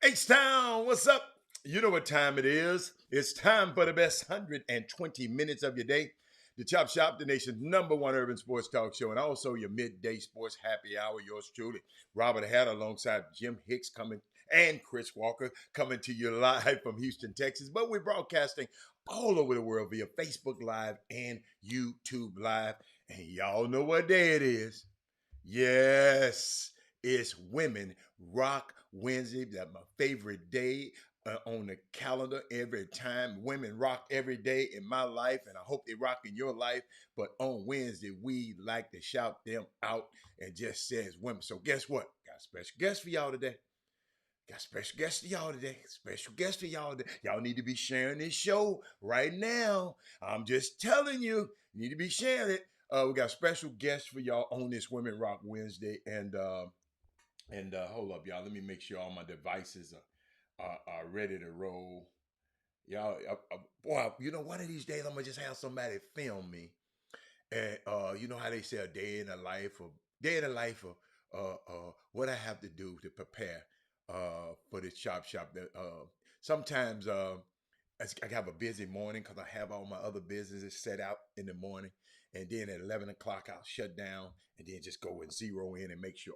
H-Town, what's up? You know what time it is. It's time for the best 120 minutes of your day. The Chop Shop, the nation's #1 urban sports talk show, and also your midday sports happy hour. Yours truly, Robert Hatter, alongside Jim Hicks and Chris Walker, coming to you live from Houston, Texas. But we're broadcasting all over the world via Facebook Live and YouTube Live. And y'all know what day it is. Yes, it's Women Rock Wednesday. That's my favorite day on the calendar every time. Women rock every day in my life, and I hope they rock in your life. But on Wednesday, we like to shout them out and just says women. So guess what? Got a special guest for y'all today. Got special guests for y'all today. Special guests for y'all today. Y'all need to be sharing this show right now. I'm just telling you, you need to be sharing it. We got special guests for y'all on this Women Rock Wednesday, and hold up, y'all. Let me make sure all my devices are ready to roll. Y'all, boy, you know, one of these days I'm gonna just have somebody film me, and you know how they say a day in the life of what I have to do to prepare for this chop shop. That sometimes I have a busy morning because I have all my other businesses set out in the morning. And then at 11 o'clock, I'll shut down and then just go and zero in and make sure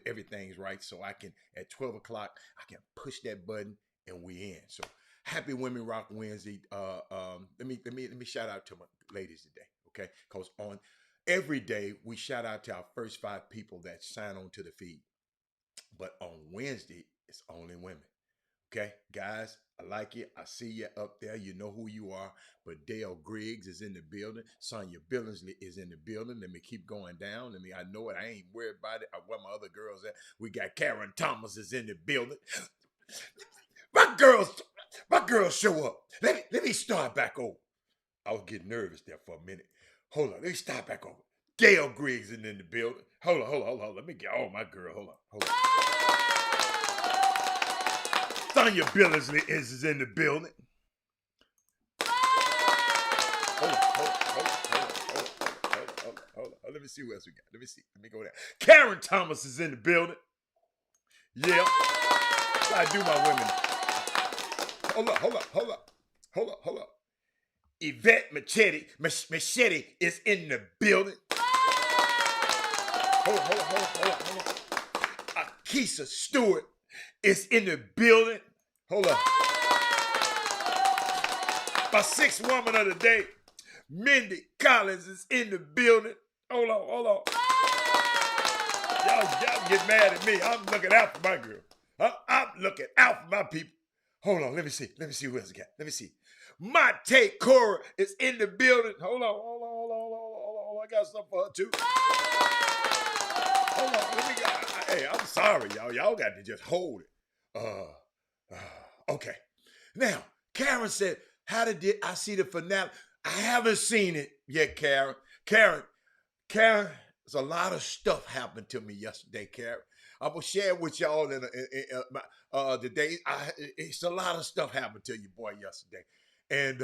everything's right. So I can, at 12 o'clock, I can push that button and we in. So happy Women Rock Wednesday. Let me shout out to my ladies today, okay? Because on every day, we shout out to our first 5 people that sign on to the feed. But on Wednesday, it's only women. Okay, guys, I like you. I see you up there. You know who you are. But Dale Griggs is in the building. Sonia Billingsley is in the building. Let me keep going down. I know it. I ain't worried about it. Where my other girls at? We got Karen Thomas is in the building. My girls show up. Let me start back over. I was getting nervous there for a minute. Hold on. Let me start back over. Dale Griggs is in the building. Hold on. Let me get all my girl. Hold on. Sonia Billingsley is in the building. Hold on. Let me see what else we got. Let me go there. Karen Thomas is in the building. Yeah. I do my women. Hold up. Yvette Machete is in the building. Hold on. Keisha Stewart is in the building. Hold up. My 6th woman of the day, Mindy Collins, is in the building. Hold on. Y'all get mad at me. I'm looking out for my girl. I'm looking out for my people. Hold on. Let me see who else we got. Let me see. Monte Cora is in the building. Hold on. I got something for her too. Hold on. Hey, I'm sorry, y'all. Y'all got to just hold it. Okay. Now, Karen said, how did I see the finale? I haven't seen it yet, Karen. Karen, there's a lot of stuff happened to me yesterday, Karen. I will share it with y'all today. It's a lot of stuff happened to you, boy, yesterday, and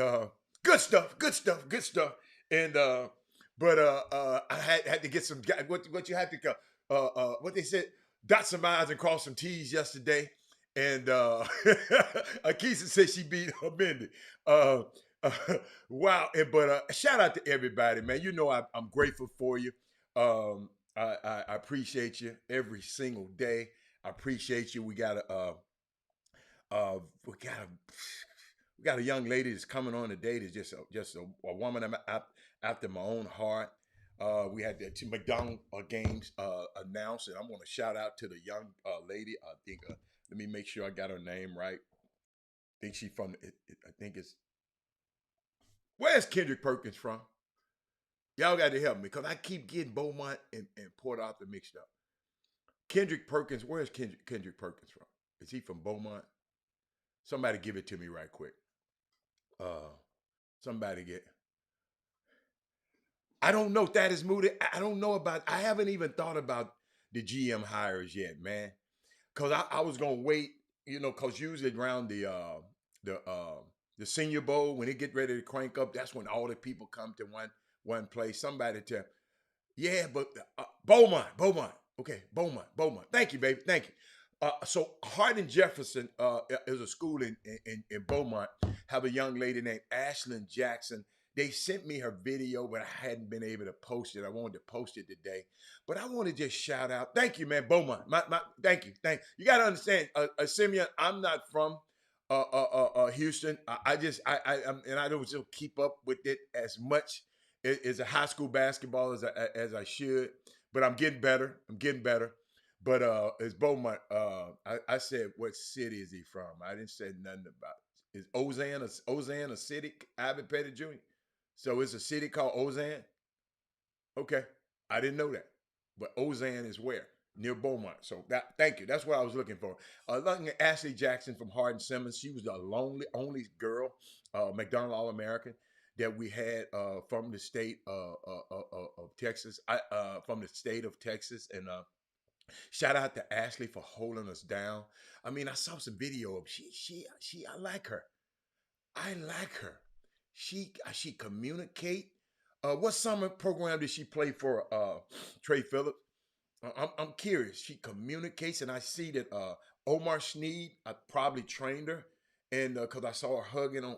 good stuff, good stuff, good stuff. And I had to get some what you had to go. What they said, dot some I's and cross some T's yesterday. And Akisa said she beat her Mindy. Uh, wow. But shout out to everybody, man. You know I'm grateful for you. I appreciate you every single day. I appreciate you. We got we got a young lady that's coming on today that's just a woman after my own heart. We had the two McDonald's games announced, and I want to shout out to the young lady. I think let me make sure I got her name right. I think she from. I think it's where's Kendrick Perkins from? Y'all got to help me because I keep getting Beaumont and Port Arthur mixed up. Kendrick Perkins, where's Kendrick Perkins from? Is he from Beaumont? Somebody give it to me right quick. Uh, somebody get. I don't know that is Moody. I don't know about. I haven't even thought about the GM hires yet, man. Cause I was gonna wait, cause usually around the Senior Bowl when it get ready to crank up, that's when all the people come to one place. Somebody tell, yeah, but Beaumont, okay, Beaumont. Thank you, baby, thank you. So Hardin Jefferson is a school in Beaumont. Have a young lady named Ashlyn Jackson. They sent me her video, but I hadn't been able to post it. I wanted to post it today, but I want to just shout out. Thank you, man, Beaumont. Thank you. You got to understand, Simeon. I'm not from Houston. And I don't still keep up with it as much as a high school basketball as I should. But I'm getting better. But it's Beaumont. I said, what city is he from? I didn't say nothing about it. Is Ozan a city? Ivan Petty Jr. So it's a city called Ozan? Okay. I didn't know that. But Ozan is where? Near Beaumont. So thank you. That's what I was looking for. Looking at Ashley Jackson from Hardin Simmons. She was the only girl, McDonald's All American, that we had from the state of Texas. From the state of Texas. And shout out to Ashley for holding us down. I mean, I saw some video of I like her. I like her. She communicate. What summer program did she play for Trey Phillips? I'm curious. She communicates, and I see that Omar Sneed, I probably trained her, and because I saw her hugging on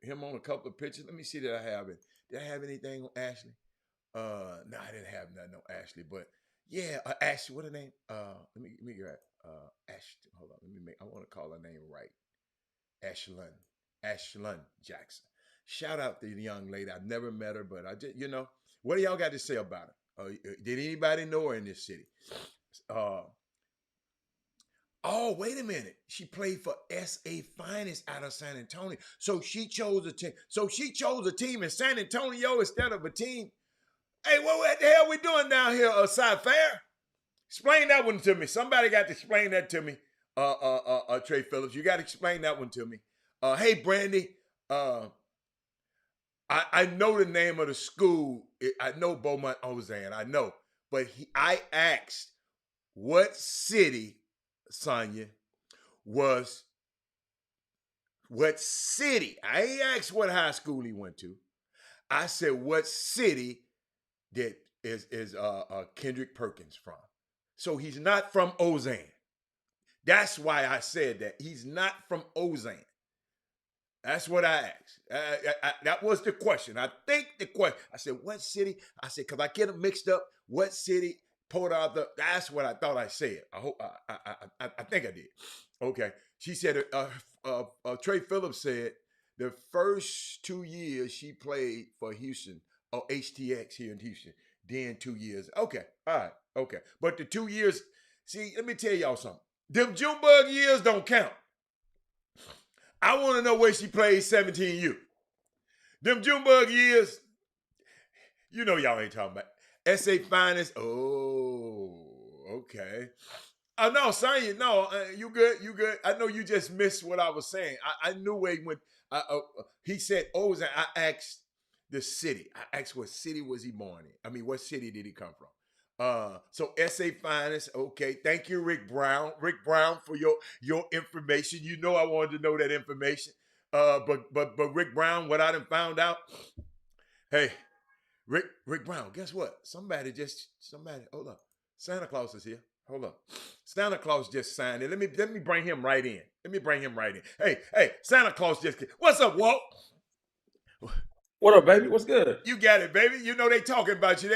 him on a couple of pictures. Let me see that I have it. Did I have anything on Ashley? No, I didn't have nothing on Ashley, but yeah, Ashley. What her name? Let me get Ashley. Hold on. I want to call her name right. Ashlyn Jackson. Shout out to the young lady. I've never met her, but I just, what do y'all got to say about her? Did anybody know her in this city? Oh, wait a minute. She played for SA Finest out of San Antonio. So she chose a team. In San Antonio instead of a team. Hey, what the hell we doing down here, Side Fair? Explain that one to me. Somebody got to explain that to me. Trey Phillips, you got to explain that one to me. Hey, Brandy, I know the name of the school. I know Beaumont Ozan. I know. But I asked what city, Sonia, what city? I ain't asked what high school he went to. I said, what city that is Kendrick Perkins from? So he's not from Ozan. That's why I said that. He's not from Ozan. That's what I asked. That was the question. I think the question. I said, what city? I said, because I get them mixed up. What city? Port Arthur. That's what I thought I said. I hope. I think I did. Okay. She said, Trey Phillips said the first 2 years she played for Houston, or HTX here in Houston. Then 2 years. Okay. All right. Okay. But the 2 years, see, let me tell y'all something. Them Junebug years don't count. I want to know where she played 17U. Them Junebug years, y'all ain't talking about. SA Finest, oh, okay. No, Sonya, no, you good. I know you just missed what I was saying. I knew where he went. He said Ozan. I asked the city. I asked what city was he born in. I mean, what city did he come from? So SA Finest, okay. Thank you, Rick Brown. Rick Brown, for your information. You know I wanted to know that information. But Rick Brown, what I done found out, hey, Rick Brown, guess what? Somebody, hold up. Santa Claus is here. Hold up. Santa Claus just signed it. Let me bring him right in. Hey, Santa Claus what's up, Walt? What up, baby? What's good? You got it, baby. You know they talking about you.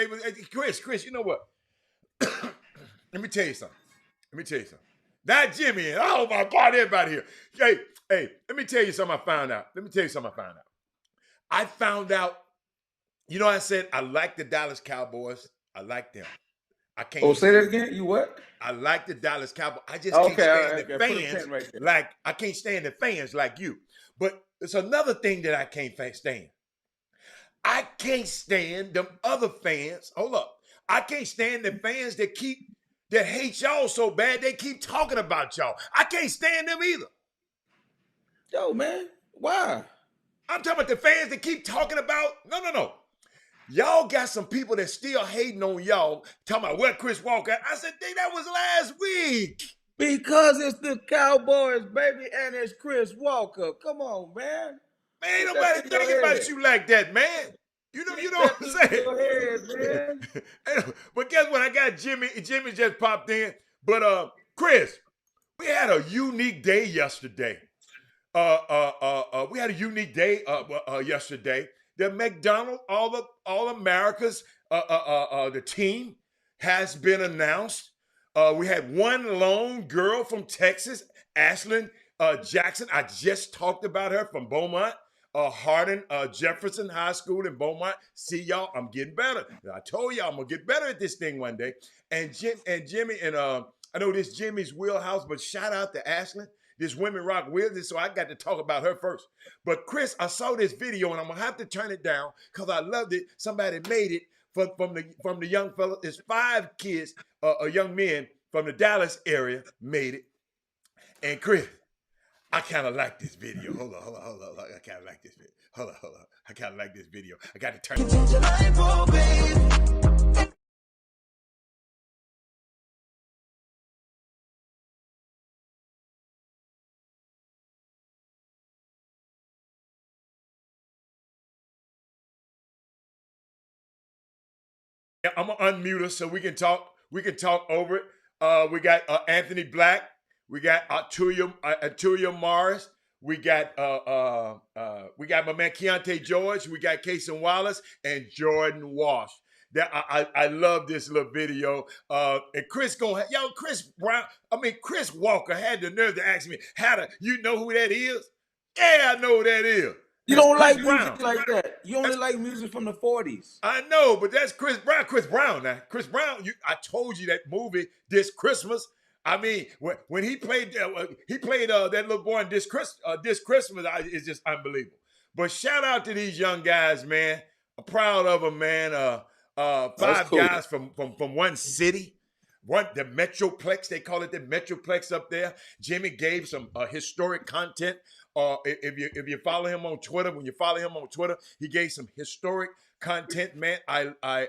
Chris, you know what? Let me tell you something. That Jimmy, oh my God, everybody here. Hey, let me tell you something I found out. I found out, you know, I said I like the Dallas Cowboys. I like them. I can't. Oh, say that again. You what? I like the Dallas Cowboys. I just can't stand the fans. Right, I can't stand the fans like you. But it's another thing that I can't stand. I can't stand them other fans. Hold up. I can't stand the fans that hate y'all so bad they keep talking about y'all. I can't stand them either. Yo, man, why? I'm talking about the fans that keep talking about. No. Y'all got some people that still hating on y'all, talking about where Chris Walker. I said, that was last week. Because it's the Cowboys, baby, and it's Chris Walker. Come on, man. Man, ain't nobody thinking about you like that, man. You know what I'm saying? Go ahead, man. But guess what? I got Jimmy. Jimmy just popped in. But Chris, we had a unique day yesterday. We had a unique day yesterday. The McDonald's All America's the team has been announced. We had one lone girl from Texas, Ashlyn Jackson. I just talked about her from Beaumont. Hardin Jefferson High School in Beaumont. See y'all, I'm getting better. I told y'all I'm gonna get better at this thing one day. And Jimmy, and I know this Jimmy's wheelhouse, but shout out to Ashlyn. This Women Rock Wheels, so I got to talk about her first. But Chris, I saw this video and I'm gonna have to turn it down because I loved it. Somebody made it from the young fella. There's 5 kids, young men from the Dallas area made it. And Chris, I kind of like this video. Hold on. I kind of like this video. Hold on. I kind of like this video. I got to turn it on. I'm gonna unmute her so we can talk. We can talk over it. We got Anthony Black. We got Arturia Morris. We got my man Keontae George. We got Cason Wallace and Jordan Walsh. That I love this little video. And Chris Chris Walker had the nerve to ask me, you know who that is? Yeah, I know who that is. You don't like music like that. You only like music from the 40s. I know, but that's Chris Brown. Chris Brown now. Chris Brown, I told you that movie this Christmas. I mean, when he played that little boy in this Christmas, it's just unbelievable. But shout out to these young guys, man. I'm proud of them, man. 5 guys from one city. The Metroplex, they call it the Metroplex up there. Jimmy gave some historic content. If you follow him on Twitter, he gave some historic content, man. I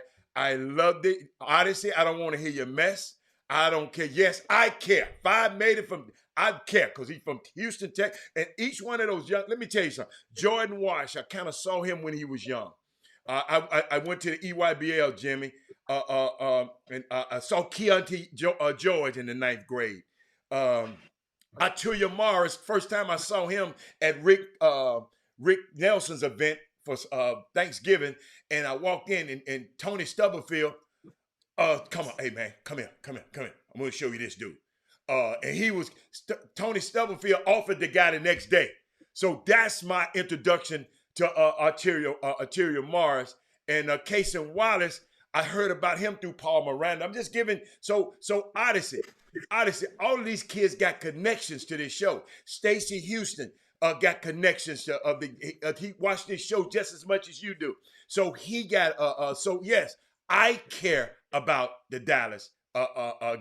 loved it. Odyssey, I don't want to hear your mess. I don't care. Yes, I care. 5 made it from, I care because he's from Houston, Texas. And each one of those young, let me tell you something. Jordan Walsh, I kind of saw him when he was young. I went to the EYBL, Jimmy, and I saw Keontae George in the 9th grade. Arturia Morris, first time I saw him at Rick Nelson's event for Thanksgiviving, and I walked in and Tony Stubblefield, come on, hey man, come here. I'm gonna show you this dude. And Tony Stubblefield offered the guy the next day. So that's my introduction to Arturia Morris. And Cason Wallace, I heard about him through Paul Miranda. I'm just giving, so Odyssey, all of these kids got connections to this show. Stacy Houston got connections to, he watched this show just as much as you do. So he got, so yes, I care about the Dallas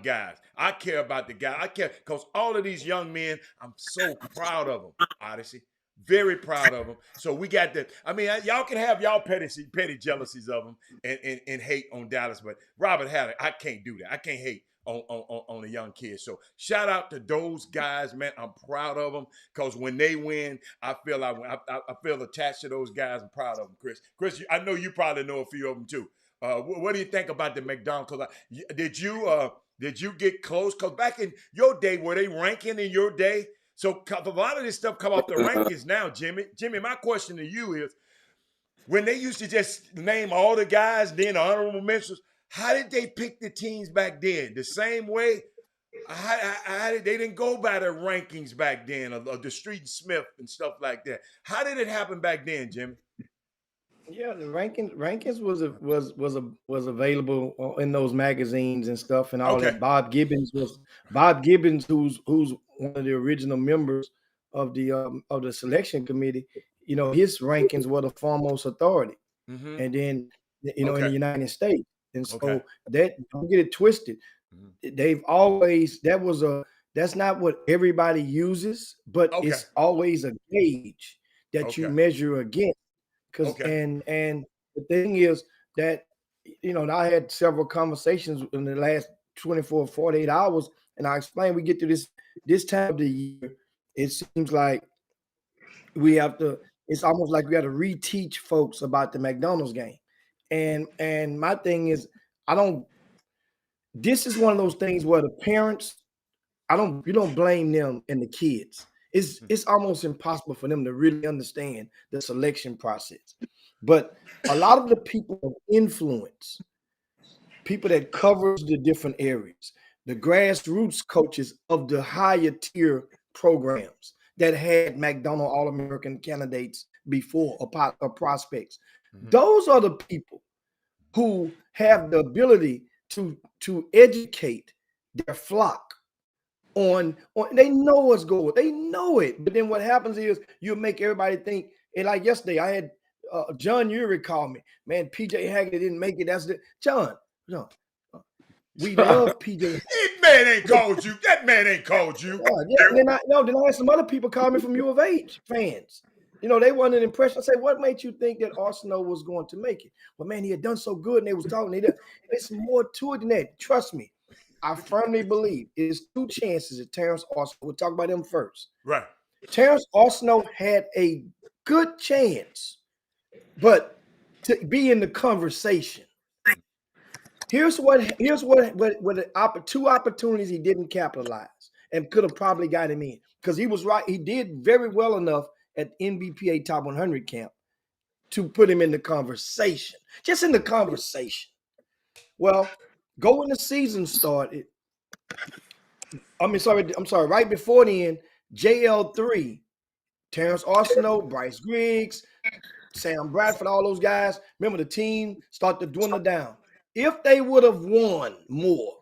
guys. I care about the guy. I care because all of these young men, I'm so proud of them, Odyssey. Very proud of him. So we got that. I mean, y'all can have y'all petty jealousies of him and hate on Dallas, but Robert Haller, I can't do that. I can't hate on a young kid. So shout out to those guys, man. I'm proud of them because when they win, I feel attached to those guys. I'm proud of them, Chris. Chris, I know you probably know a few of them too. What do you think about the McDonald's? Did you get close? Because back in your day, were they ranking in your day? So a lot of this stuff come off the rankings now, Jimmy. Jimmy, my question to you is, when they used to just name all the guys, then the honorable mentions, how did they pick the teams back then? The same way? They didn't go by the rankings back then of the Street Smith and stuff like that. How did it happen back then, Jimmy? Yeah, the rankings was available in those magazines and stuff and all Okay. that. Bob Gibbons, who's one of the original members of the selection committee. You know, his rankings were the foremost authority, Mm-hmm. and then in the Okay. United States. And so Okay. that, don't get it twisted. Mhm. They've always, that's not what everybody uses, but Okay. it's always a gauge that you Okay. measure against. Because Okay. and the thing is that, you know, I had several conversations in the last 24, 48 hours, and I explained, we get to this time of the year, it seems like it's almost like we got to reteach folks about the McDonald's game. And my thing is, this is one of those things where the parents, you don't blame them and the kids. It's almost impossible for them to really understand the selection process. But a lot of the people of influence, people that covers the different areas, the grassroots coaches of the higher tier programs that had McDonald's All American candidates before or prospects, those are the people who have the ability to educate their flock on they know what's going, they know it. But then what happens is you make everybody think, and like yesterday, I had John Urey call me, man, PJ Haggett didn't make it. That's the John. We love PJ. That man ain't called you. That man ain't called you. Then I had some other people call me from U of H fans. You know, they wanted an impression. I say, what made you think that Arsenal was going to make it? Well, man, he had done so good, and they was talking. There's more to it than that. Trust me. I firmly believe it's two chances that Terrence Arsenal, we'll talk about them first. Right. Terrence Arsenal had a good chance, but to be in the conversation. Here's two opportunities he didn't capitalize and could have probably got him in, because he was right. He did very well enough at NBPA Top 100 camp to put him in the conversation, just in the conversation. Well, go when the season started. I'm sorry. Right before then, JL3, Terrence Arsenault, Bryce Griggs, Sam Bradford, all those guys. Remember, the team started to dwindle down. If they would have won more,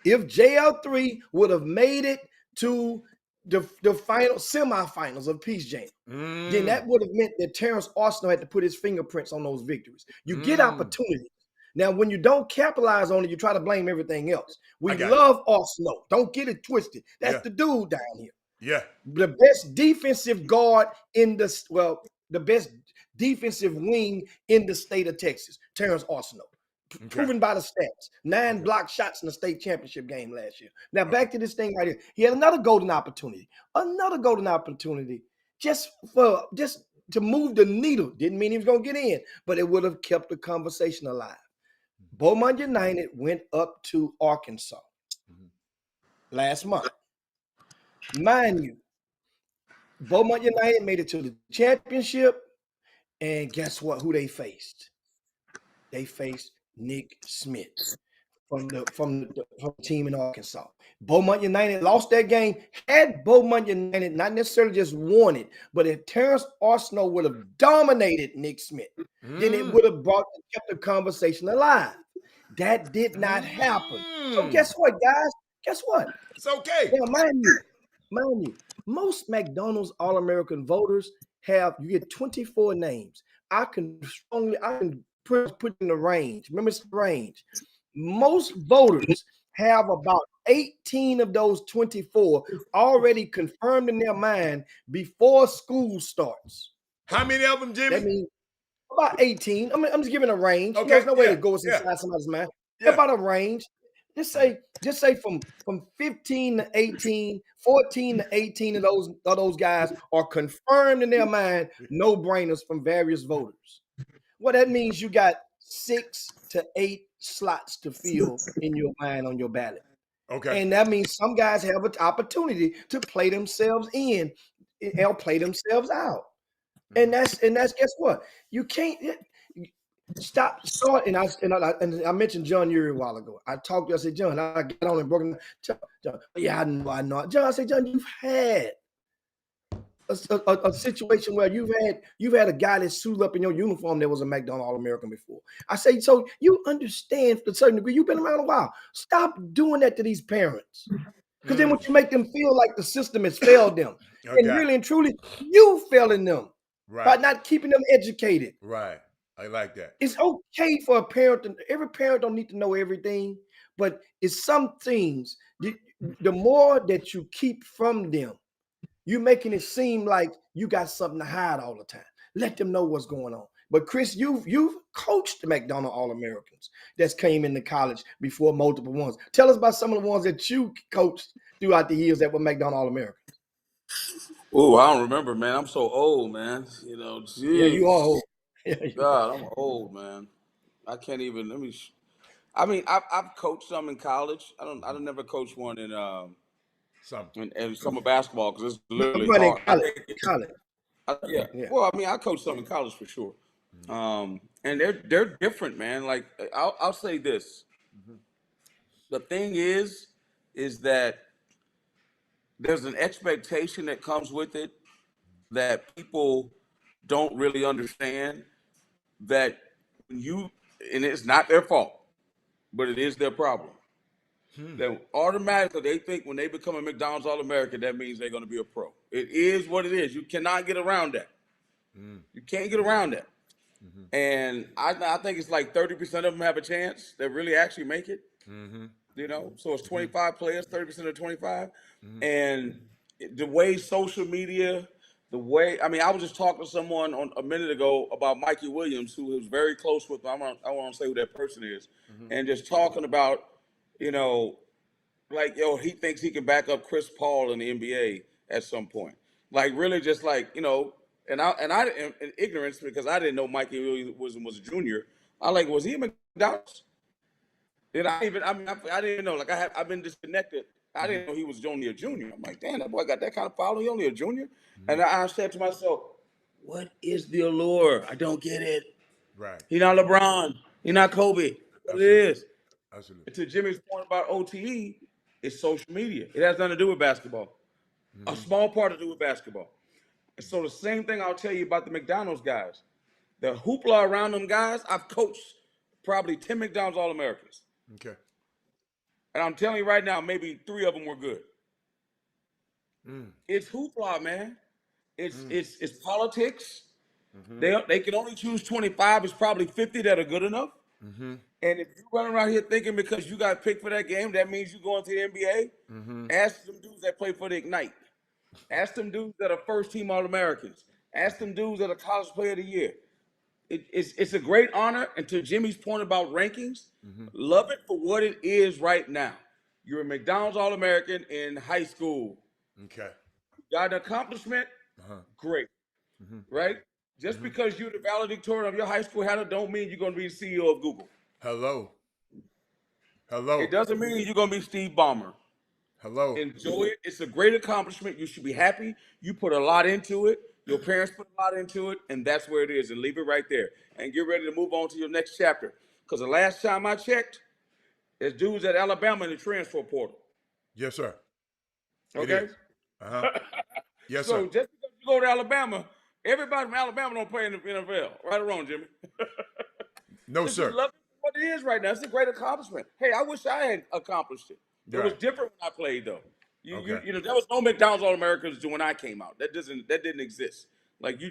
if JL3 would have made it to the final semifinals of Peace Jam, then that would have meant that Terrence Arsenault had to put his fingerprints on those victories. You get opportunities. Now, when you don't capitalize on it, you try to blame everything else. We love Arsenault. Don't get it twisted. That's the dude down here. Yeah. The best defensive guard the best defensive wing in the state of Texas, Terrence Arsenault. Okay. Proven by the stats. 9 block shots in the state championship game last year. Now, back to this thing right here. He had another golden opportunity. Just to move the needle. Didn't mean he was going to get in, but it would have kept the conversation alive. Beaumont United went up to Arkansas last month. Mind you, Beaumont United made it to the championship, and guess what? Who they faced? They faced Nick Smith from the team in Arkansas. Beaumont United lost that game. Had Beaumont United not necessarily just won it, but if Terrence Arsenault would have dominated Nick Smith, then it would have kept the conversation alive. That did not happen. So guess what, guys? Guess what? It's okay. Now, mind you, most McDonald's All American voters you get 24 names. I can put in the range. Remember, it's the range. Most voters have about 18 of those 24 already confirmed in their mind before school starts. How many of them, Jimmy? That means about 18. I'm just giving a range. Okay, There's no way yeah, to go inside yeah, somebody's mind. yeah. About a range. Just say from 15 to 18, 14 to 18 of those guys are confirmed in their mind, no-brainers from various voters. Well, that means you got 6 to 8 slots to fill in your mind on your ballot. Okay. And that means some guys have an opportunity to play themselves in or play themselves out. And that's guess what? You can't start. And I mentioned John Uri a while ago. I talked to I said, John, I got on and broke him. John, yeah, I know. John, I said, John, you've had a situation where you've had a guy that suited up in your uniform that was a McDonald's All American before. I say, so you understand to a certain degree. You've been around a while. Stop doing that to these parents. Because then when you make them feel like the system has failed them, and really and truly, you failing them by not keeping them educated. Right. I like that. It's okay for a parent. Every parent don't need to know everything, but it's some things. The more that you keep from them, you're making it seem like you got something to hide all the time. Let them know what's going on. But Chris, you've coached the McDonald's All Americans that came into college before multiple ones. Tell us about some of the ones that you coached throughout the years that were McDonald's All Americans. Oh, I don't remember, man. I'm so old, man. You know, geez. Yeah, you are old. God, I'm old, man. I can't even. I mean, I've coached some in college. I don't never coached one in summer basketball because it's literally hard. College. Yeah. Well, I mean, I coached some in college for sure. And they're different, man. Like I'll say this. The thing is that there's an expectation that comes with it that people don't really understand, that and it's not their fault, but it is their problem. That automatically they think when they become a McDonald's All American, that means they're going to be a pro. It is what it is. You cannot get around that. You can't get around that. And I think it's like 30% of them have a chance that really actually make it. You know, so it's 25 players, 30% of 25. And the way social media, I was just talking to someone a minute ago about Mikey Williams, who was very close with, I won't say who that person is, and just talking about, you know, like, he thinks he can back up Chris Paul in the NBA at some point. Like, really just like, you know, and I in ignorance, because I didn't know Mikey Williams was a junior. Was he a McDonald's? I didn't know. Like, I've been disconnected. I didn't know he was only a junior. I'm like, damn, that boy got that kind of following. He only a junior. And I said to myself, what is the allure? I don't get it. Right. He's not LeBron. He's not Kobe. What it is. Absolutely. And to Jimmy's point about OTE, it's social media. It has nothing to do with basketball. A small part to do with basketball. And so the same thing I'll tell you about the McDonald's guys. The hoopla around them guys, I've coached probably 10 McDonald's All Americans. Okay. And I'm telling you right now, maybe 3 of them were good. It's hoopla, man. It's politics. They can only choose 25. It's probably 50 that are good enough. And if you run around here thinking because you got picked for that game, that means you going to the NBA, ask them dudes that play for the Ignite. Ask them dudes that are first-team All-Americans. Ask them dudes that are College Player of the Year. It's a great honor. And to Jimmy's point about rankings, love it for what it is right now. You're a McDonald's All-American in high school. Okay. Got an accomplishment? Great. Right? Just because you're the valedictorian of your high school had don't mean you're going to be the CEO of Google. Hello. It doesn't mean you're going to be Steve Ballmer. Hello. Enjoy it. It's a great accomplishment. You should be happy. You put a lot into it. Your parents put a lot into it, and that's where it is. And leave it right there. And get ready to move on to your next chapter. Because the last time I checked, there's dudes at Alabama in the transfer portal. Yes, sir. Okay? Yes, so sir. Just because you go to Alabama, everybody from Alabama don't play in the NFL. Right or wrong, Jimmy? No, sir. Love what it is right now. It's a great accomplishment. Hey, I wish I had accomplished it. It was different when I played, though. You know, there was no McDonald's All Americans when I came out. That didn't exist. Like,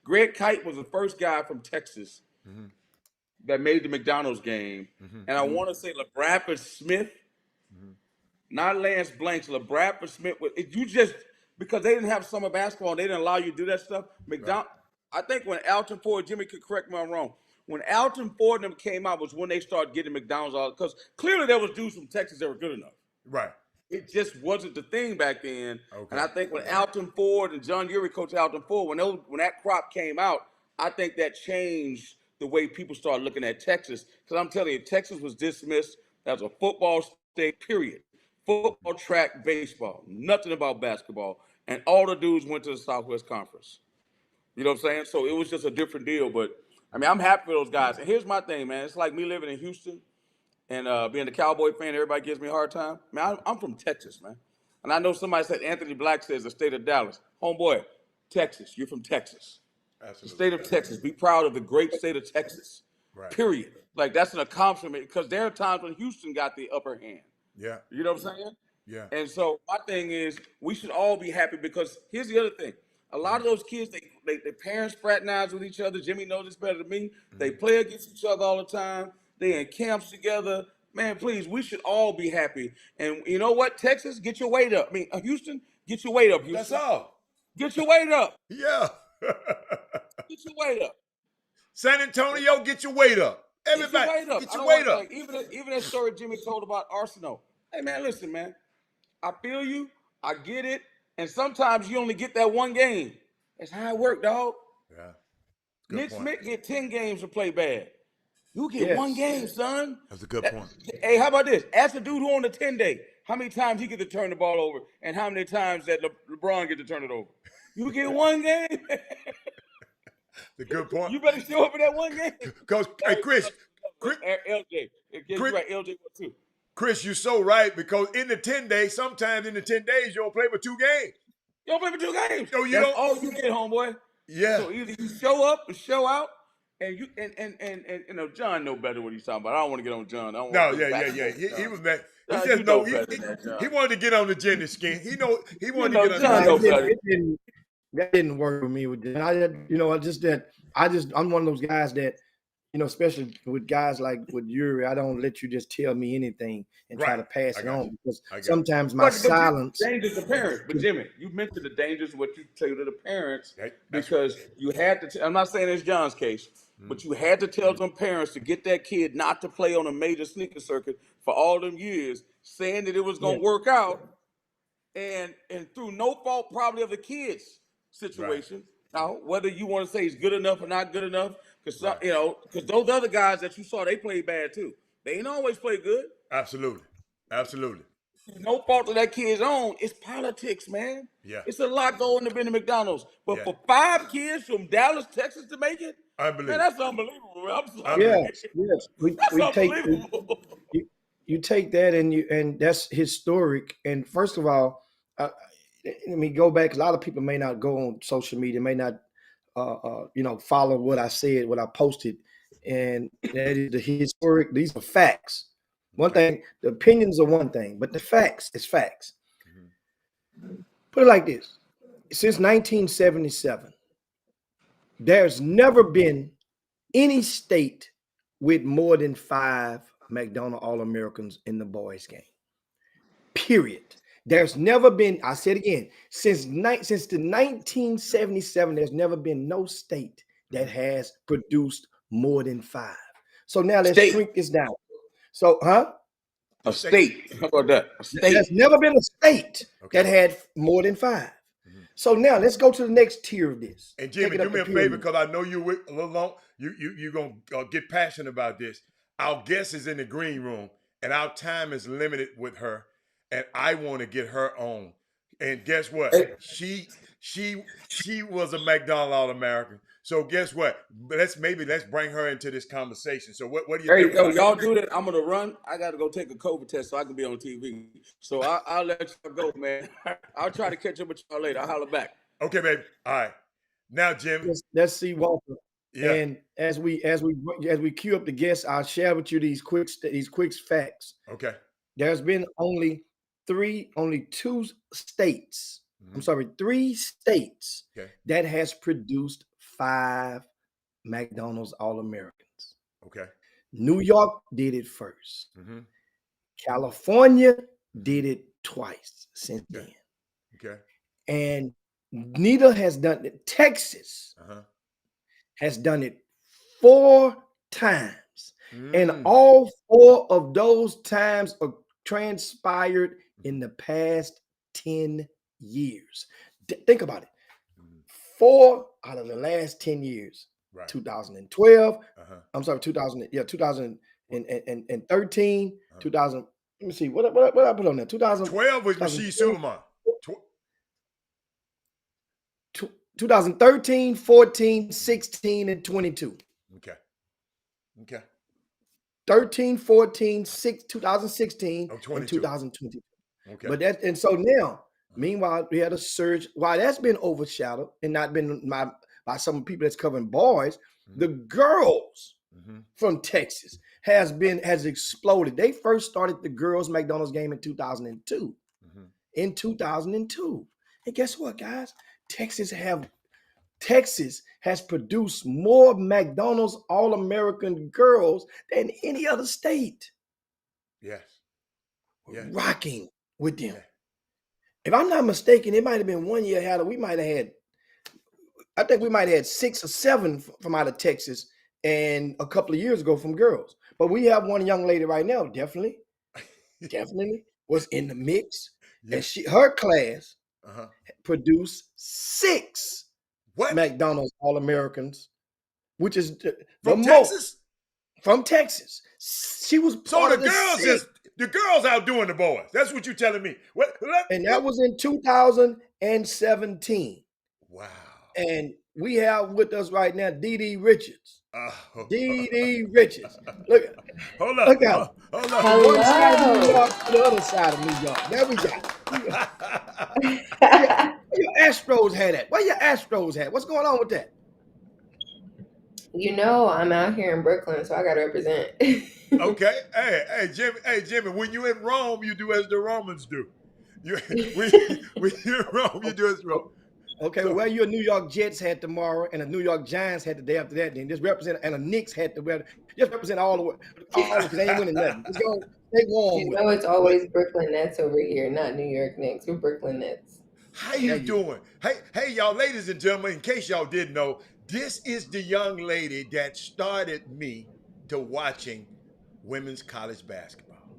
Greg Kite was the first guy from Texas that made the McDonald's game. And I want to say LaBradford Smith not Lance Blanks, LeBradford Smith. You just because they didn't have summer basketball, and they didn't allow you to do that stuff. McDonald. Right. I think when Alton Ford, Jimmy could correct me if I'm wrong. When Alton Ford and them came out was when they started getting McDonald's all because clearly there was dudes from Texas that were good enough. Right. It just wasn't the thing back then. Okay. And I think when Alton Ford and John Urey coached Alton Ford, when that crop came out, I think that changed the way people started looking at Texas. Because I'm telling you, Texas was dismissed as a football state, period. Football, track, baseball, nothing about basketball. And all the dudes went to the Southwest Conference. You know what I'm saying? So it was just a different deal. But, I mean, I'm happy for those guys. And here's my thing, man. It's like me living in Houston and being a Cowboy fan. Everybody gives me a hard time. Man, I'm from Texas, man. And I know somebody said Anthony Black says the state of Dallas. Homeboy, Texas. You're from Texas. Absolutely. The state of Texas. Be proud of the great state of Texas. Right. Period. Like, that's an accomplishment because there are times when Houston got the upper hand. Yeah. You know what I'm saying? Yeah. And so my thing is we should all be happy because here's the other thing. A lot of those kids, their parents fraternize with each other. Jimmy knows this better than me. Mm-hmm. They play against each other all the time. They in camps together. Man, please, we should all be happy. And you know what? Texas, get your weight up. I mean, Houston, get your weight up, Houston. That's all. Get your weight up. Yeah. Get your weight up. San Antonio, get your weight up. Everybody, get your weight up. Like, even that story Jimmy told about Arsenal. Hey, man, listen, man. I feel you. I get it. And sometimes you only get that one game. That's how it works, dog. Yeah. Nick Smith get 10 games to play bad. You get one game, son. That's a good point. Hey, how about this? Ask the dude who on the 10-day, how many times he get to turn the ball over and how many times that LeBron get to turn it over. You get one game. The good point. You better show up in that one game. Because, hey, Chris. LJ. You're right, LJ too. Chris, you're so right because in the 10 days, sometimes in the 10 days, you don't play for 2 games. You don't play for 2 games. No, That's all you get, homeboy. Yeah. So either you show up and show out, and you you know, John know better what he's talking about. I don't want to get on John. He was mad. He wanted to get on the Jenny skin. He wanted to get on the Jenny. That didn't work with me. I'm one of those guys that, you know, especially with guys like with Yuri, I don't let you just tell me anything and try to pass it on because sometimes my silence. Dangers to parents. But Jimmy, you mentioned the dangers of what you tell to the parents because you had to. I'm not saying it's John's case, but you had to tell some parents to get that kid not to play on a major sneaker circuit for all them years, saying that it was going to work out, and through no fault probably of the kid's situation. Now, whether you want to say he's good enough or not good enough. Because because those other guys that you saw, they played bad too. They ain't always play good. Absolutely. No fault of that kid's own. It's politics, man. Yeah. It's a lot going to be in the McDonald's. But for 5 kids from Dallas, Texas to make it, man, that's unbelievable. I'm sorry. Yes. You take that and that's historic. And first of all, let me go back. A lot of people may not go on social media, may not follow what I said, what I posted, and that is the historic. These are facts. One thing, the opinions are one thing, but the facts is facts. Mm-hmm. Put it like this: since 1977, there's never been any state with more than 5 McDonald's All Americans in the boys' game. Period. There's never been, I said again, since the 1977, there's never been no state that has produced more than 5. So now let's shrink this down. So, a state. How about that? A state. There's never been a state that had more than 5. Mm-hmm. So now let's go to the next tier of this. And Jimmy, do me a favor because I know you're a little long. You're going to get passionate about this. Our guest is in the green room, and our time is limited with her. And I want to get her on. And guess what? She was a McDonald's All American. So guess what? Let's bring her into this conversation. So what do you think? Hey, y'all do that. I'm gonna run. I gotta go take a COVID test so I can be on TV. So I'll let you go, man. I'll try to catch up with y'all later. I'll holler back. Okay, baby. All right. Now, Jim. Let's see Walter. Yeah. And as we queue up the guests, I'll share with you these quick facts. Okay. There's been only 3 states. Mm-hmm. I'm sorry, 3 states that has produced 5 McDonald's All Americans. Okay. New York did it first. Mm-hmm. California did it twice since Okay. then. Okay. And neither has done it. Texas has done it 4 times. And all 4 of those times are transpired in the past 10 years. Think about it. 4 out of the last 10 years. Right. 2012. I'm sorry, 2013. 2000. Let me see. What I put on there? 12 was Rasheed Suleiman. 2013, 14, 16, and 22. Okay. 13, 14, 2016, and 2022. Okay. But that, and so now, meanwhile, we had a surge. While that's been overshadowed and not been by some people that's covering boys, the girls from Texas has exploded. They first started the girls' McDonald's game in 2002. In 2002. And guess what, guys? Texas has produced more McDonald's All American girls than any other state. Yes. Rocking with them. If I'm not mistaken, it might have been 1 year we might have had, I think we might have had 6 or 7 from out of Texas and a couple of years ago from girls. But we have one young lady right now, definitely was in the mix. And her class produced 6 McDonald's All Americans, which is from Texas. From Texas, she was so the girls outdoing the boys. That's what you're telling me. That was in 2017. Wow. And we have with us right now D.D. Richards. D.D. Richards. Look, hold up. Look out. Hold up. From one side of New York to the other side of New York. There we go. Where your Astros had at? Where your Astros had? What's going on with that? You know, I'm out here in Brooklyn, so I got to represent. Okay. Hey, Jimmy, when you in Rome, you do as the Romans do. When you're in Rome, you do as Rome. Okay, well, your New York Jets had tomorrow, and the New York Giants had the day after that. Then just represent, and the Knicks had just represent all the way, because they ain't winning nothing. Just go, they won. You know, it's always Brooklyn Nets over here, not New York Knicks. We're Brooklyn Nets. How you doing? Hey, y'all, ladies and gentlemen. In case y'all didn't know, this is the young lady that started me to watching women's college basketball.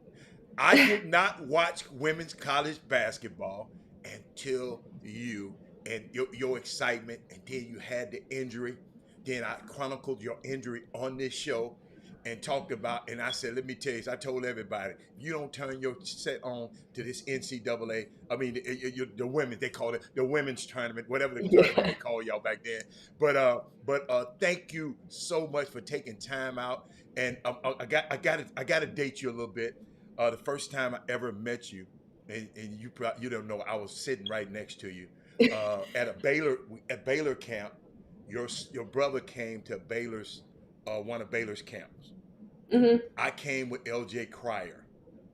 I did not watch women's college basketball until you and your excitement, and then you had the injury. Then I chronicled your injury on this show and talked about, and I said, let me tell you, I told everybody, you don't turn your set on to this NCAA, I mean, the women, they call it the women's tournament, whatever the tournament they call y'all back then. But thank you so much for taking time out. And I got to date you a little bit. The first time I ever met you, and you don't know, I was sitting right next to you at Baylor camp. Your brother came to Baylor's one of Baylor's camps. I came with LJ Cryer,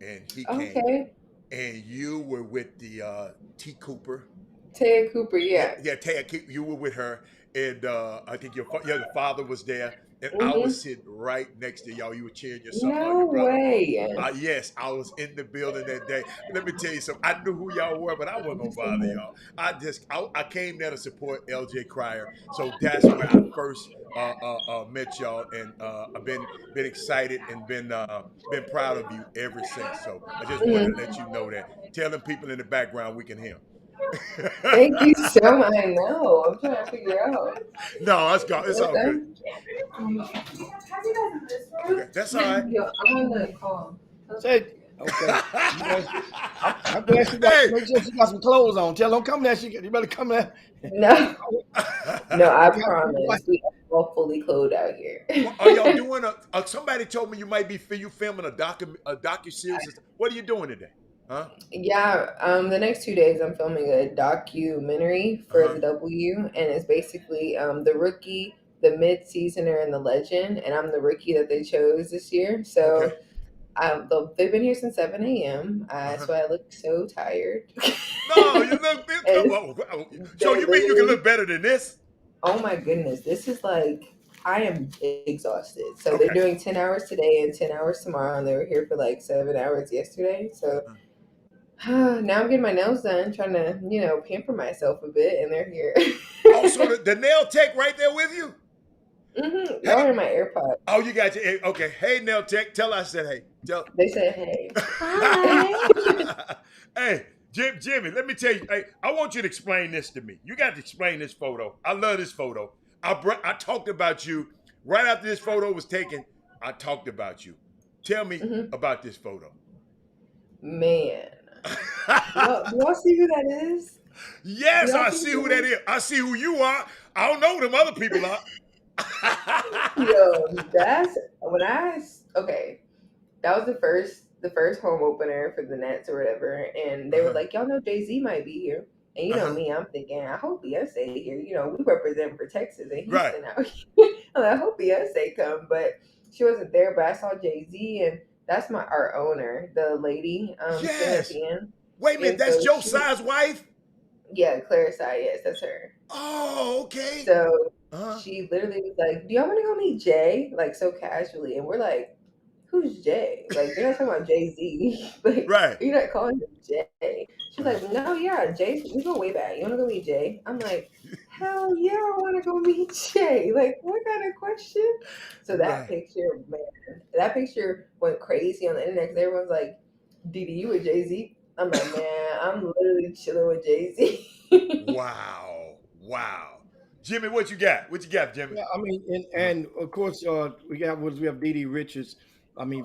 and he came, and you were with the T. Cooper. Taya Cooper, yeah. Yeah, Taya Cooper. You were with her, and I think your father was there, and I was sitting right next to y'all. You were cheering your son on, your brother. No way. Yes, I was in the building that day. Let me tell you something. I knew who y'all were, but I wasn't gonna bother y'all. I came there to support LJ Cryer, so that's where I first met y'all, and I've been excited and been proud of you ever since. So I just wanted to let you know that. Tell them people in the background we can hear. Thank you so much. I know. I'm trying to figure out. No, it's all good. Okay, that's all right. Yo, I'm on the call. Say, okay. I'm glad she got, make sure she got some clothes on. Tell them come there. You better come there. No, I promise. We are all fully clothed out here. Well, are y'all doing somebody told me you might be filming a docu-series. What are you doing today? Huh? Yeah, the next 2 days I'm filming a documentary for the W, and it's basically the rookie, the mid-seasoner, and the legend, and I'm the rookie that they chose this year. So they've been here since 7 a.m. So I look so tired. No, you look. So you mean you can look better than this? Oh my goodness, this is like, I am exhausted. So they're doing 10 hours today and 10 hours tomorrow, and they were here for like 7 hours yesterday. So Now I'm getting my nails done, trying to, pamper myself a bit, and they're here. Also, the nail tech right there with you. Y'all Hey, hear my AirPods. oh, you got your okay. Hey, nail tech, tell I said hey. Tell. They said, "Hey, Hi. Hey, Jimmy, let me tell you. Hey, I want you to explain this to me. You got to explain this photo. I love this photo. I talked about you right after this photo was taken. I talked about you. Tell me about this photo. man, do y'all see who that is? Do Yes, y'all I see see who who that that is? is. I see who you are. I don't know who them other people are. Yo, that's when okay. That was the first home opener for the Nets or whatever, and they were Uh-huh. like, "Y'all know Jay-Z might be here." And you know Uh-huh. me, I'm thinking, I hope Beyonce here. We represent for Texas and Right. Houston out here. I'm like, I hope Beyonce come, but she wasn't there. But I saw Jay-Z, and that's our owner, the lady, sitting at Yes. the end. Wait a minute, And that's so Josiah's wife? yeah, Clarissa, yes, that's her. Oh, okay. So Uh-huh. she literally was like, "Do y'all want to go meet Jay?" Like so casually, and we're like, "Who's Jay?" Like you're not talking about Jay Z. Like Right. you're not calling him Jay. She's like, "No, yeah, Jay. We go way back. You want to go meet Jay?" I'm like, "Hell yeah, I want to go meet Jay." Like what kind of question? So that Right. picture, man, that picture went crazy on the internet because everyone's like, "Didi, you with Jay Z?" I'm like, man, I'm literally chilling with Jay Z. Wow. Wow. Jimmy, what you got? What you got, Jimmy? Yeah, I mean, Uh-huh. and of course, we have Dee Dee Richards. I mean,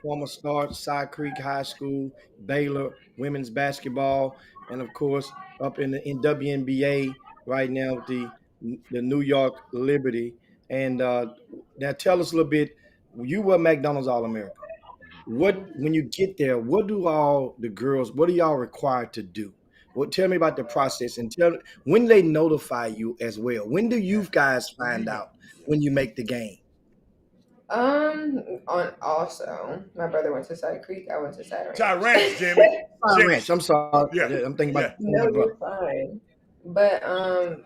former star, Side Creek High School, Baylor women's basketball, and of course, up in WNBA right now, the New York Liberty. And now, tell us a little bit. You were McDonald's All America. What when you get there, what do all the girls? What are y'all required to do? Well, tell me about the process and tell when they notify you as well. When do you Yeah. guys When do you find know? out when you make the game? On also, my brother went to Side Creek. I went to Side Ty Ranch. Ranch, Jimmy. Fire Jimmy. Ranch. I'm sorry. Yeah. I'm thinking Yeah. about my No, brother. you're fine. But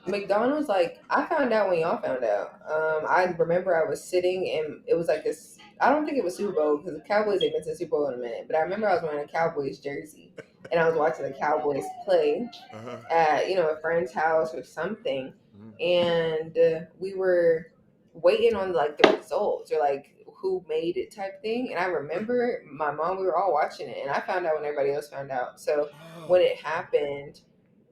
McDonald's, like I found out when y'all found out. I remember I was sitting and it was like this. I don't think it was Super Bowl because the Cowboys ain't been to the Super Bowl in a minute. But I remember I was wearing a Cowboys jersey and I was watching the Cowboys play Uh-huh. at a friend's house or something, Mhm. and we were waiting on like the results or like who made it type thing. And I remember my mom, we were all watching it, and I found out when everybody else found out. So when Oh. it happened,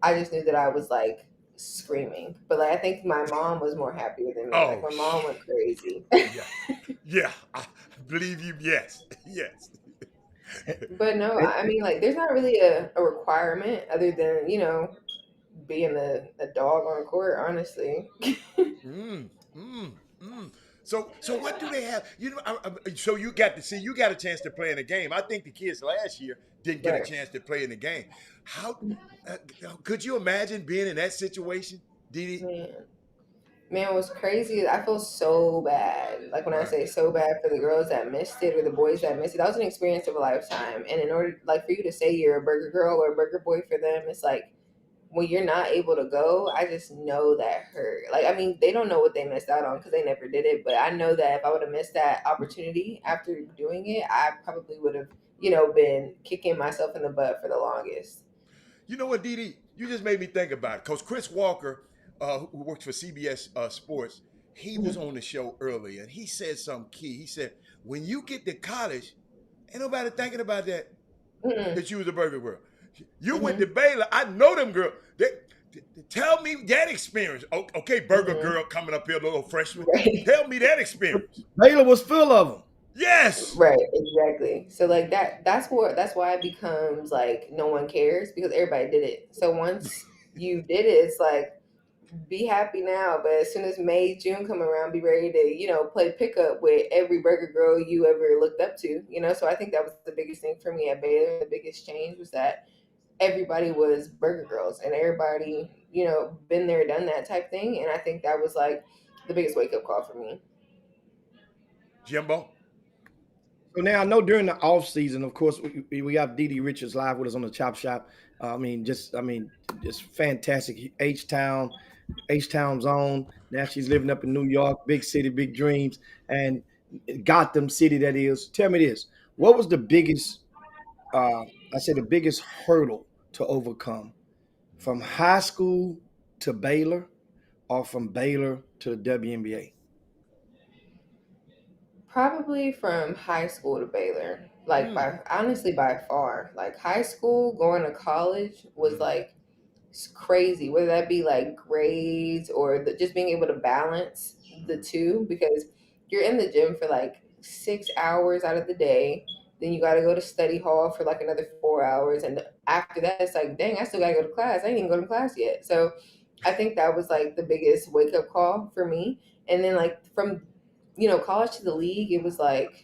I just knew that I was like screaming. But like I think my mom was more happier than me. Like Oh. my mom went crazy. Yeah. Yeah. I believe you. Yes. Yes. But no, And, I mean like there's not really a requirement other than being a dog on court. Honestly. Mm, mm, mm. So what do they have? So you got to see, you got a chance to play in the game. I think the kids last year didn't get a Right. chance to play in the game. How uh, could you imagine being in that situation, Didi? Man. Man, what's crazy is I feel so bad. Like when I Right. say so bad for the girls that missed it or the boys that missed it, that was an experience of a lifetime. And in order, like for you to say you're a burger girl or a burger boy for them, it's like when you're not able to go, I just know that hurt. Like, I mean, they don't know what they missed out on because they never did it. But I know that if I would have missed that opportunity after doing it, I probably would have, been kicking myself in the butt for the longest. You know what, Didi? You just made me think about it. Because Chris Walker, who works for CBS Sports, he was Mhm. on the show earlier and he said something key. He said, when you get to college, ain't nobody thinking about Mm-mm. that you was a burger girl. You went to Mhm. Baylor. I know them girls. Tell me that experience. Okay, burger Mhm. girl coming up here, little freshman. Right. Tell me that experience. Baylor was full of them. Yes. Right, exactly. So like that's why it becomes like no one cares because everybody did it. So once you did it, it's like be happy now, but as soon as May, June come around, be ready to, play pickup with every burger girl you ever looked up to. So I think that was the biggest thing for me at Baylor. The biggest change was that everybody was burger girls and everybody, been there, done that type thing. And I think that was like the biggest wake up call for me. Jimbo. So now I know during the off season, of course, we have Dee Dee Richards live with us on the Chop Shop. Just fantastic. H Town's own. Now she's living up in New York, big city, big dreams, and Gotham City. That is. Tell me this: what was the biggest I say the biggest hurdle to overcome from high school to Baylor or from Baylor to the WNBA? Probably from high school to Baylor. Like by far. Like high school going to college was like it's crazy. Whether that be like grades or just being able to balance the two, because you're in the gym for like 6 hours out of the day. Then you got to go to study hall for like another 4 hours, and after that, it's like, dang, I still got to go to class. I ain't even go to class yet. So, I think that was like the biggest wake up call for me. And then like from college to the league, it was like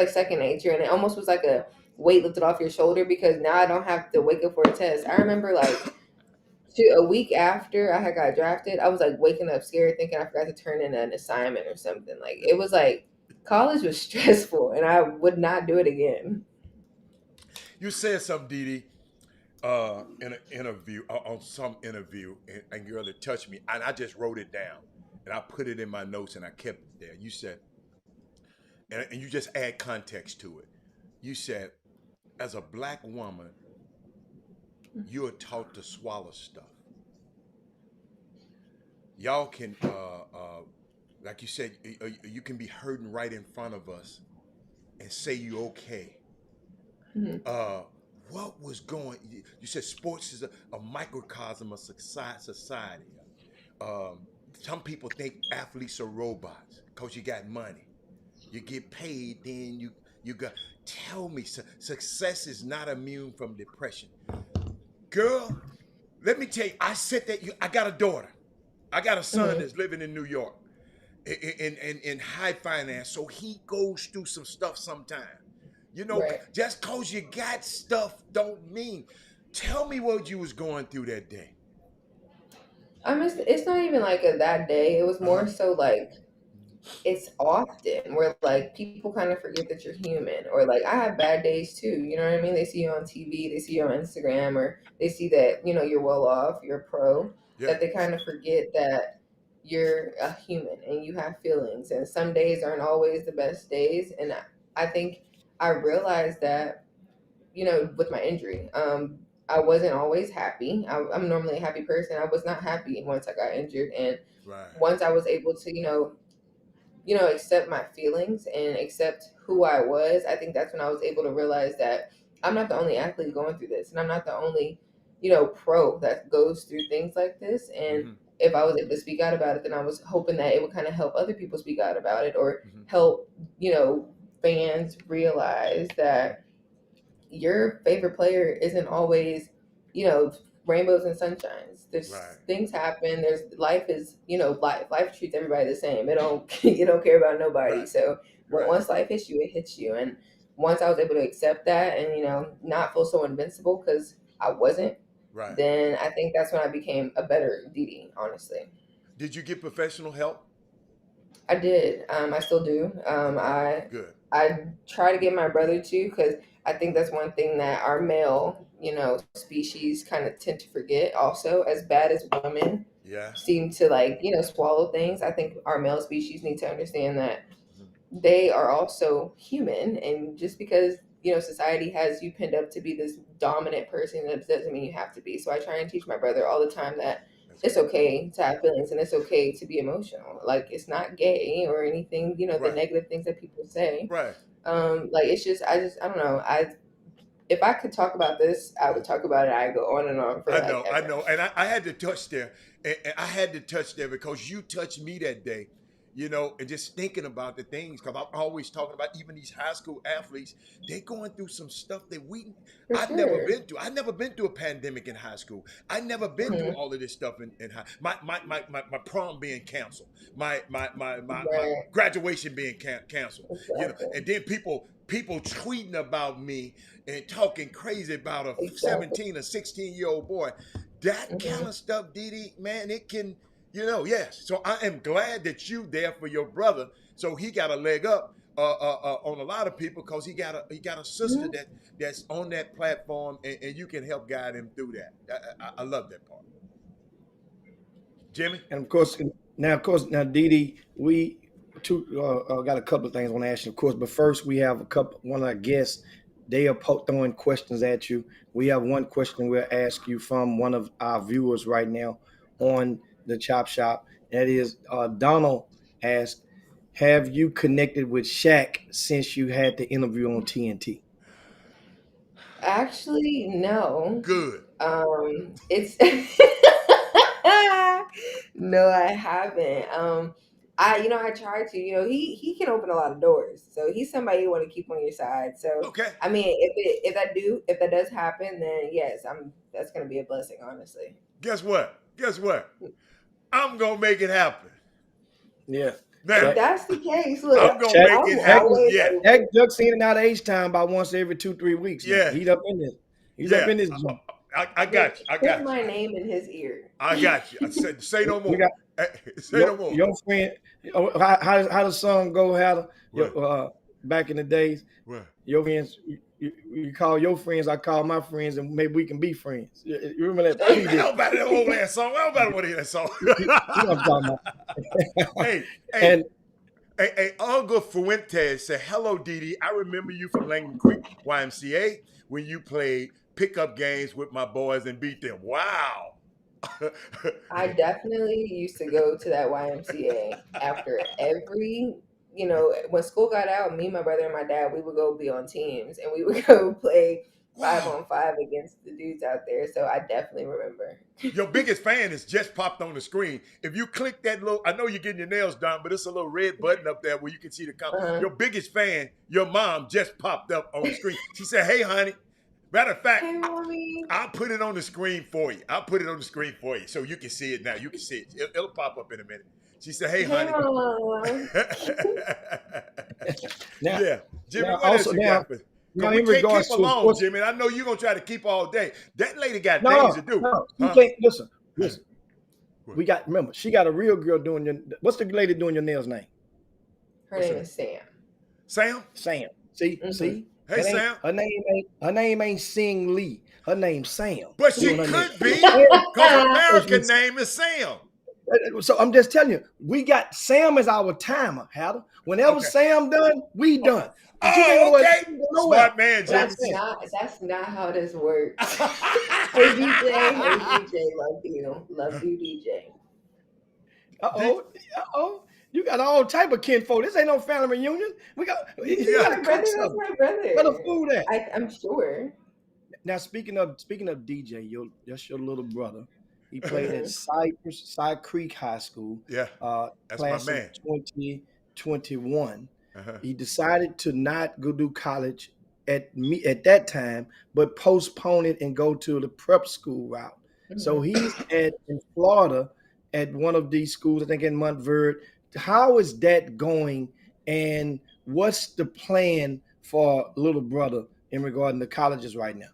second nature, and it almost was like a weight lifted off your shoulder because now I don't have to wake up for a test. I remember like a week after I had got drafted, I was like waking up scared thinking I forgot to turn in an assignment or something. Like it was like college was stressful and I would not do it again. You said something, Dee Dee, in an interview, on some interview, and girl, it touched me, and I just wrote it down, and I put it in my notes, and I kept it there. You said, and you just add context to it. You said, as a black woman, you are taught to swallow stuff. Y'all can, like you said, you can be hurting right in front of us and say you okay. Mm-hmm. What was going? You said sports is a microcosm of society. Some people think athletes are robots because you got money, you get paid, then you got. Tell me, success is not immune from depression, girl. Let me tell you, I said that I got a daughter. I got a son Mm-hmm. that's living in New York in high finance, so he goes through some stuff sometimes. Right. Just cause you got stuff don't mean. Tell me what you was going through that day. It's not even like that day. It was Uh huh. more so like it's often where like people kind of forget that you're human, or like I have bad days too, you know what I mean? They see you on TV, they see you on Instagram, or they see that you're well off, you're a pro, Yeah. that they kind of forget that you're a human and you have feelings, and some days aren't always the best days. And I think I realized that with my injury, I wasn't always happy. I'm normally a happy person. I was not happy once I got injured, and Right. once I was able to accept my feelings and accept who I was, I think that's when I was able to realize that I'm not the only athlete going through this, and I'm not the only, pro that goes through things like this. And Mm-hmm. if I was able to speak out about it, then I was hoping that it would kind of help other people speak out about it, or Mm-hmm. help, fans realize that your favorite player isn't always, rainbows and sunshines. There's Right. things happen. There's life is, life. Life treats everybody the same. It don't you don't care about nobody. Right. So Right. once life hits you, it hits you. And once I was able to accept that and not feel so invincible because I wasn't, Right. then I think that's when I became a better Dee Dee, honestly. Did you get professional help? I did. I still do. Okay. I Good. I try to get my brother to, because I think that's one thing that our male, species kind of tend to forget. Also, as bad as women Yeah. seem to like, swallow things, I think our male species need to understand that Mm-hmm. they are also human, and just because society has you pinned up to be this dominant person, that doesn't mean you have to be. So I try and teach my brother all the time that That's it's good. okay to have feelings and it's okay to be emotional. Like it's not gay or anything, the Right. negative things that people say. Right. Like it's just I don't know. If I could talk about this, I would talk about it. I go on and on for like I ever. know, and I had to touch there, and I had to touch there because you touched me that day, and just thinking about the things, because I'm always talking about even these high school athletes, they going through some stuff that For I've never sure. been through. I never been through a pandemic in high school. I never been through Hmm. all of this stuff in high. My prom being canceled, my Right. graduation being canceled, Exactly. and then people tweeting about me and talking crazy about a Exactly. 17 or 16-year-old boy. That kind Hmm. of stuff, Dee Dee, man, it can, yes. So I am glad that you there for your brother. So he got a leg up on a lot of people because he got a sister Hmm. that's on that platform, and you can help guide him through that. I love that part. Jimmy? And of course, now, Dee Dee, we got a couple of things I want to ask you, of course. But first, we have one of our guests They are throwing questions at you. We have one question we'll ask you from one of our viewers right now on the Chop Shop. That is, Donald asked, have you connected with Shaq since you had the interview on TNT? Actually, no. Good. It's no, I haven't. I tried to. He can open a lot of doors, so he's somebody you want to keep on your side. So, Okay. I mean, if that does happen, then yes, that's gonna be a blessing, honestly. Guess what? I'm gonna make it happen. Yeah. Now, If that's the case, look, I'm gonna make it happen. always Yeah. Shaq ducks in and out of H-Time about once every 2-3 weeks. Yeah. He's up in this. He's up in this zone. I got you. Put my name in his ear. I got you. I said, say no more. No more. Your friend, how the song go? Back in the days, What? your friends, you call your friends, I call my friends, and maybe we can be friends. You remember that? How about that old ass song? How about want to hear that song? You know what I'm talking about. Hey, Uncle Fuentes said, hello, Didi. I remember you from Langley Creek YMCA when you played pickup games with my boys and beat them. Wow. I definitely used to go to that YMCA after every, when school got out, me, my brother, and my dad, we would go be on teams and we would go play 5-on-5 against the dudes out there. So I definitely remember. Your biggest fan is just popped on the screen. If you click that little, I know you're getting your nails done, but it's a little red button up there where you can see the comment. Uh-huh. Your biggest fan, your mom, just popped up on the screen. She said, hey, honey. Matter of fact, Hey, mommy. I'll put it on the screen for you. So you can see it now. You can see it. It'll pop up in a minute. She said, hey, honey. Mom. Now, Yeah. Jimmy, now, what also, else you now, got for? now, We in can't regards keep to along, sports- Jimmy. I know you're going to try to keep all day. That lady got No, things to do. no, you Huh? can't. Listen. What? Remember, she got a real girl doing your. What's the lady doing your nails name? Her name is Sam. Sam? Sam. See, Mhm. see. Hey, Her Sam. Her name ain't Sing Lee. Her name's Sam. But she Doing her could name. be, because American name is Sam. So I'm just telling you, we got Sam as our timer, Hatter. Whenever Okay. Sam done, we done. But you Oh, can't go okay. nowhere. Smart man, Jimmy. That's not how this works. Hey DJ, love you, DJ. You got all type of kinfolk. This ain't no family reunion. You gotta cook That's something. my brother. Where the food at? I'm sure. Now speaking of DJ, that's your little brother. He played at Side Creek High School. Yeah, that's class my man. of 2021. Uh-huh. He decided to not go do college at that time, but postpone it and go to the prep school route. Mm-hmm. So he's in Florida at one of these schools, I think in Montverde. How is that going, and what's the plan for little brother in regard to colleges right now?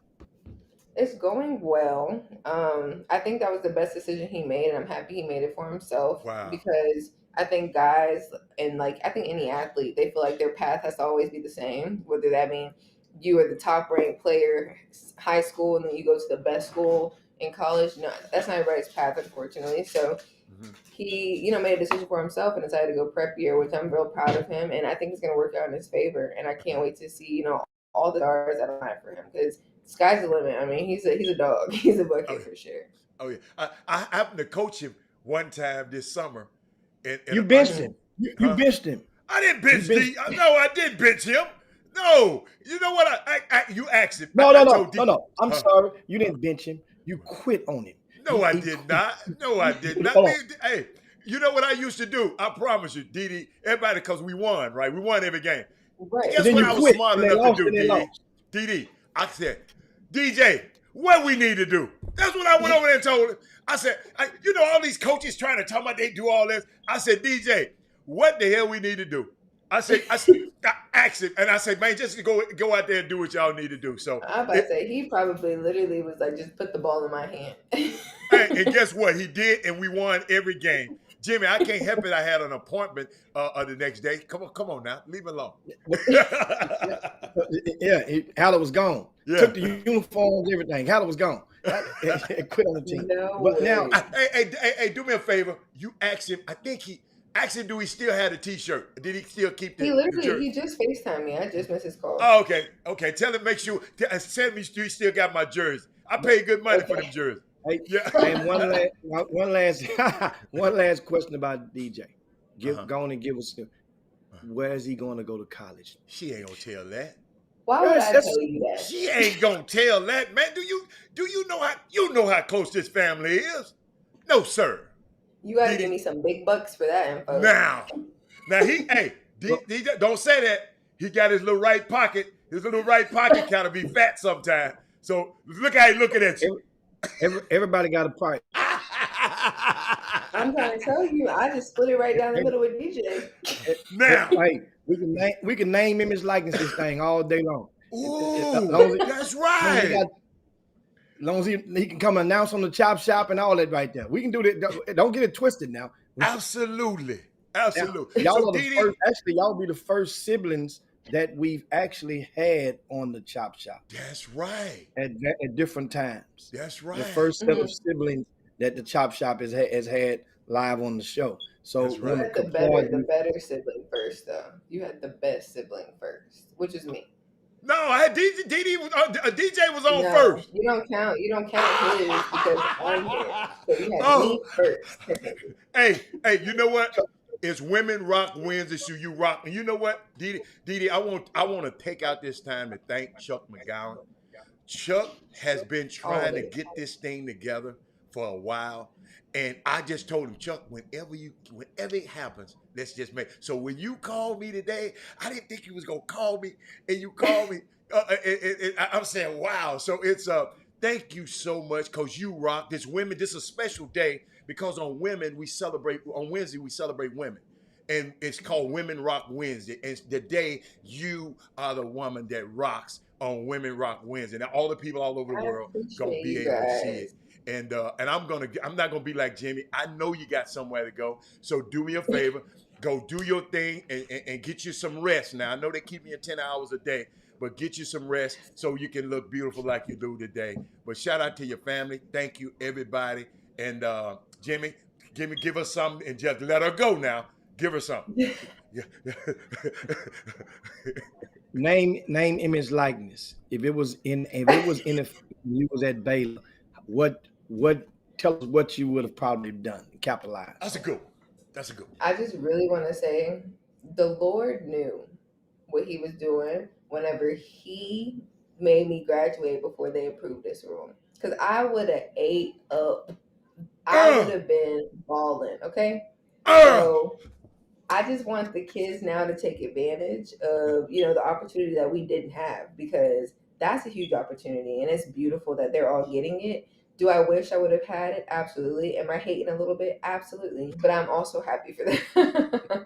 It's going well. I think that was the best decision he made, and I'm happy he made it for himself. Wow. Because I think guys, and I think any athlete, they feel like their path has to always be the same. Whether that means you are the top ranked player high school and then you go to the best school in college. No, that's not everybody's path, unfortunately. So he, made a decision for himself and decided to go prep year, which I'm real proud of him, and I think it's going to work out in his favor. And I can't wait to see, all the stars that I have for him, because sky's the limit. I mean, he's a dog. He's a bucket for sure. Oh yeah, I happened to coach him one time this summer. You benched him. You benched him. I didn't bench D. No, I didn't bench him. No, you know what? You asked him. No. I'm sorry. You didn't bench him. You quit on him. No, I did not. No, I did not. Hey, you know what I used to do? I promise you, Didi. Everybody, because we won, right? We won every game. Right. Guess what I was smart enough to do, Didi? I said, DJ, what we need to do? That's what I went over there and told him. I said, all these coaches trying to talk about they do all this. I said, DJ, what the hell we need to do? I asked him, and I said, man, just go out there and do what y'all need to do. So I'm about to say, he probably literally was like, just put the ball in my hand. and guess what? He did, and we won every game. Jimmy, I can't help it. I had an appointment the next day. Come on now. Leave it alone. Yeah, Haller was gone. Yeah. Took the uniforms, everything. Haller was gone. Quit on the team. No but way. now, hey, do me a favor. You ask him. I think Actually, do he still have the T-shirt? Did he still keep He the literally, jersey? he just FaceTimed me. I just missed his call. Oh, okay. Tell him, make sure. Send me. You still got my jersey. I paid good money for them jerseys. Hey, Yeah. and one last question about DJ. Go on and give us. Where is he going to go to college? She ain't gonna tell that. Why would I tell you that? She ain't gonna tell that, man. Do you know how close this family is? No, sir. You gotta give me some big bucks for that info. Now DJ, don't say that. He got his little right pocket. His little right pocket kind of be fat sometimes. So look how he looking at you. Everybody got a part. I'm trying to tell you, I just split it right down the middle with DJ. Now, hey, we can name image likeness this thing all day long. Ooh, that's right. As long as he can come announce on the Chop Shop and all that right there. We can do that. Don't get it twisted now. Absolutely. Y'all So are the first, actually, y'all be the first siblings that we've actually had on the Chop Shop. That's right. At different times. That's right. The first set of siblings that the Chop Shop has had live on the show. So That's right. You had the better sibling first, though. You had the best sibling first, which is me. No, I had DJ was on first. You don't count his because I'm here. So you had me first. Hey, you know what? It's Women Rock Wednesday, so you rock. And you know what, Didi, I want to take out this time to thank Chuck McGowan. Chuck has been trying to get this thing together for a while. And I just told him, Chuck, whenever it happens, let's just make. So when you called me today, I didn't think you was gonna call me, and you called me. I'm saying, wow. So it's thank you so much, because you rock. This is a special day because on Wednesday we celebrate women. And it's called Women Rock Wednesday. And the day you are the woman that rocks on Women Rock Wednesday. Now all the people all over the world gonna be able to see it. And I'm not gonna be like Jimmy. I know you got somewhere to go. So do me a favor, go do your thing and get you some rest. Now I know they keep me in 10 hours a day, but get you some rest so you can look beautiful like you do today. But shout out to your family. Thank you, everybody. And Jimmy, give us something and just let her go now. Give her something. Name, image, likeness. If it was in you was at Baylor, tell us what you would have probably done, capitalized. That's a good one. I just really want to say the Lord knew what he was doing whenever he made me graduate before they approved this rule. Because I would have ate up. I would have been balling, okay? So I just want the kids now to take advantage of, the opportunity that we didn't have, because that's a huge opportunity and it's beautiful that they're all getting it. Do I wish I would have had it? Absolutely. Am I hating a little bit? Absolutely. But I'm also happy for that.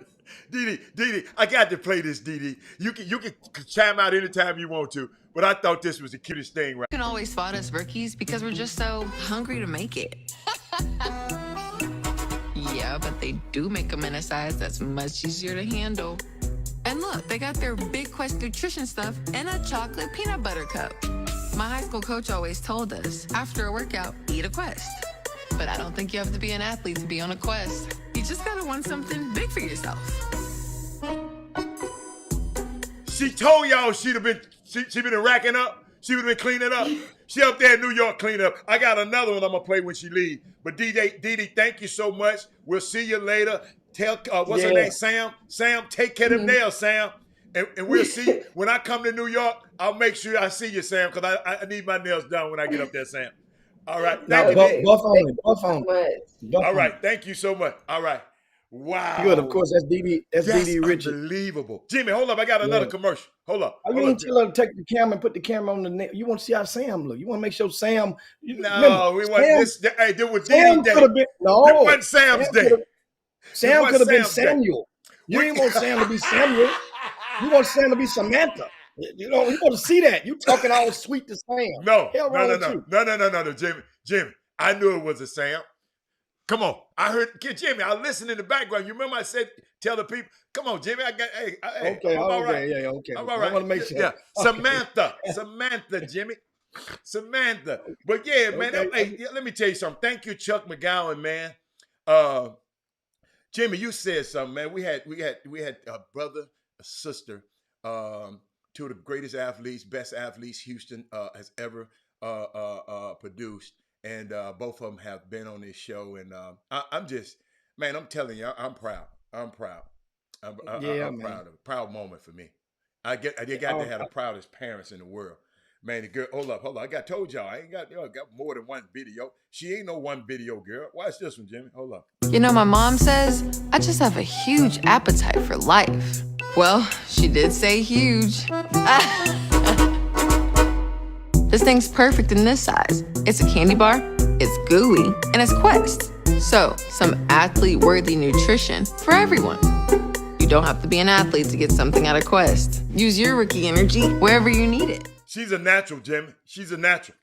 Didi, I got to play this, Didi. You can chime out anytime you want to, but I thought this was the cutest thing, right? You can always spot us rookies because we're just so hungry to make it. Yeah, but they do make them in a size that's much easier to handle. And look, they got their Big Quest nutrition stuff in a chocolate peanut butter cup. My high school coach always told us, after a workout, eat a Quest. But I don't think you have to be an athlete to be on a Quest. You just gotta want something big for yourself. She told y'all she been racking up. She would have been cleaning up. She up there in New York cleaning up. I got another one I'm gonna play when she leaves. But Didi, thank you so much. We'll see you later. Tell what's her name, Sam. Sam, take care of them nails, Sam. And we'll see. When I come to New York, I'll make sure I see you, Sam, because I need my nails done when I get up there, Sam. All right. Thank you. Buff on it. All right. Thank you so much. All right. Wow. Good. Of course, that's Didi. That's Didi Richard. Unbelievable. Jimmy, hold up. I got another commercial. Hold up. You didn't tell her to take the camera and put the camera on the net. You want to see how Sam look. You want to make sure Sam. We want this. Hey, there was Sam Didi could have been. No. It wasn't Sam's day. Sam could have been Samuel. You didn't want Sam to be Samuel. You want Sam to be Samantha. You want to see that. You talking all sweet to Sam. No, Jimmy. I knew it was a Sam. Come on. I heard Jimmy. I listened in the background. You remember I said, tell the people, come on, Jimmy. Okay, all right. Yeah, okay. I'm all right. I want to make sure. Yeah. Samantha, Jimmy. Samantha. But yeah, man. Hey, let me tell you something. Thank you, Chuck McGowan, man. Jimmy, you said something, man. We had a brother, a sister, two of the greatest athletes, best athletes Houston has ever produced, and both of them have been on this show. And I'm just, man, I'm telling you, I'm proud. I'm proud. Yeah, I'm man. proud of a proud moment for me. They got to have the proudest parents in the world. Man, the girl, hold up. Told y'all, I got more than one video. She ain't no one video girl. Watch this one, Jimmy. Hold up. You know, my mom says I just have a huge appetite for life. Well, she did say huge. This thing's perfect in this size. It's a candy bar, it's gooey, and it's Quest. So, some athlete-worthy nutrition for everyone. You don't have to be an athlete to get something out of Quest. Use your rookie energy wherever you need it. She's a natural, Jimmy. She's a natural.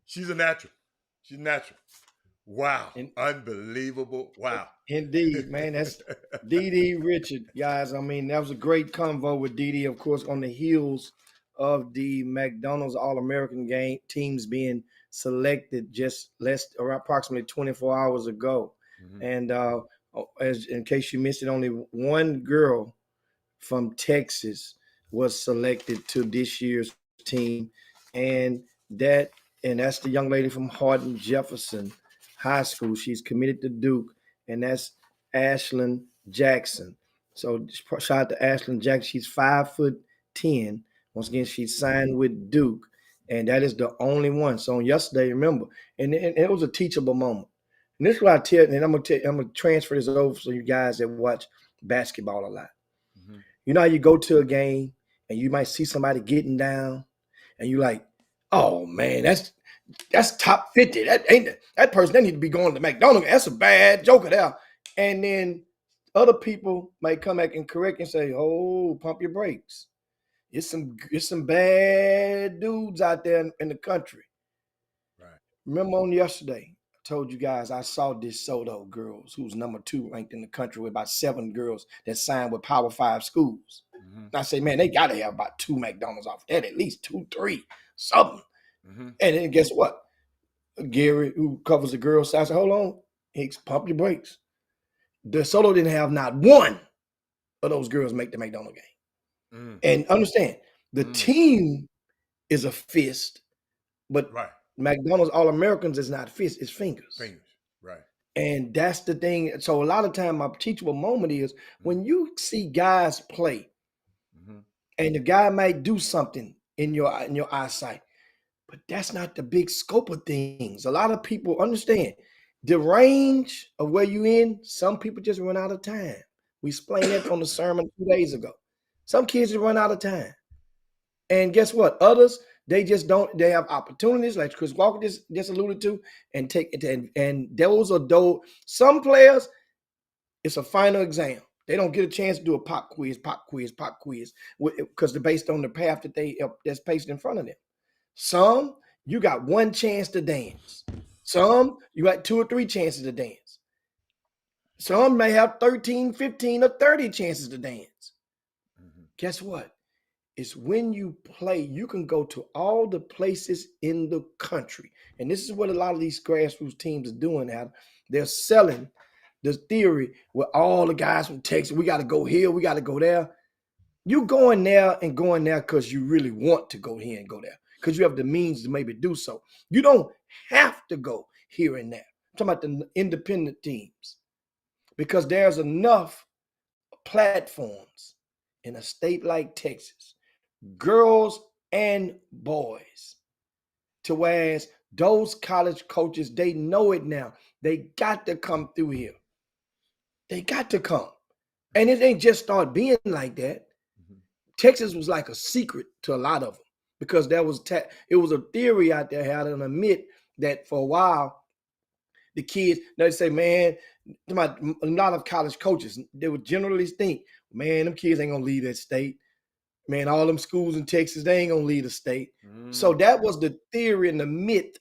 She's natural. Wow. Unbelievable. Wow. Indeed, man. That's Dee Dee Richard, guys. I mean, that was a great convo with Dee Dee, of course, on the heels of the McDonald's All American game teams being selected just approximately 24 hours ago. Mm-hmm. And as in case you missed it, only one girl from Texas was selected to this year's team, and that's the young lady from Hardin Jefferson High School. She's committed to Duke, and that's Ashlyn Jackson. So shout out to Ashlyn Jackson. She's 5'10". Once again, she's signed with Duke, and that is the only one. So on yesterday, remember, and it was a teachable moment. And this is what I tell, and I'm gonna transfer this over so you guys that watch basketball a lot. Mm-hmm. You know how you go to a game and you might see somebody getting down, and you're like, "Oh man, that's top 50. That person, they need to be going to McDonald's. That's a bad joker there." And then other people might come back and correct and say, "Oh, pump your brakes. It's some bad dudes out there in the country." Right. Remember on yesterday, I told you guys I saw DeSoto girls, who's number 2 ranked in the country, with about 7 girls that signed with Power 5 schools. Mm-hmm. And I say, man, they got to have about 2 McDonald's off that, at least 2, 3, something. Mm-hmm. And then guess what? Gary, who covers the girls' side, said, hold on, Hicks, pump your brakes. DeSoto didn't have not one of those girls make the McDonald's game. Mm. And understand, the team is a fist, but right. McDonald's All Americans is not fist, it's fingers. Fingers, right. And that's the thing. So a lot of time, my teachable moment is when you see guys play, and the guy might do something in your eyesight, but that's not the big scope of things. A lot of people understand the range of where you in. Some people just run out of time. We explained that on the sermon 2 days ago. Some kids just run out of time. And guess what? Others, they just don't. They have opportunities, like Chris Walker just alluded to, and take it. And those are those. Some players, it's a final exam. They don't get a chance to do a pop quiz, because they're based on the path that's placed in front of them. Some, you got one chance to dance. Some, you got 2 or 3 chances to dance. Some may have 13, 15, or 30 chances to dance. Guess what? It's when you play, you can go to all the places in the country. And this is what a lot of these grassroots teams are doing now. They're selling the theory with all the guys from Texas. We got to go here. We got to go there. You going there because you really want to go here and go there, because you have the means to maybe do so. You don't have to go here and there. I'm talking about the independent teams, because there's enough platforms in a state like Texas, girls and boys, to whereas those college coaches, they know it now. They got to come through here. They got to come. And it ain't just start being like that. Texas was like a secret to a lot of them, because there was it was a theory out there, how to admit that for a while, the kids, they say, man, a lot of college coaches, they would generally think, man, them kids ain't gonna leave that state. Man, all them schools in Texas, they ain't gonna leave the state. So that was the theory and the myth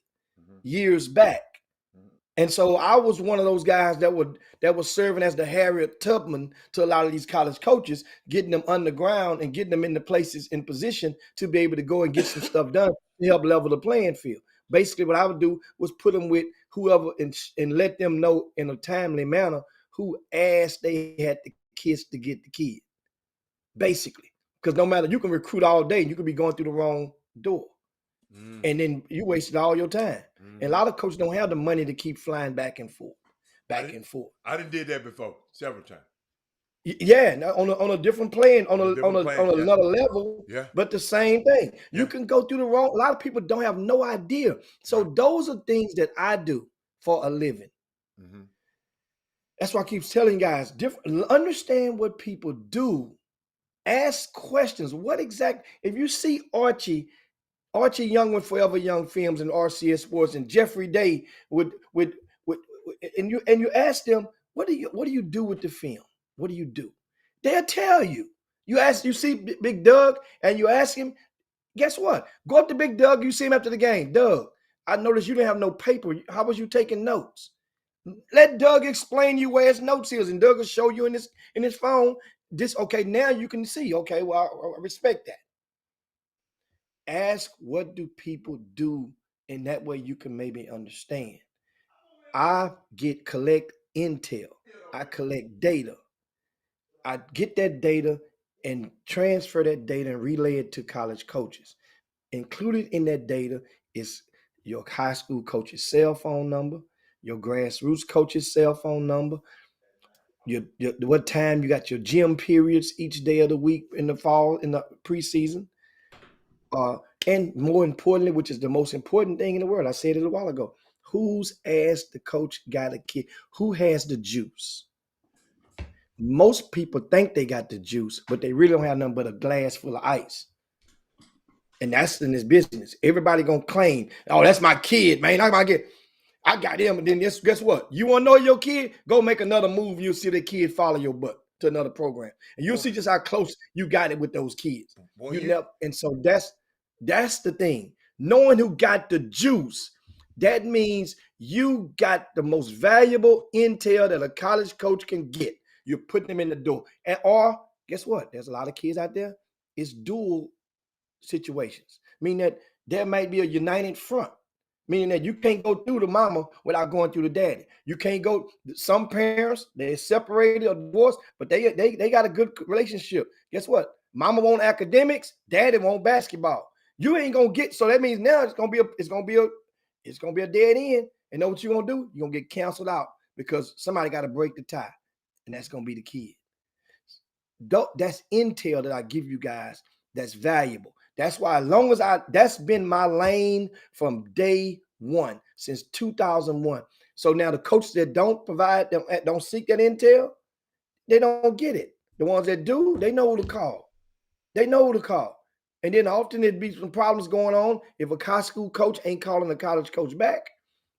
years back. And so I was one of those guys that was serving as the Harriet Tubman to a lot of these college coaches, getting them underground and getting them into places in position to be able to go and get some stuff done to help level the playing field. Basically, what I would do was put them with whoever and let them know in a timely manner who asked they had the kids to get the kid. Basically. Because no matter, you can recruit all day, you could be going through the wrong door. And then you wasted all your time. And a lot of coaches don't have the money to keep flying back and forth. I done did that before several times. Yeah, on a different plane, on another level, but the same thing. You can go through the wrong. A lot of people don't have no idea. So those are things that I do for a living. That's why I keep telling guys, understand what people do. Ask questions. What exactly? If you see Archie Young with Forever Young Films and RCS Sports and Jeffrey Day and you ask them, what do you do with the film? What do you do? They'll tell you. You see Big Doug and you ask him, guess what? Go up to Big Doug, you see him after the game. Doug, I noticed you didn't have no paper. How was you taking notes? Let Doug explain to you where his notes is, and Doug will show you in his phone. Okay, now you can see. Okay, well, I respect that. Ask, what do people do? And that way you can maybe understand. I collect intel. I collect data. I get that data and transfer that data and relay it to college coaches. Included in that data is your high school coach's cell phone number, your grassroots coach's cell phone number, what time you got your gym periods each day of the week in the fall, in the preseason. And more importantly, which is the most important thing in the world, I said it a while ago, whose ass the coach got a kid? Who has the juice? Most people think they got the juice, but they really don't have nothing but a glass full of ice. And that's in this business. Everybody gonna claim, oh, that's my kid, man. I got him. And then guess what? You want to know your kid? Go make another move. You'll see the kid follow your butt to another program. And you'll see just how close you got it with those kids. And so that's the thing. Knowing who got the juice, that means you got the most valuable intel that a college coach can get. You're putting them in the door. Or guess what? There's a lot of kids out there. It's dual situations. Meaning that there might be a united front. Meaning that you can't go through the mama without going through the daddy. You can't go. Some parents, they're separated or divorced, but they got a good relationship. Guess what? Mama want academics, daddy want basketball. You ain't gonna get. So that means now it's gonna be a dead end. And know what you're gonna do? You're gonna get canceled out because somebody got to break the tie, and that's gonna be the kid. That's intel that I give you guys. That's valuable. That's why, that's been my lane from day one, since 2001. So now the coaches that don't seek that intel, they don't get it. The ones that do, they know who to call. And then often there'd be some problems going on if a high school coach ain't calling a college coach back.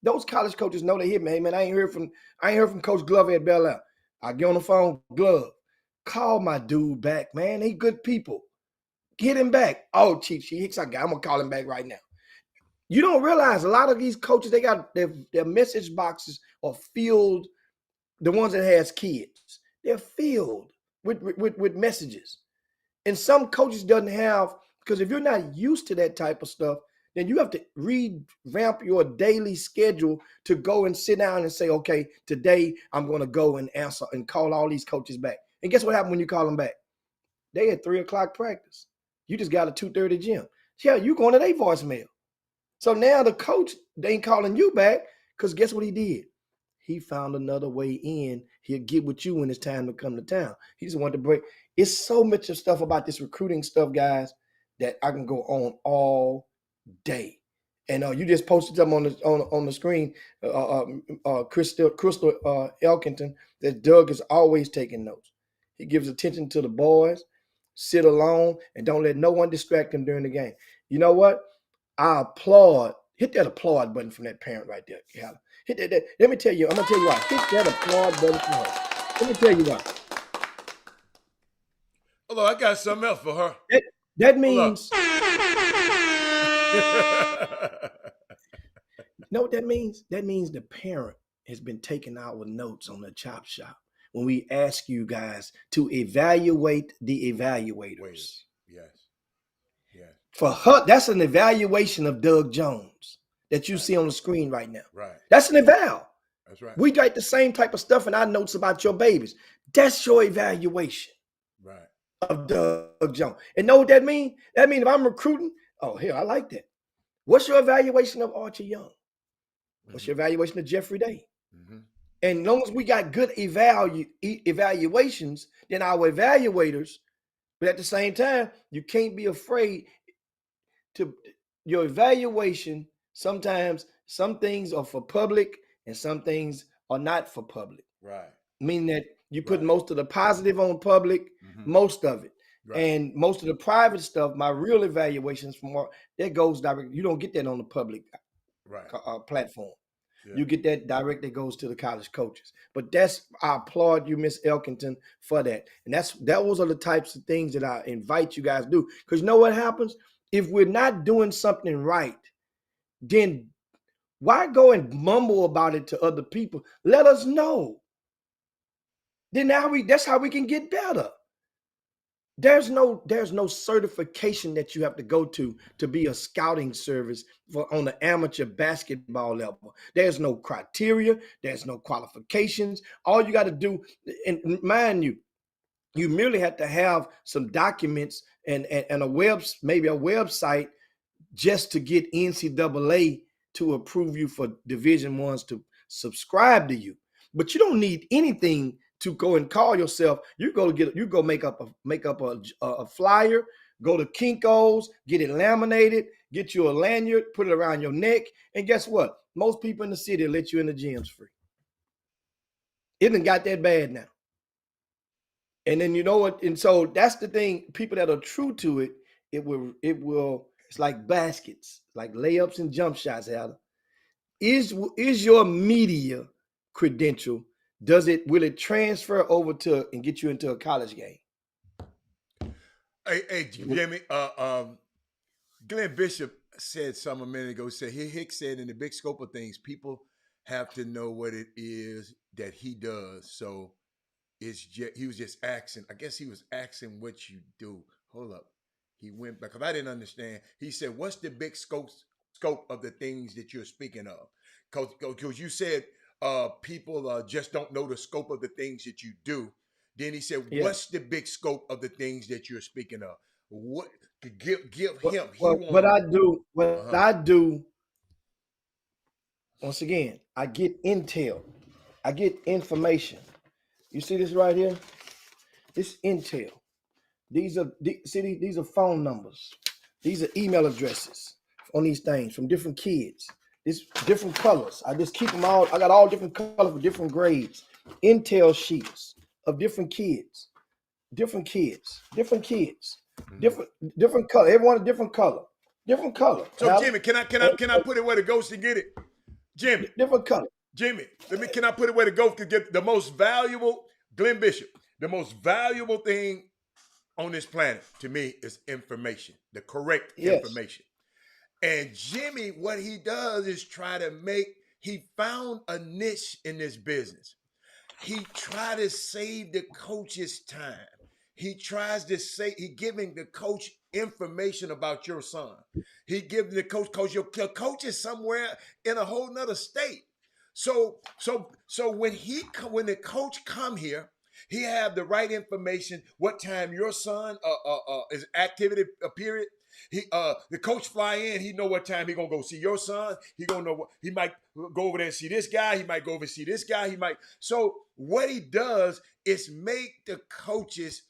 Those college coaches know they hit me. Hey man, I ain't heard from Coach Glover at Bel Air. I get on the phone, Glove, call my dude back, man. They good people. Get him back. Oh, Chief Hicks, I'm gonna call him back right now. You don't realize a lot of these coaches, they got their message boxes are filled. The ones that has kids, they're filled with messages. And some coaches doesn't have, because if you're not used to that type of stuff, then you have to revamp your daily schedule to go and sit down and say, okay, today I'm going to go and answer and call all these coaches back. And guess what happened when you call them back? They at 3:00 practice. You just got a 2:30 gym. Yeah, you going to their voicemail. So now the coach, they ain't calling you back because guess what he did? He found another way in. He'll get with you when it's time to come to town. He just wanted to break. It's so much of stuff about this recruiting stuff, guys, that I can go on all day. And you just posted something on the screen, Crystal Elkington, that Doug is always taking notes. He gives attention to the boys. Sit alone and don't let no one distract him during the game. You know what? I applaud. Hit that applaud button from that parent right there. Yeah. Hit that. Let me tell you. I'm gonna tell you why. Hit that applaud button from her. Let me tell you why. Although I got something else for her. That means. You know what that means? That means the parent has been taking our notes on the chop shop. When we ask you guys to evaluate the evaluators. Yes. For her, that's an evaluation of Doug Jones that you see on the screen right now. Right. That's an eval. That's right. We write the same type of stuff in our notes about your babies. That's your evaluation Right. of Doug Jones. And know what that means? That means if I'm recruiting, oh, hell, I like that. What's your evaluation of Archie Young? What's your evaluation of Jeffrey Day? And as long as we got good evaluations, then our evaluators, but at the same time, you can't be afraid to your evaluation. Sometimes some things are for public and some things are not for public. Right. Meaning that you put most of the positive on public, most of it. Right. And most of the private stuff, my real evaluations from that goes direct. You don't get that on the public platform. Yeah. You get that direct that goes to the college coaches. But I applaud you, Miss Elkington, for that. And those are the types of things that I invite you guys to do. Because you know what happens? If we're not doing something right, then why go and mumble about it to other people? Let us know. Then that's how we can get better. There's no certification that you have to go to be a scouting service on the amateur basketball level. There's no criteria. There's no qualifications. All you got to do, and mind you merely have to have some documents and maybe a website just to get NCAA to approve you for Division I's to subscribe to you. But you don't need anything to go and call yourself. You go make up a flyer, go to Kinko's, get it laminated, get you a lanyard, put it around your neck, and guess what? Most people in the city let you in the gyms free. It done got that bad now. And then you know what? And so that's the thing. People that are true to it, it will. It's like baskets, like layups and jump shots. Adam, is your media credential? Will it transfer over to and get you into a college game? Hey, Jimmy, Glenn Bishop said something a minute ago. Hicks said, in the big scope of things, people have to know what it is that he does. So he was just asking. I guess he was asking what you do. Hold up. He went back, because I didn't understand. He said, what's the big scope of the things that you're speaking of? Because you said people just don't know the scope of the things that you do. Then he said, what's the big scope of the things that you're speaking of? What give him? What I do, once again, I get intel. I get information. You see this right here? This intel. These are phone numbers. These are email addresses on these things from different kids. It's different colors. I just keep them all. I got all different colors for different grades. Intel sheets of different kids. Different color. Everyone a different color. So now, Jimmy, can I put it where the ghost can get it? Jimmy. Different color. Jimmy, can I put it where the ghost can get the most valuable? Glenn Bishop, the most valuable thing on this planet to me is information, the correct information. And Jimmy, what he does is he found a niche in this business. He tried to save the coach's time. He tries to he giving the coach information about your son. He giving the coach, your coach is somewhere in a whole nother state. So when the coach come here, he have the right information. What time your son is activity period. The coach fly in. He know what time he gonna go see your son. He gonna know what he might go over there and see this guy. He might go over and see this guy. So what he does is make the coaches'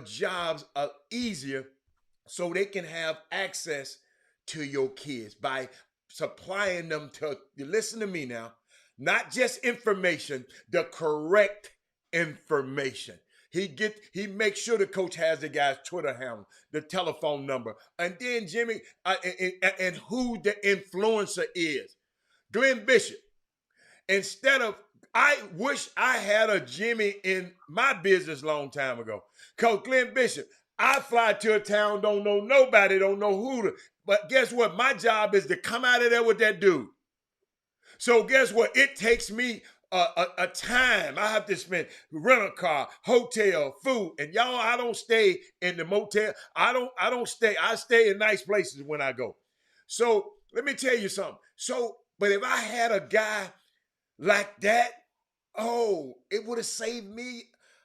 jobs easier, so they can have access to your kids by supplying them to. Listen to me now. Not just information, the correct information. He makes sure the coach has the guy's Twitter handle, the telephone number, and then Jimmy, and who the influencer is. Glenn Bishop. I wish I had a Jimmy in my business long time ago. Because Glenn Bishop, I fly to a town, don't know nobody, don't know who but guess what? My job is to come out of there with that dude. So guess what? It takes me a time. I have to spend rent a car, hotel, food, and y'all. I don't stay in the motel. I don't stay. I stay in nice places when I go. So let me tell you something. But if I had a guy like that, oh, it would have saved me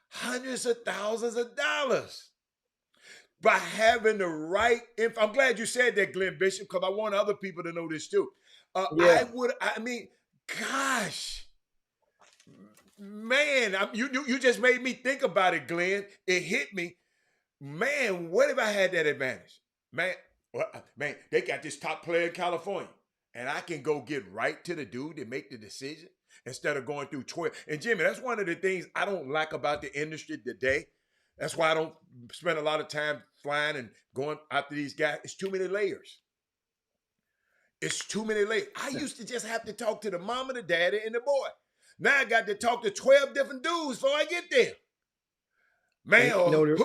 hundreds of thousands of dollars by having the right info. I'm glad you said that, Glenn Bishop, because I want other people to know this too. Yeah. I mean, gosh, man, you just made me think about it, Glenn. It hit me. Man, what if I had that advantage? Man, they got this top player in California, and I can go get right to the dude and make the decision instead of going through 12. And Jimmy, that's one of the things I don't like about the industry today. That's why I don't spend a lot of time flying and going after these guys. It's too many layers. It's too many layers. I used to just have to talk to the mama, the daddy, and the boy. Now I got to talk to 12 different dudes before I get there. Man, You know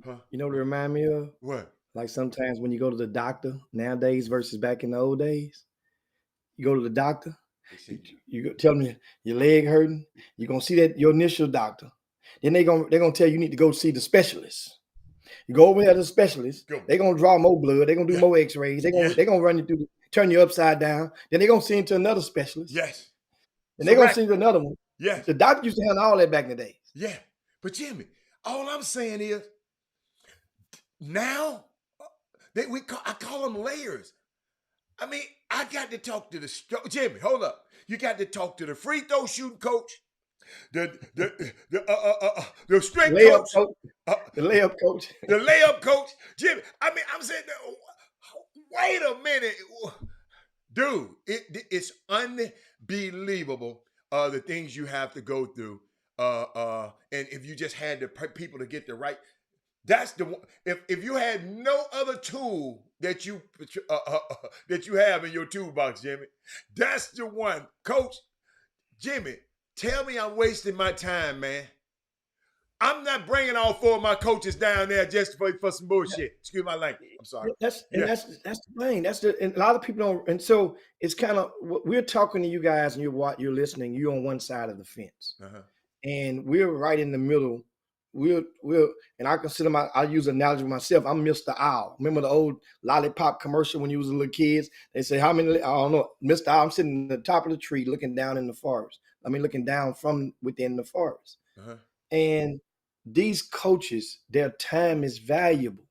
huh? what it remind me of? What? Like sometimes when you go to the doctor nowadays versus back in the old days, you go to the doctor, you tell them your leg hurting, you're gonna see that your initial doctor. Then they're gonna tell you need to go see the specialist. You go over there to the specialist, they're gonna draw more blood, they're gonna do more x-rays, they're gonna run you through, turn you upside down, then they're gonna send you to another specialist. Yes. And they're gonna send you to another one. Yes. The doctor used to handle all that back in the day. Yeah. But Jimmy, all I'm saying is now I call them layers. I mean, I got to talk to Jimmy. Hold up, you got to talk to the free throw shooting coach, the strength coach, the layup coach, the layup coach. Jimmy, I mean, I'm saying, wait a minute, dude. It's unbelievable the things you have to go through. And if you just had the people to get the right. That's the one. If you had no other tool that you have in your toolbox, Jimmy, that's the one. Coach, Jimmy, tell me I'm wasting my time, man. I'm not bringing all four of my coaches down there just for some bullshit. Excuse my language. I'm sorry. That's the thing. And a lot of people don't. And so it's kind of, we're talking to you guys, and you're listening. You're on one side of the fence, and we're right in the middle. And I consider I use an analogy myself. I'm Mr. Owl. Remember the old lollipop commercial when you was little kids? They say, how many, I don't know, Mr. Owl, I'm sitting at the top of the tree looking down in the forest. I mean, looking down from within the forest. And these coaches, their time is valuable.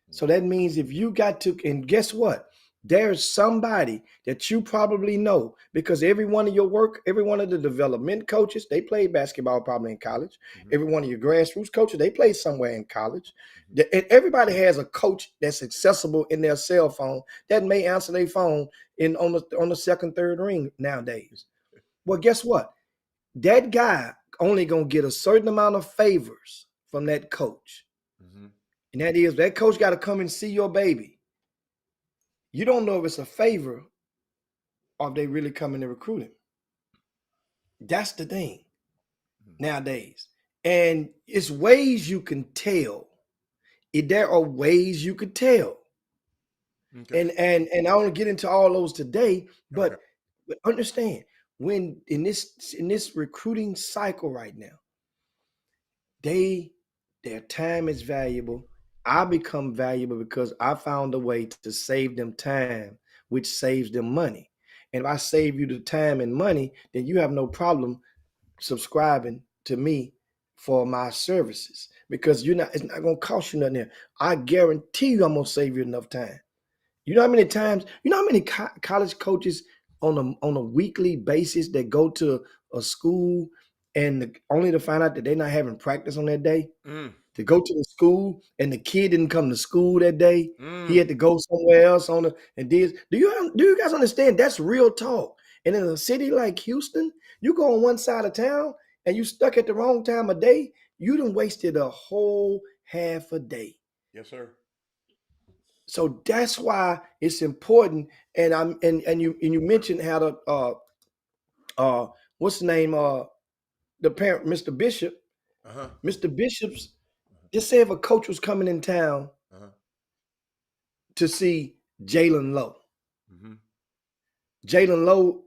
So that means if you got to, and guess what? There's somebody that you probably know, because every one of the development coaches, they played basketball probably in college. Every one of your grassroots coaches, they played somewhere in college. And everybody has a coach that's accessible in their cell phone that may answer their phone on the second, third ring nowadays. Well, guess what? That guy only gonna get a certain amount of favors from that coach. And that is, that coach got to come and see your baby. You don't know if it's a favor or if they really coming to recruit him. That's the thing nowadays. And it's ways you can tell. There are ways you could tell. And I don't want to get into all those today, but understand, when in this recruiting cycle right now, their time is valuable. I become valuable because I found a way to save them time, which saves them money. And if I save you the time and money, then you have no problem subscribing to me for my services, because it's not going to cost you nothing. I guarantee you I'm going to save you enough time. You know how many times, how many college coaches on a weekly basis that go to a school and only to find out that they're not having practice on that day? To go to the school and the kid didn't come to school that day. He had to go somewhere else do you guys understand? That's real talk. And in a city like Houston, you go on one side of town and you stuck at the wrong time of day, you done wasted a whole half a day. Yes, sir. So that's why it's important. And you mentioned how the what's the name? The parent, Mr. Bishop. Mr. Bishop's, just say if a coach was coming in town to see Jalen Lowe. Jalen Lowe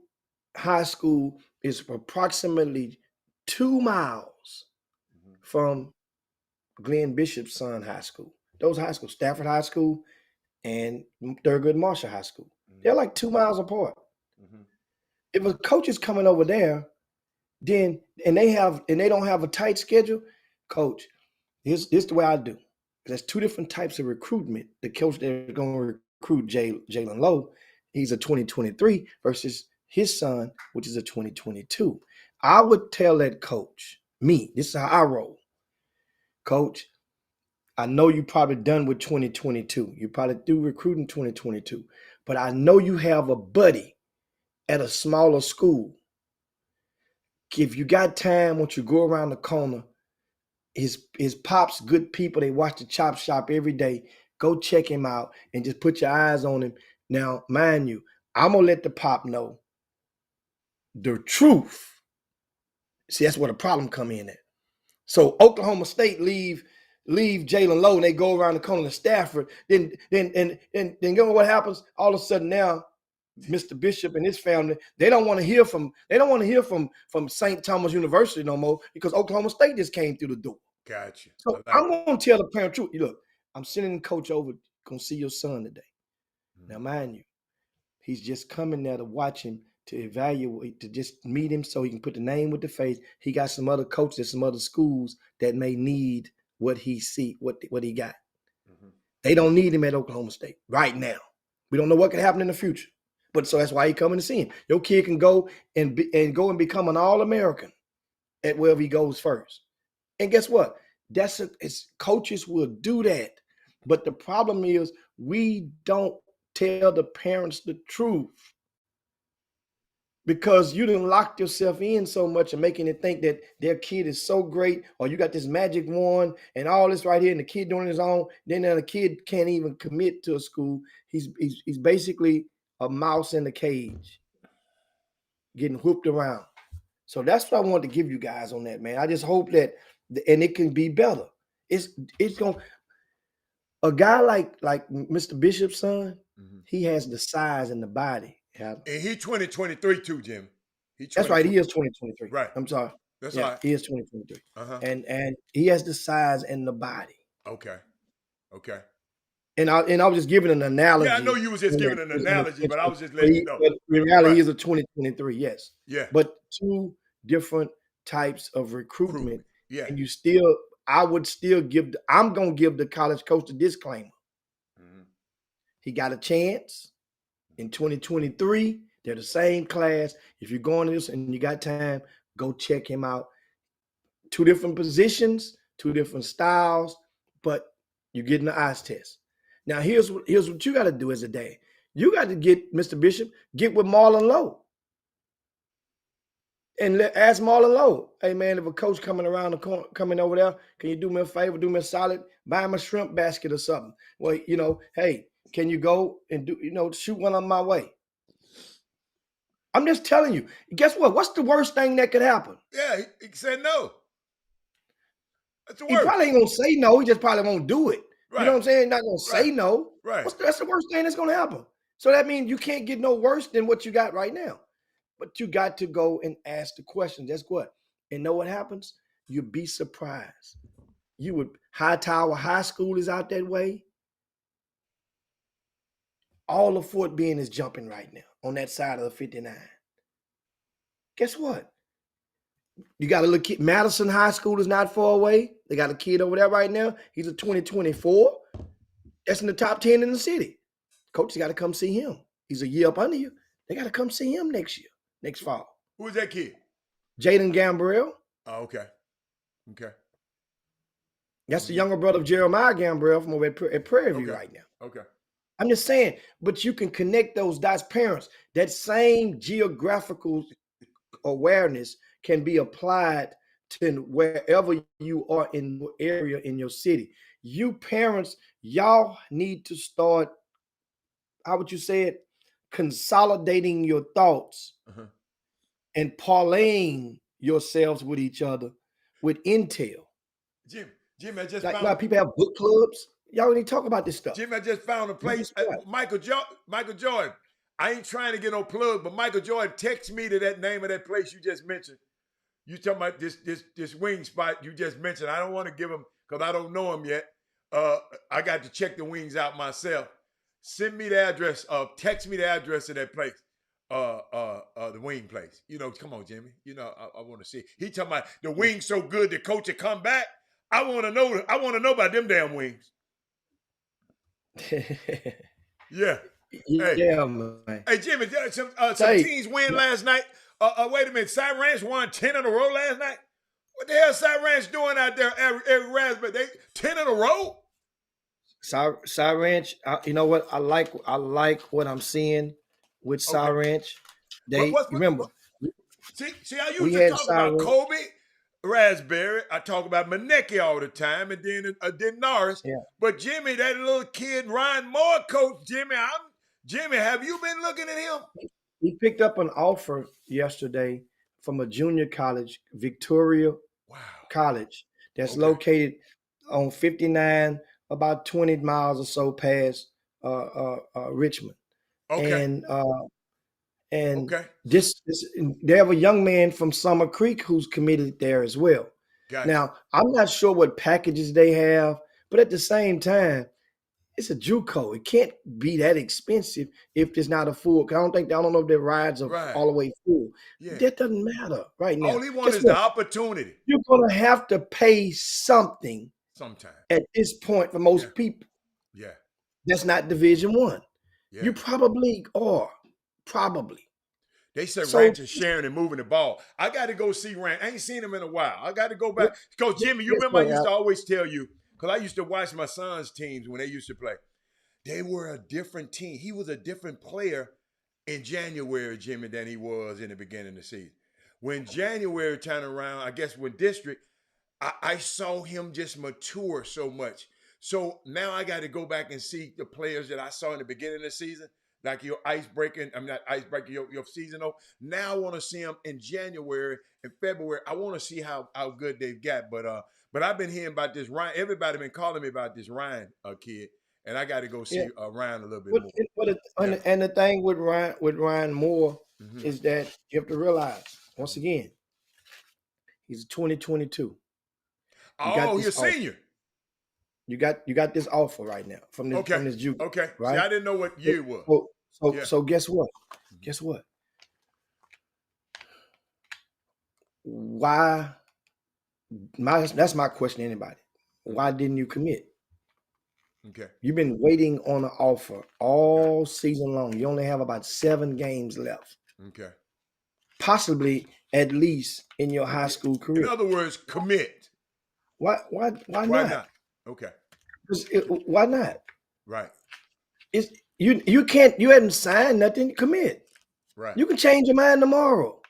High School is approximately 2 miles from Glenn Bishop's son high school. Those high schools, Stafford High School and Thurgood Marshall High School, they're like 2 miles apart. if a coach is coming over there, then and they don't have a tight schedule, coach, here's the way I do. There's two different types of recruitment. The coach that's going to recruit Jalen Lowe, he's a 2023 versus his son, which is a 2022. I would tell that coach, this is how I roll. Coach, I know you probably done with 2022. You probably do recruiting 2022. But I know you have a buddy at a smaller school. If you got time, once you go around the corner, his pops, good people, they watch the Chop Shop every day. Go check him out and just put your eyes on him. Now, mind you, I'm going to let the pop know the truth. See, that's where the problem come in at. So Oklahoma State leave Jalen Lowe and they go around the corner to Stafford. Then you know what happens? All of a sudden now, Mr. Bishop and his family, they don't want to hear from St. Thomas University no more because Oklahoma State just came through the door. Gotcha. So I'm going to tell the parent truth. Look, I'm sending the coach over, going to see your son today. Mm-hmm. Now, mind you, he's just coming there to watch him, to evaluate, to just meet him so he can put the name with the face. He got some other coaches, some other schools that may need what he got. Mm-hmm. They don't need him at Oklahoma State right now. We don't know what can happen in the future. But so that's why he coming to see him. Your kid can go and become an All-American at wherever he goes first. And guess what? Coaches will do that. But the problem is we don't tell the parents the truth because you done locked yourself in so much and making it think that their kid is so great or you got this magic wand and all this right here and the kid doing his own. Then the kid can't even commit to a school. He's basically a mouse in the cage getting whooped around. So that's what I want to give you guys on that, man. I just hope that, and it can be better. It's going to, a guy like Mr. Bishop's son, mm-hmm. He has the size and the body. And he 2023 too, Jim. That's right. He is 2023. Right. I'm sorry. That's right. He is 2023. Uh-huh. And he has the size and the body. Okay. And I was just giving an analogy. Yeah, I know you was just giving an analogy, but I was just letting you know. But in reality, he is a 2023, yes. Yeah. But two different types of recruitment. Yeah. And I'm going to give the college coach a disclaimer. Mm-hmm. He got a chance in 2023. They're the same class. If you're going to this and you got time, go check him out. Two different positions, two different styles, but you're getting the eyes test. Now, here's what you got to do as a dad. You got to get Mr. Bishop, get with Marlon Lowe. And ask Marlon Lowe, hey, man, if a coach coming around the corner, coming over there, can you do me a favor, do me a solid, buy him a shrimp basket or something? Well, hey, can you go and shoot one on my way? I'm just telling you. Guess what? What's the worst thing that could happen? Yeah, he said no. That's the worst. He probably ain't going to say no. He just probably won't do it. Right. You know what I'm saying? He's not going to say no. Right. That's the worst thing that's going to happen. So that means you can't get no worse than what you got right now. But you got to go and ask the questions. That's what. And know what happens? You'd be surprised. Hightower High School is out that way. All of Fort Bend is jumping right now on that side of the 59. Guess what? You got a little kid. Madison High School is not far away. They got a kid over there right now. He's a 2024. That's in the top 10 in the city. Coach got to come see him. He's a year up under you. They got to come see him next fall. Who is that kid? Jaden Gambrell. Oh, okay. That's the younger brother of Jeremiah Gambrell from over at Prairie View right now. Okay. I'm just saying, but you can connect those dots. Parents, that same geographical awareness can be applied to wherever you are in your area, in your city. You parents, y'all need to start, how would you say it? Consolidating your thoughts and parlaying yourselves with each other with intel. Jim, I just found like people have book clubs. Y'all need to talk about this stuff. Jim, I just found a place. Michael Jordan. I ain't trying to get no plug, but Michael Jordan text me to that name of that place you just mentioned. You talking about this wing spot you just mentioned. I don't want to give him because I don't know him yet. I got to check the wings out myself. Send me the address. Text me the address of that place. the wing place. Come on, Jimmy. I want to see. He talking about the wings so good the coach will come back. I want to know. I want to know about them damn wings. Yeah. Yeah, man. Hey, Jimmy. Some teams win last night. Wait a minute. Cy Ranch won 10 in a row last night. What the hell Cy Ranch doing out there every Raspberry? They 10 in a row. Cy Ranch. You know what? I like what I'm seeing with Cy Ranch. Remember. See, I used to talk about Kobe, Raspberry. I talk about Maneki all the time, and then Norris. Yeah. But Jimmy, that little kid, Ryan Moore, coach Jimmy. Jimmy, have you been looking at him? He picked up an offer yesterday from a junior college, Victoria College, that's located on 59, about 20 miles or so past Richmond. Okay. And this they have a young man from Summer Creek who's committed there as well. Gotcha. Now, I'm not sure what packages they have, but at the same time, it's a JUCO. It can't be that expensive if it's not a full. I don't know if their rides are all the way full. Yeah. That doesn't matter right now. All he wants is the opportunity. You're gonna have to pay something sometime at this point for most people. Yeah. That's not Division I. Yeah. You probably are. Probably. They said Ranch is sharing and moving the ball. I got to go see Ranch. I ain't seen him in a while. I got to go back. Because, Jimmy, you remember I used to always tell you, because I used to watch my son's teams when they used to play. They were a different team. He was a different player in January, Jimmy, than he was in the beginning of the season. When January turned around, I guess when district, I saw him just mature so much. So now I got to go back and see the players that I saw in the beginning of the season. Like your your seasonal. Now I want to see them in January and February. I want to see how good they've got. But I've been hearing about this Ryan. Everybody been calling me about this Ryan kid, and I got to go see Ryan a little bit more. And the thing with Ryan Moore is that you have to realize once again, he's 2022. He's a senior. You got this offer right now from this JUCO. Okay. Right? See, I didn't know what year it was. So guess what? Guess what? Why? That's my question to anybody. Why didn't you commit? Okay. You've been waiting on an offer all season long. You only have about 7 games left. Okay. Possibly at least in your high school career. In other words, commit. Why not? Okay. Why not? Right. You can't. You hadn't signed nothing. Commit. Right. You can change your mind tomorrow.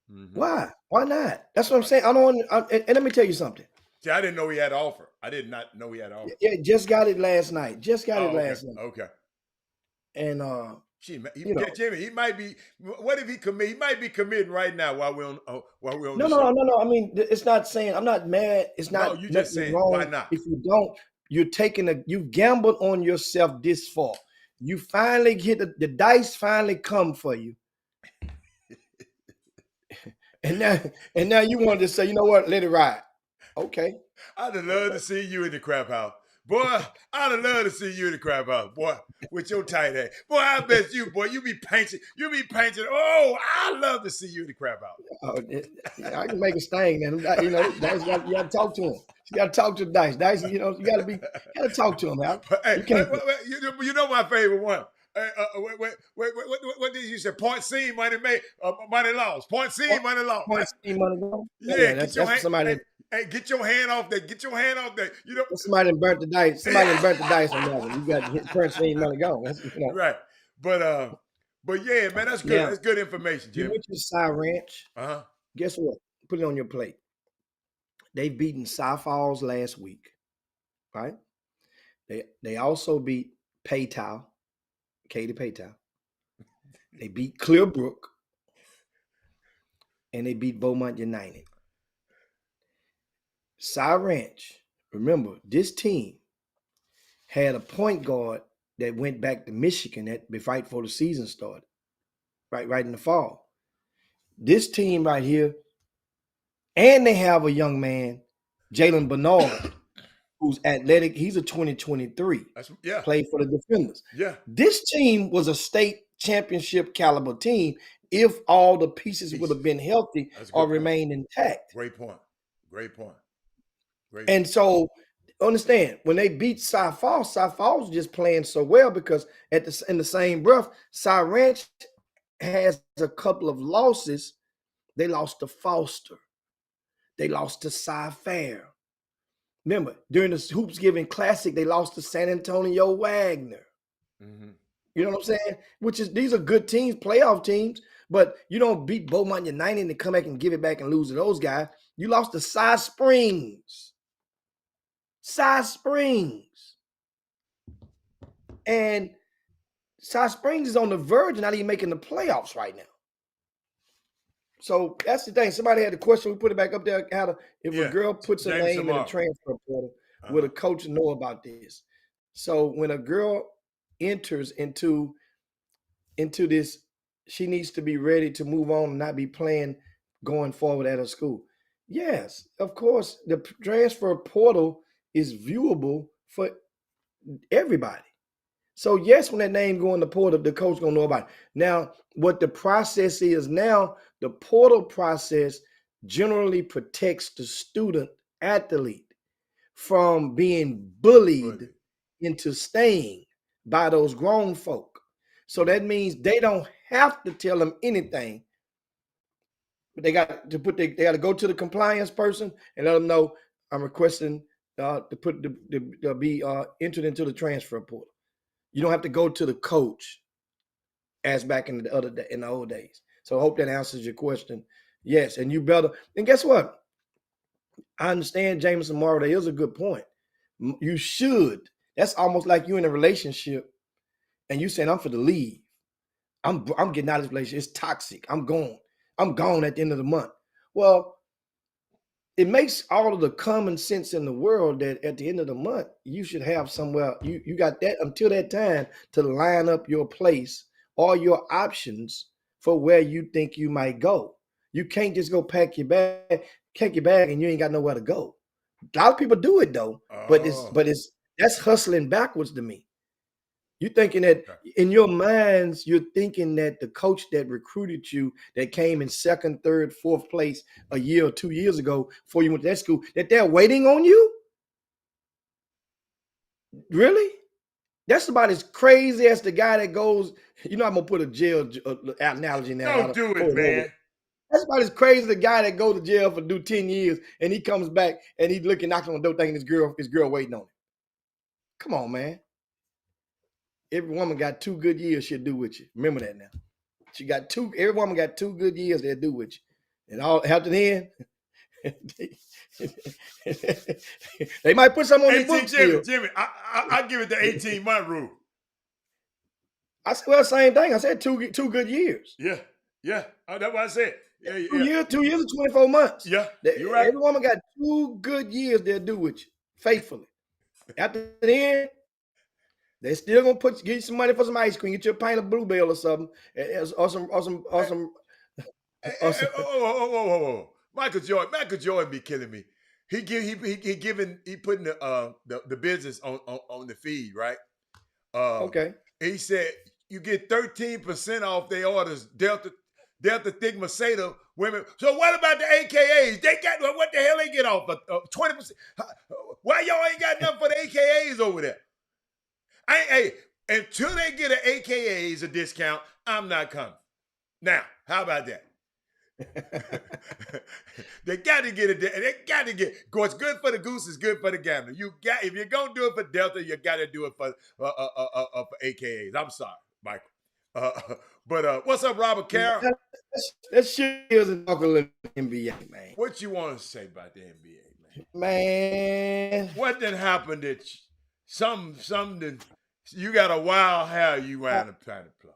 Mm-hmm. Why? Why not? That's what I'm saying. And let me tell you something. See, I didn't know he had an offer. I did not know he had an offer. Yeah, just got it last night. Last night. Okay. And Jimmy, he might be. What if he commit? He might be committing right now while we're on. No. I mean, it's not saying I'm not mad. It's not. No, you just saying wrong. why not? If you don't, you've gambled on yourself this far. You finally hit the dice. Finally come for you. and now you want to say, you know what? Let it ride. Okay. I'd have loved to see you in the crap house. Boy, I'd have loved to see you in the crap house, boy, with your tight head. Boy, I bet you, boy, you be painting. Oh, I'd love to see you in the crap house. I can make a stain, man. Dice, you got to talk to him. You got to talk to Dice. Dice, you got to talk to him, man. Hey, you know my favorite one. What did you say? Point seen, money made, money lost. Point seen, money lost. Point seen, money lost. Yeah, that's somebody. Hey, get your hand off that. Get your hand off that. Somebody burnt the dice. Somebody burnt the dice on that one. You got to hit point seen, money go. Right. But yeah, man, that's good. That's good information, Jim. You went to Cy Ranch. Guess what? Put it on your plate. They've beaten Cy Falls last week, right? They also beat Paytow, Katy Paytow. They beat Clearbrook, and they beat Beaumont United. Cy Ranch, remember, this team had a point guard that went back to Michigan right before the season started, right in the fall. This team right here, and they have a young man, Jalen Bernard, who's athletic. He's a 2023. Yeah. Played for the Defenders. Yeah. This team was a state championship caliber team if all the pieces would have been healthy or remained intact. Great point. Great point. And so understand, when they beat Cy Falls was just playing so well because in the same breath, Cy Ranch has a couple of losses. They lost to Foster. They lost to Cy Fair. Remember, during the Hoops Giving Classic, they lost to San Antonio Wagner. Mm-hmm. You know what I'm saying? These are good teams, playoff teams, but you don't beat Beaumont United and come back and give it back and lose to those guys. You lost to Cy Springs. And Cy Springs is on the verge of not even making the playoffs right now. So that's the thing. Somebody had a question. We put it back up there. If a girl puts her name in a transfer portal, would a coach know about this? So when a girl enters into this, she needs to be ready to move on and not be playing going forward at her school. Yes, of course, the transfer portal is viewable for everybody. So yes, when that name go in the portal, the coach gonna know about it. Now, what the process is now, the portal process generally protects the student athlete from being bullied into staying by those grown folk. So that means they don't have to tell them anything, but they got to go to the compliance person and let them know I'm requesting to be entered into the transfer portal. You don't have to go to the coach as back in the old days. So I hope that answers your question. Yes, and you better. And guess what? I understand Jameson Morrow. That is a good point. You should. That's almost like you in a relationship and you saying, I'm for the leave. I'm getting out of this relationship. It's toxic. I'm gone. I'm gone at the end of the month. Well, it makes all of the common sense in the world that at the end of the month, you should have somewhere, you got that until that time to line up your place or your options for where you think you might go. You can't just go pack your bag and you ain't got nowhere to go. A lot of people do it though, but that's hustling backwards to me. You're thinking that in your minds, you're thinking that the coach that recruited you, that came in second, third, fourth place a year or 2 years ago before you went to that school, that they're waiting on you? Really? That's about as crazy as the guy that goes, I'm going to put a jail analogy now. Don't do it, man. That's about as crazy as the guy that goes to jail for 10 years and he comes back and he's looking, knocking on the door thinking his girl waiting on him. Come on, man. Every woman got 2 good years she'll do with you. Remember that now. Every woman got 2 good years they'll do with you. And all after the end, they might put something on your books. Jimmy, I give it the 18-month rule. I said, well, same thing. I said 2 good years. Yeah. Oh, that's what I said. Yeah. 2 years and 24 months. Yeah, you're right. Every woman got 2 good years they'll do with you, faithfully. After the end, they still gonna give you some money for some ice cream, get you a pint of Bluebell or something, or some. Michael Jordan be killing me. He putting the business on the feed, right? Okay. He said you get 13% off their orders, Delta Thigma Theta women. So what about the AKAs? They got what the hell they get off? 20%. Why y'all ain't got nothing for the AKAs over there? Until they get an AKAs a discount, I'm not coming. Now, how about that? They got to get it. They got to get. What's good for the goose is good for the gander. If you're gonna do it for Delta, you got to do it for AKAs. I'm sorry, Michael. But what's up, Robert Carroll? That shit isn't talking about the NBA, man. What you want to say about the NBA, man? Man, what done happened that something? You got a wild hair you wound up trying to play.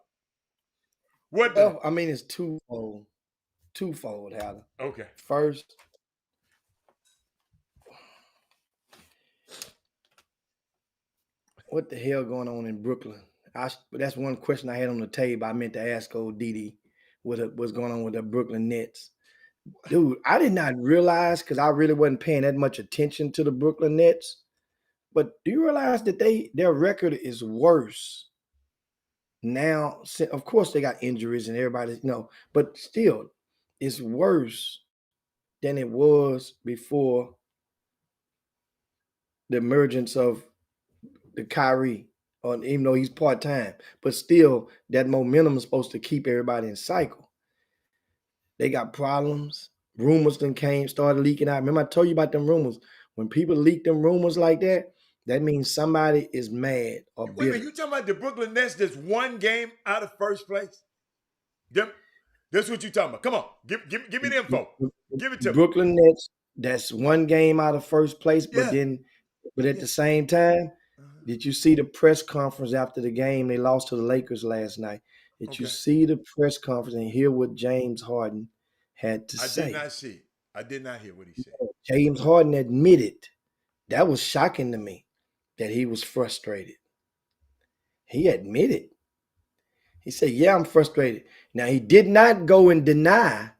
It's twofold. Twofold, Howard. Okay. First, what the hell going on in Brooklyn? That's one question I had on the table. I meant to ask old Didi what's going on with the Brooklyn Nets. Dude, I did not realize, because I really wasn't paying that much attention to the Brooklyn Nets. But do you realize that their record is worse Now, of course, they got injuries and everybody, but still, it's worse than it was before the emergence of the Kyrie, or even though he's part-time, but still that momentum is supposed to keep everybody in cycle. They got problems. Rumors started leaking out. Remember, I told you about them rumors. When people leak them rumors like that, that means somebody is mad or Wait a bitter. minute, you talking about the Brooklyn Nets that's one game out of first place? That's what you talking about. Come on, give me the info. Give it to me. Brooklyn Nets, that's one game out of first place, but Yeah. at the same time, did you see the press conference after the game? They lost to the Lakers last night. Did you see the press conference and hear what James Harden had to say? I did not see. I did not hear what he said. James Harden admitted, that was shocking to me, that he was frustrated. He admitted. He said, yeah, I'm frustrated. Now, he did not go and deny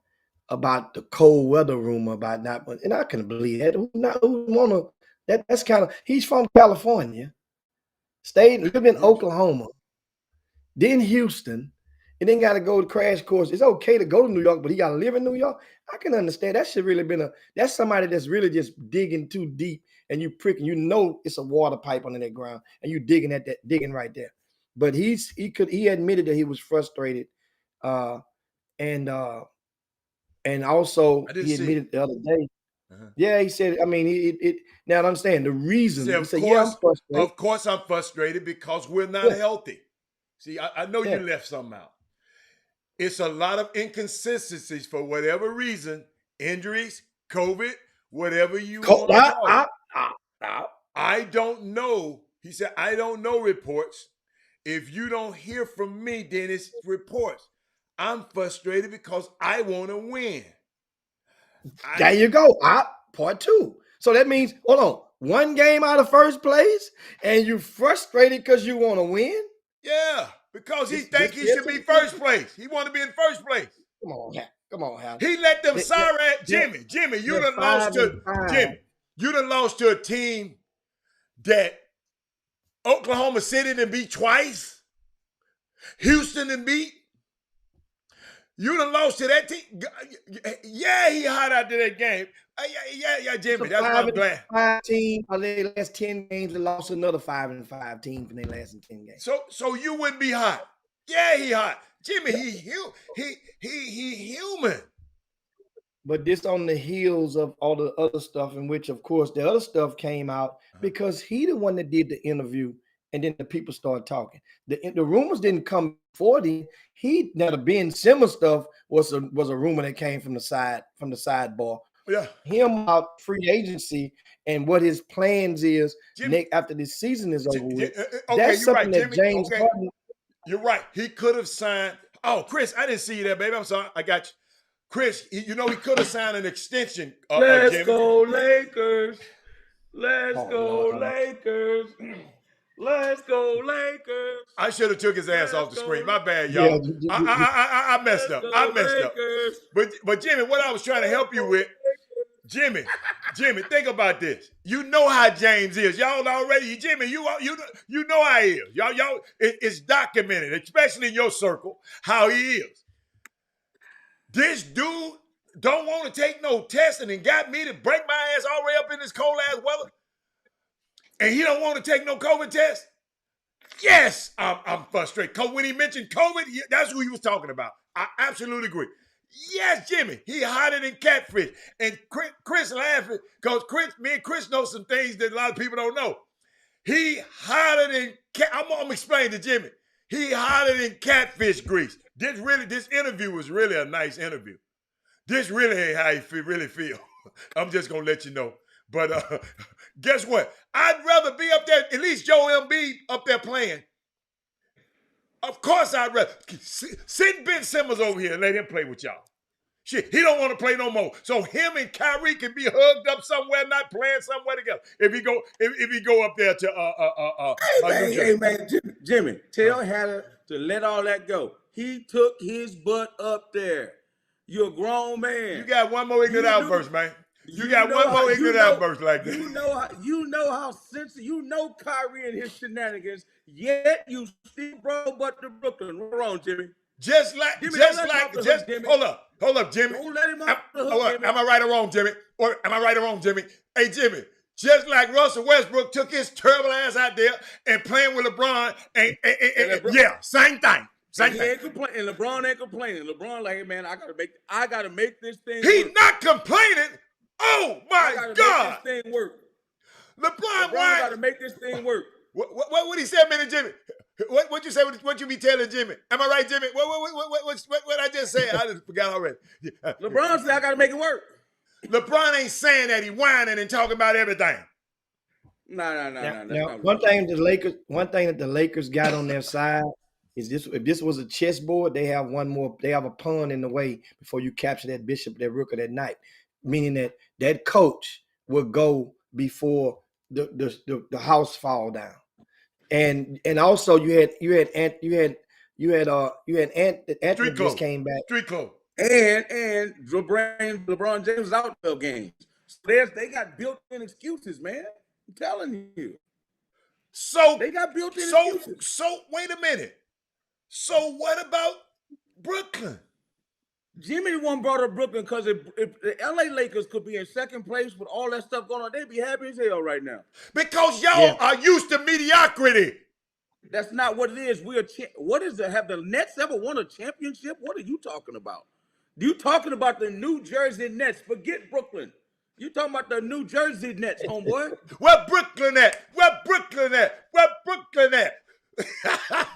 about the cold weather rumor about not, and I can believe that. That's kind of, he's from California, lived in Oklahoma, then Houston, and then got to go to crash course. It's okay to go to New York, but he got to live in New York. I can understand. That should really that's somebody that's really just digging too deep, and you pricking, it's a water pipe under that ground, and you digging right there. But he admitted that he was frustrated, and also he admitted the other day. Yeah, he said, I mean, now I understand the reason. He said, yeah, I'm frustrated. Of course I'm frustrated because we're not healthy. See, I know you left something out. It's a lot of inconsistencies for whatever reason, injuries, COVID, whatever you want to call it. I don't know. He said, I don't know reports. If you don't hear from me, then it's reports. I'm frustrated because I want to win. There you go. Part two. So that means, hold on, one game out of first place, and you frustrated because you want to win? Yeah, because he think he should be first place. He want to be in first place. Come on, Hal. He let them Jimmy. Jimmy, you done lost to a team that Oklahoma City done beat twice. Houston done beat. You done lost to that team. Yeah, he hot out to that game. Yeah, Jimmy. That's why I'm glad. 5 team, they last 10 games, and lost another 5-5 team from their last 10 games. So you wouldn't be hot. Yeah, he hot. Jimmy, he human. But this on the heels of all the other stuff, in which, of course, the other stuff came out because he the one that did the interview, and then the people started talking. The rumors didn't come before then. Now the Ben Simmons stuff was a rumor that came from the sidebar. Yeah, him out free agency and what his plans is after this season is over with. That's something that James Harden. You're right. He could have signed. Oh, Chris, I didn't see you there, baby. I'm sorry. I got you. Chris, he could have signed an extension. Let's go Lakers. Let's go Lakers. Let's go Lakers. I should have took his ass off the screen. My bad, y'all. I messed up. But Jimmy, what I was trying to help you with, Jimmy, think about this. You know how James is. Y'all already, Jimmy, you know how he is. Y'all, it's documented, especially in your circle, how he is. This dude don't want to take no testing and got me to break my ass all the way up in this cold ass weather. And he don't want to take no COVID test? Yes, I'm frustrated. Because when he mentioned COVID, that's who he was talking about. I absolutely agree. Yes, Jimmy, he hotter than catfish. And Chris laughing because me and Chris know some things that a lot of people don't know. He hotter than I'm going to explain to Jimmy. He hotter than catfish grease. This interview was really a nice interview. This really ain't how he really feel. I'm just going to let you know. But guess what? I'd rather be up there, at least Joe Embiid up there playing. Of course I'd rather. Send Ben Simmons over here and let him play with y'all. Shit, he don't want to play no more. So him and Kyrie can be hugged up somewhere, not playing somewhere together. If he go up there to Hey man, Jimmy, tell Hatter to let all that go. He took his butt up there. You're a grown man. You got one more ignorant outburst, man. You got one more ignorant outburst like that. You know how sensitive. You know Kyrie and his shenanigans. Yet you still brought but to Brooklyn. What's wrong, Jimmy? Hold up, Jimmy. Don't let him off the hook, Jimmy. Am I right or wrong, Jimmy? Or am I right or wrong, Jimmy? Hey, Jimmy. Just like Russell Westbrook took his terrible ass out there and playing with LeBron, and yeah, same thing. He ain't complaining. LeBron ain't complaining. LeBron like, hey, man, I gotta make this thing. He's work. not complaining. Oh my God! Make this thing work. LeBron got to make this thing work. What he said, man, Jimmy? What you say? What you be telling Jimmy? Am I right, Jimmy? What I just said? I just forgot already. LeBron said I got to make it work. LeBron ain't saying that. He whining and talking about everything. No. One thing that the Lakers got on their side is this: if this was a chessboard, they have one more. They have a pawn in the way before you capture that bishop, that rook, or that knight. Meaning that coach will go before the house fall down. And also you had Anthony just came back. Street clothes. And LeBron James is out of games. So they got built-in excuses, man. I'm telling you. So they got built-in excuses. So wait a minute. So what about Brooklyn? Jimmy the one brought up Brooklyn because if the LA Lakers could be in second place with all that stuff going on, they'd be happy as hell right now. Because y'all are used to mediocrity. That's not what it is. What is it? Have the Nets ever won a championship? What are you talking about? You talking about the New Jersey Nets? Forget Brooklyn. You talking about the New Jersey Nets, homeboy? Where Brooklyn at? Where Brooklyn at? Where Brooklyn at? You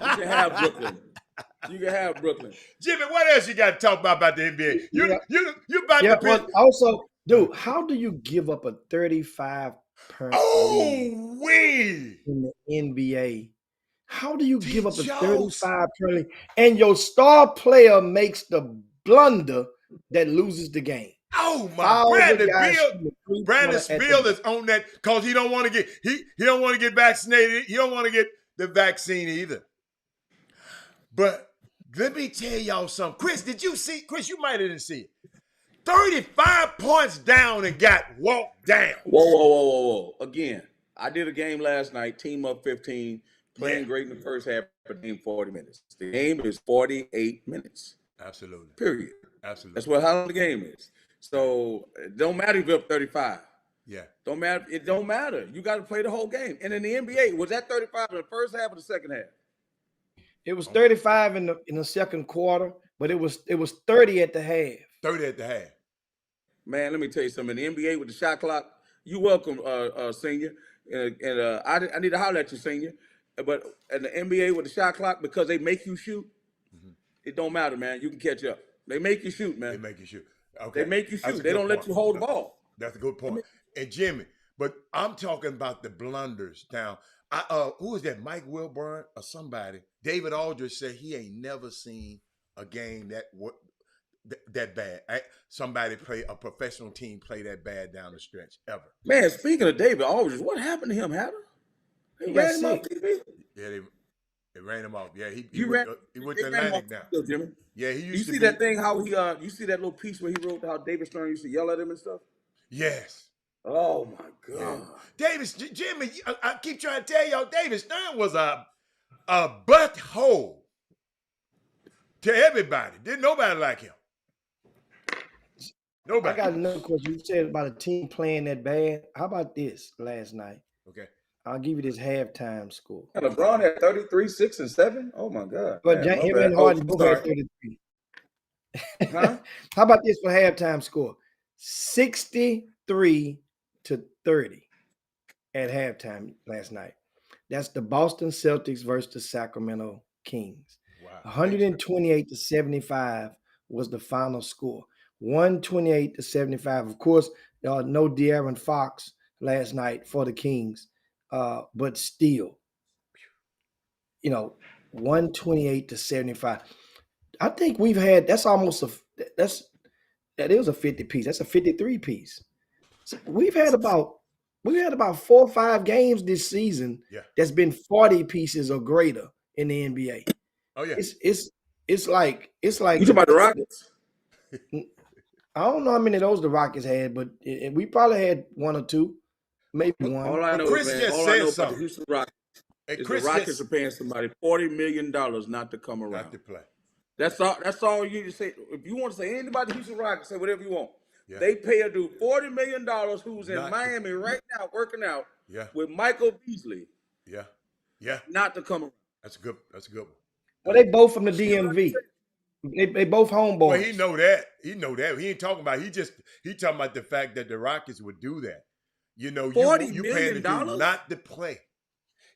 can have Brooklyn. You can have Brooklyn. Jimmy, what else you got to talk about the NBA? You about to but also, dude, how do you give up a 35 point lead in the NBA? How do you give up a 35 point lead and your star player makes the blunder that loses the game? Oh my! Brandon Beal is on that because he don't want to get he don't want to get vaccinated. He don't want to get the vaccine either. But let me tell y'all something. Chris, did you see? Chris, you might have didn't see it. 35 points down and got walked down. Whoa. Again, I did a game last night, team up 15, playing great in the first half, but game 40 minutes. The game is 48 minutes. Absolutely. Period. Absolutely. That's how long the game is. So it don't matter if you're up 35. Yeah. Don't matter. It don't matter. You got to play the whole game. And in the NBA, was that 35 in the first half or the second half? It was 35 in the second quarter, but it was 30 at the half. 30 at the half. Man, let me tell you something. In the NBA with the shot clock, you welcome, senior. I need to holler at you, senior. But in the NBA with the shot clock, because they make you shoot, it don't matter, man. You can catch up. They make you shoot, man. They make you shoot. Okay. They make you shoot. They don't let you hold the ball. That's a good point. And Jimmy, but I'm talking about the blunders down. Who is that? Mike Wilburn or somebody? David Aldridge said he ain't never seen a game that bad. Somebody play a professional team play that bad down the stretch ever. Man, speaking of David Aldridge, what happened to him, Hatter? They ran him off TV. Yeah, they ran him off. Yeah, he went to Atlantic now. Still, Jimmy. Yeah, he used you to see that thing? How he? You see that little piece where he wrote how David Stern used to yell at him and stuff? Yes. Oh my God. Yeah. Jimmy, I keep trying to tell y'all, David Stern was a butthole to everybody. Didn't nobody like him. Nobody. I got another question. You said about a team playing that bad. How about this last night? Okay. I'll give you this halftime score. And LeBron had 33, 6, and 7. Oh my God. But him and Harden both had 33. Huh? How about this for halftime score? 63-30 at halftime last night. That's the Boston Celtics versus the Sacramento Kings. Wow. 128-75 was the final score. 128-75. Of course, no De'Aaron Fox last night for the Kings, but still, 128-75. I think we've had that is a 50 piece. That's a 53 piece. So we've had about 4 or 5 games this season that's been 40 pieces or greater in the NBA. Oh yeah. It's like you talking about the Rockets? I don't know how many of those the Rockets had, but we probably had one or two, maybe one. All I know, Chris man, just all I said know about the something. Houston Rockets And is Chris the Rockets just are paying somebody $40 million not to come around. not to play. That's all. That's all you need to say. If you want to say anybody Houston Rockets, say whatever you want. Yeah. They pay a dude $40 million who's in Not Miami right now working out Yeah. with Michael Beasley. Yeah. Yeah. Not to come around. That's a good one. Well, they both from the DMV. They both homeboys. Well, he know that. He know that. He ain't talking about. He talking about the fact that the Rockets would do that. You know, $40 you paying the million? dude not to play.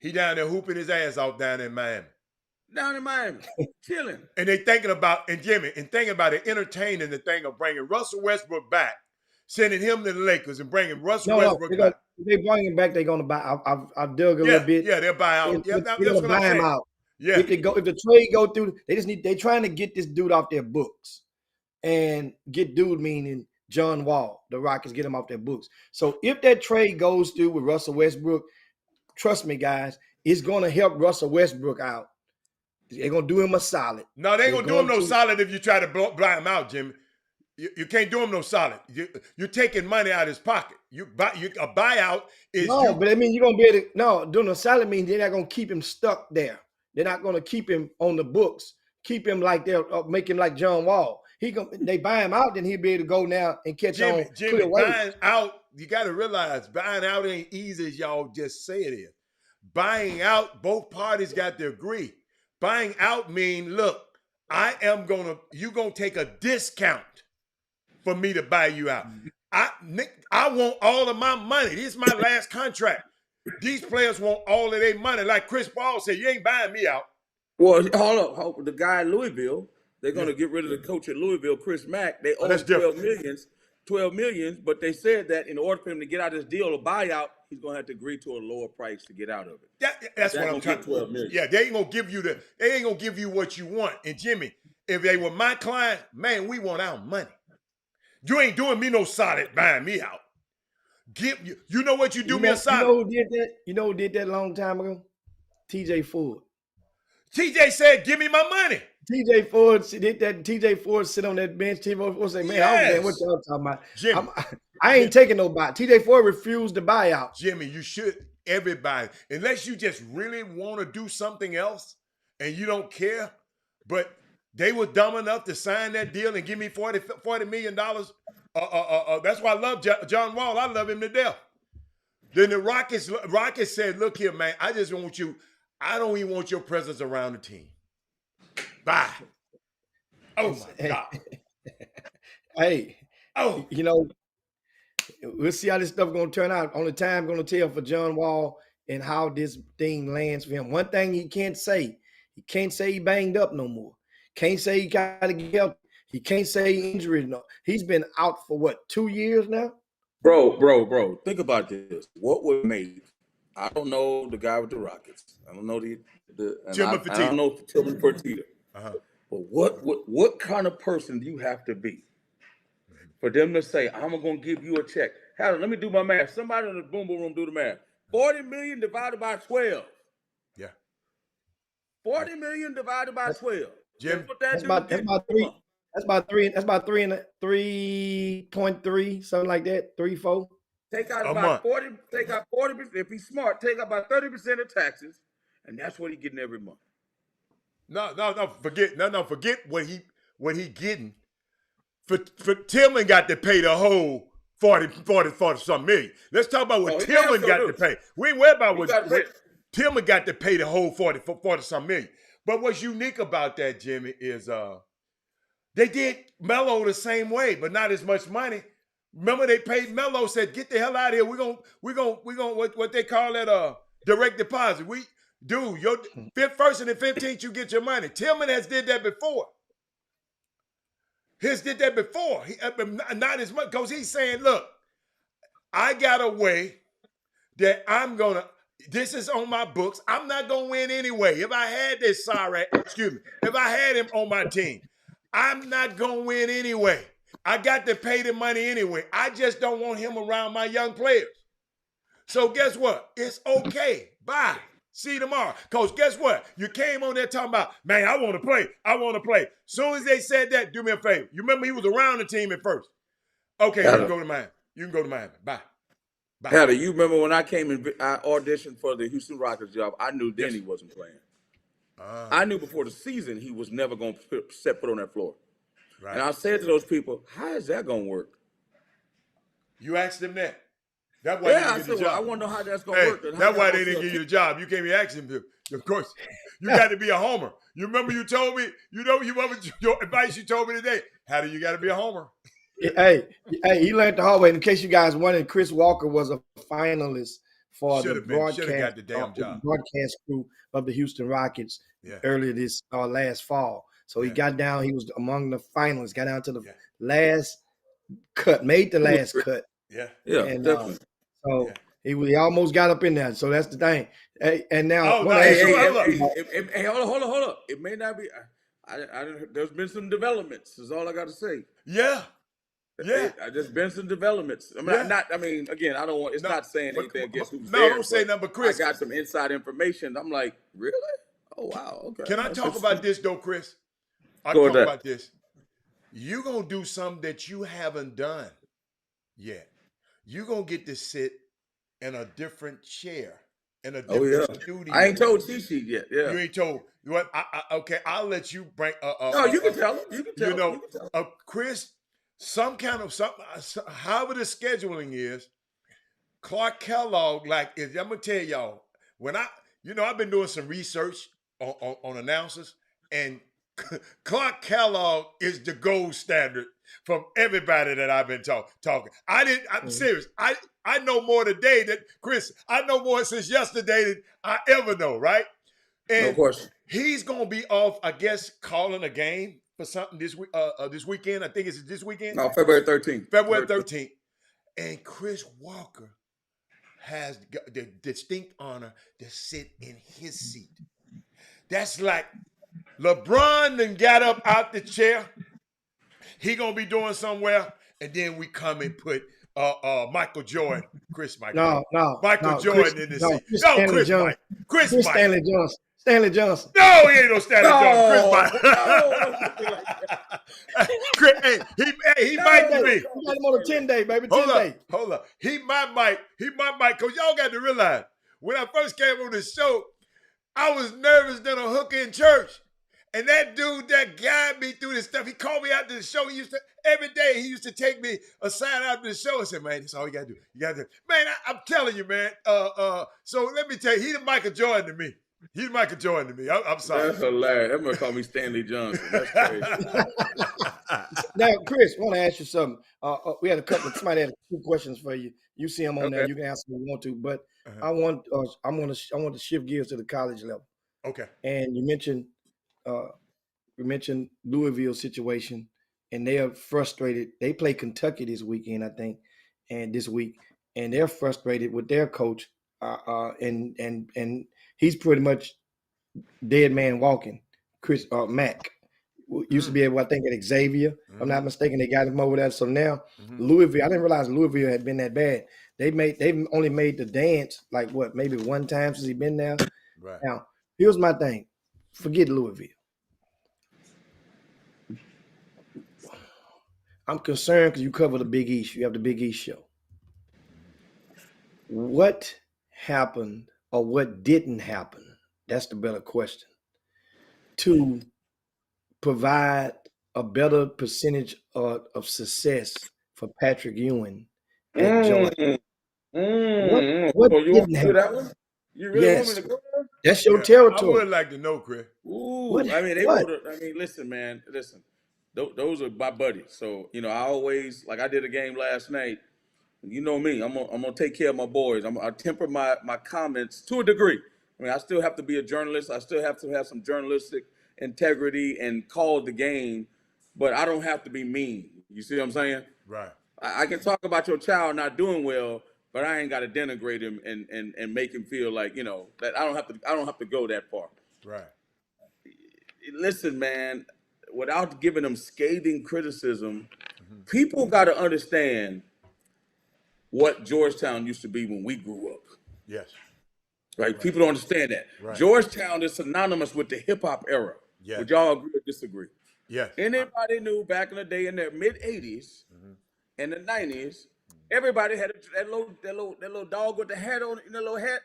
He down there hooping his ass off down in Miami. Down in Miami, chilling. And they thinking about, and Jimmy, and thinking about it, entertaining the thing of bringing Russell Westbrook back, sending him to the Lakers and bringing Russell Westbrook back. If they bring him back, they're going to buy. I've dug a little bit. Yeah, they'll buy out. They're That's going what to I'm buy him saying. out. Yeah. If the trade go through, they're trying to get this dude off their books and get dude meaning John Wall. The Rockets get him off their books. So if that trade goes through with Russell Westbrook, trust me, guys, it's going to help Russell Westbrook out. They're going to do him a solid. No, they ain't going to do him no solid if you try to blind him out, Jimmy. You can't do him no solid. You're taking money out of his pocket. A buyout is but I mean you're gonna be able to doing a solid means they're not gonna keep him stuck there. They're not gonna keep him on the books, keep him like they're make him like John Wall. They buy him out, then he'll be able to go now and catch on. Jimmy, buying out, you gotta realize buying out ain't easy as y'all just say it is. Buying out, both parties got to agree. Buying out mean, look, you're gonna take a discount for me to buy you out. I want all of my money. This is my last contract. These players want all of their money. Like Chris Paul said, you ain't buying me out. Well, hold up. The guy in Louisville, they're going to get rid of the coach at Louisville, Chris Mack. They owe him $12 million, but they said that in order for him to get out of this deal, a buyout, he's going to have to agree to a lower price to get out of it. That's what I'm trying to. $12 million. Yeah, they ain't gonna give you what you want. And Jimmy, if they were my client, man, we want our money. You ain't doing me no solid buying me out. You know what you do me a solid. You know who did that? You know who did that a long time ago? TJ Ford. TJ said, give me my money. TJ Ford did that. TJ Ford sit on that bench. TJ Ford say, man, I don't know what y'all talking about. Jimmy, I ain't taking no buy. TJ Ford refused to buy out. Jimmy, you should, everybody, unless you just really want to do something else and you don't care, but they were dumb enough to sign that deal and give me $40 million. That's why I love John Wall. I love him to death. Then the Rockets said, look here, man, I just want you. I don't even want your presence around the team. Bye. Oh, my God. Hey, you know, we'll see how this stuff going to turn out. Only time going to tell for John Wall and how this thing lands for him. One thing he can't say he banged up no more. Can't say he got to get help. He can't say injury. No, he's been out for what, 2 years now? Bro. Think about this. What would make? I don't know the guy with the Rockets. I don't know I don't know Tillman Fertitta. Uh-huh. But what kind of person do you have to be for them to say, I'm going to give you a check? Let me do my math. Somebody in the boom room do the math. 40 million divided by 12. Yeah. 40 million divided by 12. Jim, that's about 3.3, something like that. 3-4. Take out about 40. Take out 40. If he's smart, take out about 30% of taxes, and that's what he's getting every month. No. Forget what he getting. For Tillman got to pay the whole 40 some million. Let's talk about what Tillman got to pay. We ain't worried about what Tillman got to pay the whole 40 some million. But what's unique about that, Jimmy, is they did Melo the same way, but not as much money. Remember, they paid Melo, said, "Get the hell out of here. We're gonna what they call that direct deposit. Your first and the 15th, you get your money." Tillman has did that before. Not as much, because he's saying, "Look, I got a way that this is on my books. I'm not gonna win anyway. If I had if I had him on my team, I'm not gonna win anyway. I got to pay the money anyway. I just don't want him around my young players. So guess what? It's okay. Bye. See you tomorrow." Because guess what? You came on there talking about, man, I want to play. Soon as they said that, do me a favor. You remember he was around the team at first. Okay, you can go to Miami. You can go to Miami. Bye. Heather, you remember when I came and I auditioned for the Houston Rockets job? I knew then he wasn't playing. I knew before the season he was never going to set foot on that floor. Right. And I said to those people, how is that going to work? You asked them that. That's why I said, well, I want to know how that's going to work. That's why they didn't give you the job. You can't be asking them to. Of course, you got to be a homer. You remember you told me, your advice you told me today. How do you got to be a homer? Hey, he learned the hard way. In case you guys wondered, Chris Walker was a finalist for the broadcast crew of the Houston Rockets earlier this last fall. So he got down. He was among the finalists. Got down to the last cut. Made the last cut. Yeah, and, definitely. He almost got up in there. So that's the thing. Hey, and now, hold up. It may not be. There's been some developments. Is all I got to say. Yeah. There's been some developments. I mean, again, I don't want. It's not saying anything against who's there. No, don't say nothing. But Chris, I got some inside information. I'm like, really? Oh wow. Okay. Can I talk about this though, Chris? I talk about this. You're gonna do something that you haven't done yet. You're gonna get to sit in a different chair, in a different studio. I ain't told T-Sheet yet. Yeah. You ain't told. What? Okay, I'll let you bring. No, you can tell him. You can tell him. Chris. Some kind of something, however the scheduling is, Clark Kellogg, I'm gonna tell y'all, when I've been doing some research on announcers, and Clark Kellogg is the gold standard from everybody that I've been talking. I'm serious. I know more today than Chris. I know more since yesterday than I ever know, right? And of course, he's gonna be off, I guess, calling a game for something this weekend. I think it's this weekend. No, February 13th. February 13th. And Chris Walker has the distinct honor to sit in his seat. That's like LeBron done got up out the chair. He gonna be doing somewhere, and then we come and put Michael Jordan, Michael Jordan in the seat. Chris Stanley Johnson. Stanley Johnson. No, he ain't no Stanley Johnson. Chris, he might be. We got him on a 10-day, baby. 10 days. Hold up. He might, because y'all got to realize, when I first came on the show, I was nervous than a hooker in church. And that dude that guided me through this stuff, he called me out to the show. Every day, he used to take me aside after the show and say, man, that's all you got to do. Man, I'm telling you, man. So let me tell you, he's the Michael Jordan to me. He's Michael Jordan to me. I'm sorry. That's hilarious. They're going to call me Stanley Johnson. That's crazy. Now, Chris, I want to ask you something. We had somebody had 2 questions for you. You see them on there. You can ask them if you want to. But I want to shift gears to the college level. Okay. And you mentioned Louisville situation, and they are frustrated. They play Kentucky this weekend, I think, and this week, and they're frustrated with their coach. And he's pretty much dead man walking. Chris Mack used to be able, I think, at Xavier. If I'm not mistaken, they got him over there. So now Louisville, I didn't realize Louisville had been that bad. They've only made the dance maybe one time since he's been there. Right. Now, here's my thing. Forget Louisville. I'm concerned because you cover the Big East. You have the Big East show. What happened or what didn't happen? That's the better question. To provide a better percentage of success for Patrick Ewing at Georgia. What didn't happen? That one? You really want me to go there? That's your territory. I would like to know, Chris. Listen, man. Listen, those are my buddies. So, I always, like I did a game last night. You know me. I'm gonna take care of my boys. I temper my comments to a degree. I mean, I still have to be a journalist. I still have to have some journalistic integrity and call the game, but I don't have to be mean. You see what I'm saying? Right. I can talk about your child not doing well, but I ain't got to denigrate him and make him feel like, that I don't have to go that far. Right. Listen, man, without giving them scathing criticism, people got to understand what Georgetown used to be when we grew up. Yes. Right? People don't understand that. Right. Georgetown is synonymous with the hip-hop era. Would y'all agree or disagree? Yes. Anybody knew back in the day in their mid-'80s in the 90s, everybody had that little dog with the hat on, the little hat.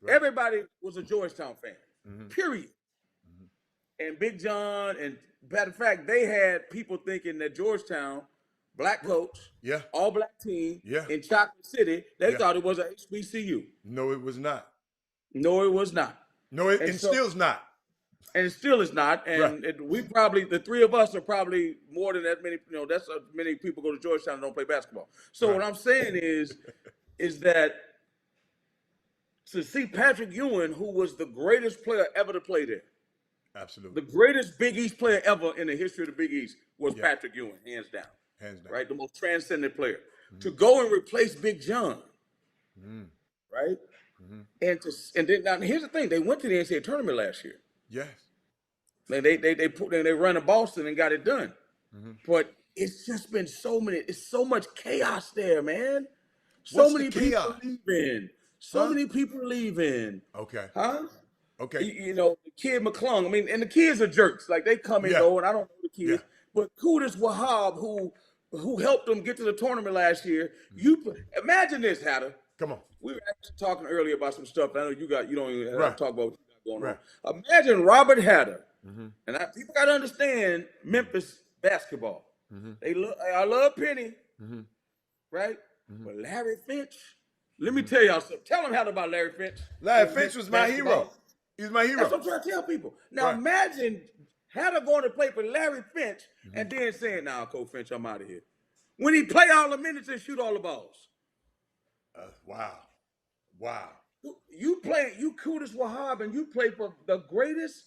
Right. Everybody was a Georgetown fan. Period. And Big John, and matter of fact, they had people thinking that Georgetown, black coach, all black team, in Chocolate City, they thought it was a HBCU. No, it was not. No, it was not. No, it still is not. And it still is not. And we probably, the three of us are probably more than that many, that's many people go to Georgetown and don't play basketball. So what I'm saying is that to see Patrick Ewing, who was the greatest player ever to play there. Absolutely. The greatest Big East player ever in the history of the Big East was Patrick Ewing, hands down. Hands down. Right? The most transcendent player. To go and replace Big John. Right? And then now here's the thing. They went to the NCAA tournament last year. Yes. And they run to Boston and got it done. But it's just been it's so much chaos there, man. So many people leaving. Many people leaving. Okay. Huh? Okay. The kid McClung. I mean, and the kids are jerks. Like they come and go, and I don't know the kids. But Qudus Wahab, who helped them get to the tournament last year. Imagine this, Hatter. Come on. We were actually talking earlier about some stuff. I know you don't even have to talk about what you got going on. Imagine Robert Hatter. And people got to understand Memphis basketball. I love Penny, right? But Larry Finch, let me tell y'all something. Tell them Hatter about Larry Finch. Larry Finch was my hero. He's my hero. That's what I'm trying to tell people. Now imagine Hatter going to play for Larry Finch and then saying, "Nah, Coach Finch, I'm out of here." When he play all the minutes and shoot all the balls. Wow. You Qudus Wahab, and you play for the greatest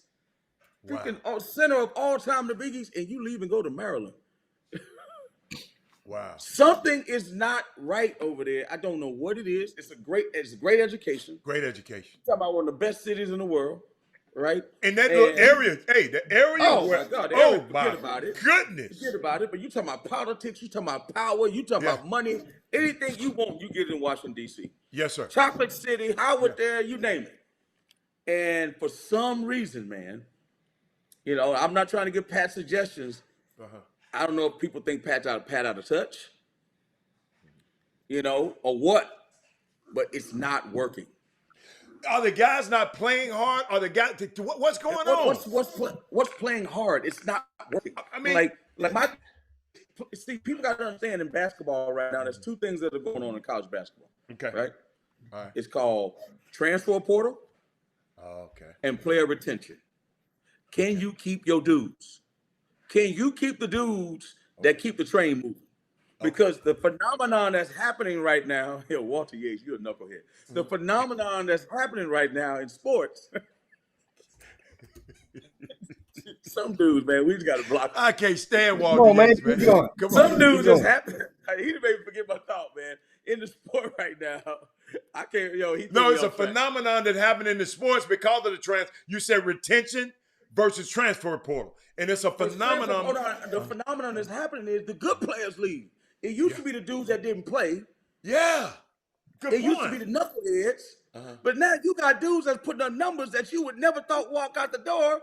freaking center of all time in the Big East, and you leave and go to Maryland. Wow. Something is not right over there. I don't know what it is. It's a great education. Great education. Talking about one of the best cities in the world, right? In that little area, the area. Oh my God! Forget about it. Goodness. Forget about it. But you talking about politics? You talking about power? You talking about money? Anything you want, you get in Washington D.C. Yes, sir. Chocolate City, Howard, there, you name it. And for some reason, man, I'm not trying to give Pat suggestions. I don't know if people think Pat out of touch, or what, but it's not working. Are the guys not playing hard? Are the guys? What's going on? What's playing hard? It's not working. I mean, people got to understand in basketball right now. There's two things that are going on in college basketball. Okay. Right. All right. It's called transfer portal. And player retention. Can you keep your dudes? Can you keep the dudes that keep the train moving? Because the phenomenon that's happening right now, Walter Yates, you're a knucklehead. The phenomenon that's happening right now in sports, some dudes, man, we just got to block. I can't stand Walter Yates, man. Come on. Some dudes just happen. He didn't make me forget my thought, man. In the sport right now, I can't. It's a phenomenon that happened in the sports because of the You said retention versus transfer portal, and it's a phenomenon. The phenomenon that's happening is the good players leave. It used to be the dudes that didn't play. Yeah. Good point. Used to be the knuckleheads. But now you got dudes that's putting up numbers that you would never thought walking out the door.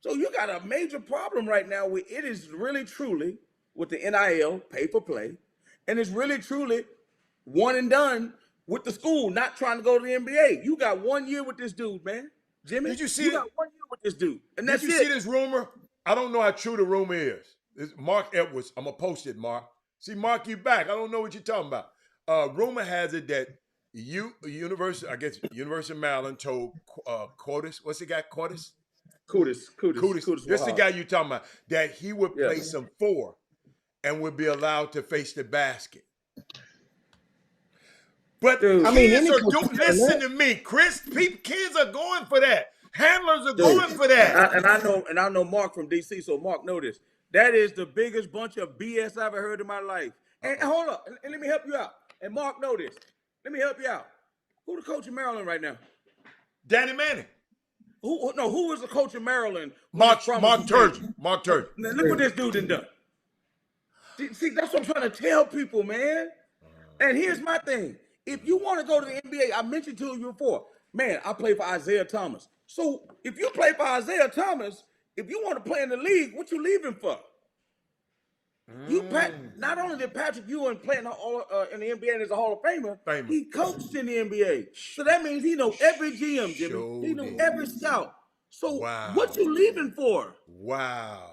So you got a major problem right now where it is really truly with the NIL, pay for play, and it's really truly one and done with the school not trying to go to the NBA. You got 1 year with this dude, man. Jimmy, did you see got 1 year with this dude. And that's Did you see this rumor? I don't know how true the rumor is. It's Mark Edwards. I'm going to post it, Mark. See, Mark, you back. I don't know what you're talking about. Rumor has it that University of Maryland told Qudus, what's the guy, Qudus? Qudus. This is the guy you're talking about, that he would play some four and would be allowed to face the basket. But listen to me, Chris. Kids are going for that. Handlers are going for that. And I know Mark from DC, so Mark know this. That is the biggest bunch of BS I've ever heard in my life. And hold up, and let me help you out. And Mark know this. Let me help you out. Who the coach in Maryland right now? Danny Manning. Who is the coach in Maryland? Mark Turgeon. Mark Turgeon. Now look what this dude done. See, that's what I'm trying to tell people, man. And here's my thing. If you want to go to the NBA, I mentioned to you before, man, I play for Isaiah Thomas. So if you play for Isaiah Thomas, if you want to play in the league, what you leaving for? Not only did Patrick Ewing play in the NBA and is a Hall of Famer, he coached in the NBA. So that means he knows every GM, Jimmy. He knew every scout. So what you leaving for? Wow.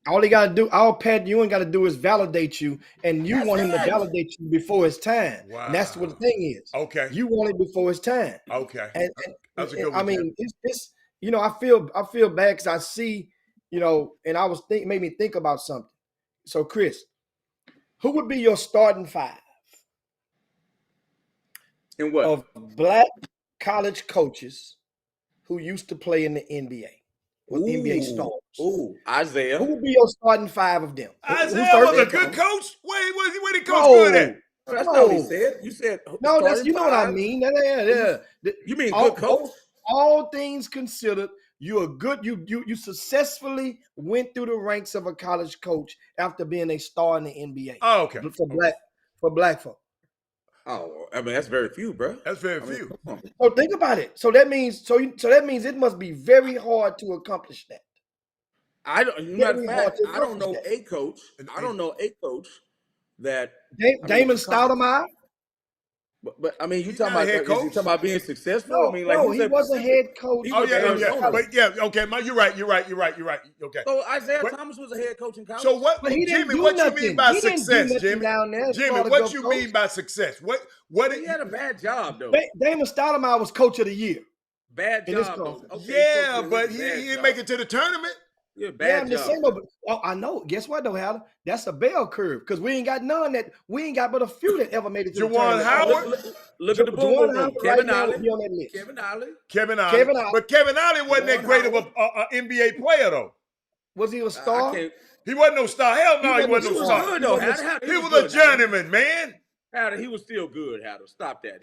All Pat Ewing got to do is validate you, and you want him to validate you before it's time. Wow. And that's what the thing is. Okay. You want it before it's time. Okay. And that's a good one. I mean, it's I feel bad because I see, and I was made me think about something. So, Chris, who would be your starting five? In what? Of black college coaches who used to play in the NBA. NBA stars. Isaiah. Who would be your starting five of them? Isaiah was a good coach. Where did coach good at? That's not what he said. You said no. That's what I mean. Yeah. You mean good coach? All things considered, you're a good. You successfully went through the ranks of a college coach after being a star in the NBA. Oh, okay. For black folk. Oh, I mean that's very few, bro. That's very few. So think about it. So that means it must be very hard to accomplish that. I don't know a coach. I don't know a coach that Damon Stoudemire. But I mean, you talking about being successful? No, I mean, he was a head coach. Oh yeah. But yeah, okay, man, you're right. Okay. So Isaiah Thomas was a head coach in college. So what, Jimmy? What you mean by success, Jimmy? Jimmy, what you mean by success? What? He had a bad job though. Damon Stoudemire was coach of the year. Bad job though. Okay, but he didn't make it to the tournament. Yeah, bad job. I know. Guess what though, Howard? That's a bell curve because we ain't got but a few that ever made it to the tournament. Juwan Howard. Look at the boom boom. Kevin Ollie. Kevin Ollie. But Kevin Ollie wasn't that great of an NBA player though. Was he a star? He wasn't no star. Hell no, he wasn't no star. Good, though. He was a journeyman, man. He was still good. Stop that.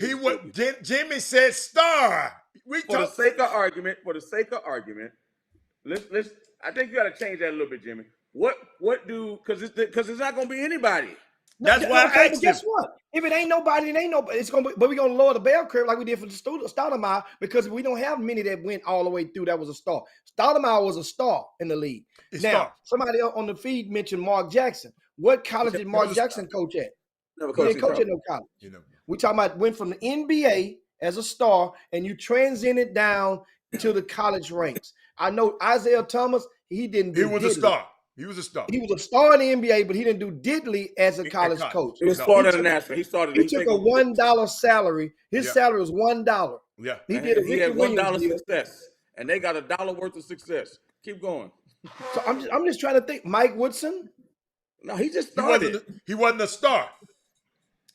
Jimmy said star. For the sake of argument, let's. I think you got to change that a little bit, Jimmy. What do because it's not going to be anybody. That's why I asked guess what? If it ain't nobody, it ain't nobody. It's gonna be, but we're gonna lower the bell curve like we did for the Stoudemire because we don't have many that went all the way through. That was a star. Stoudemire was a star in the league. Somebody on the feed mentioned Mark Jackson. What college did Mark Jackson coach at? He didn't coach at no college. We talking about went from the NBA as a star and you transited down to the college ranks. I know Isaiah Thomas. He didn't. He was a star. He was a star. He was a star in the NBA, but he didn't do diddly as a college coach. He was starting at the national. He took a $1 salary. His salary was $1. Yeah. He had $1 success, and they got $1 worth of success. Keep going. So I'm just trying to think. Mike Woodson. No, he just started. He wasn't a star.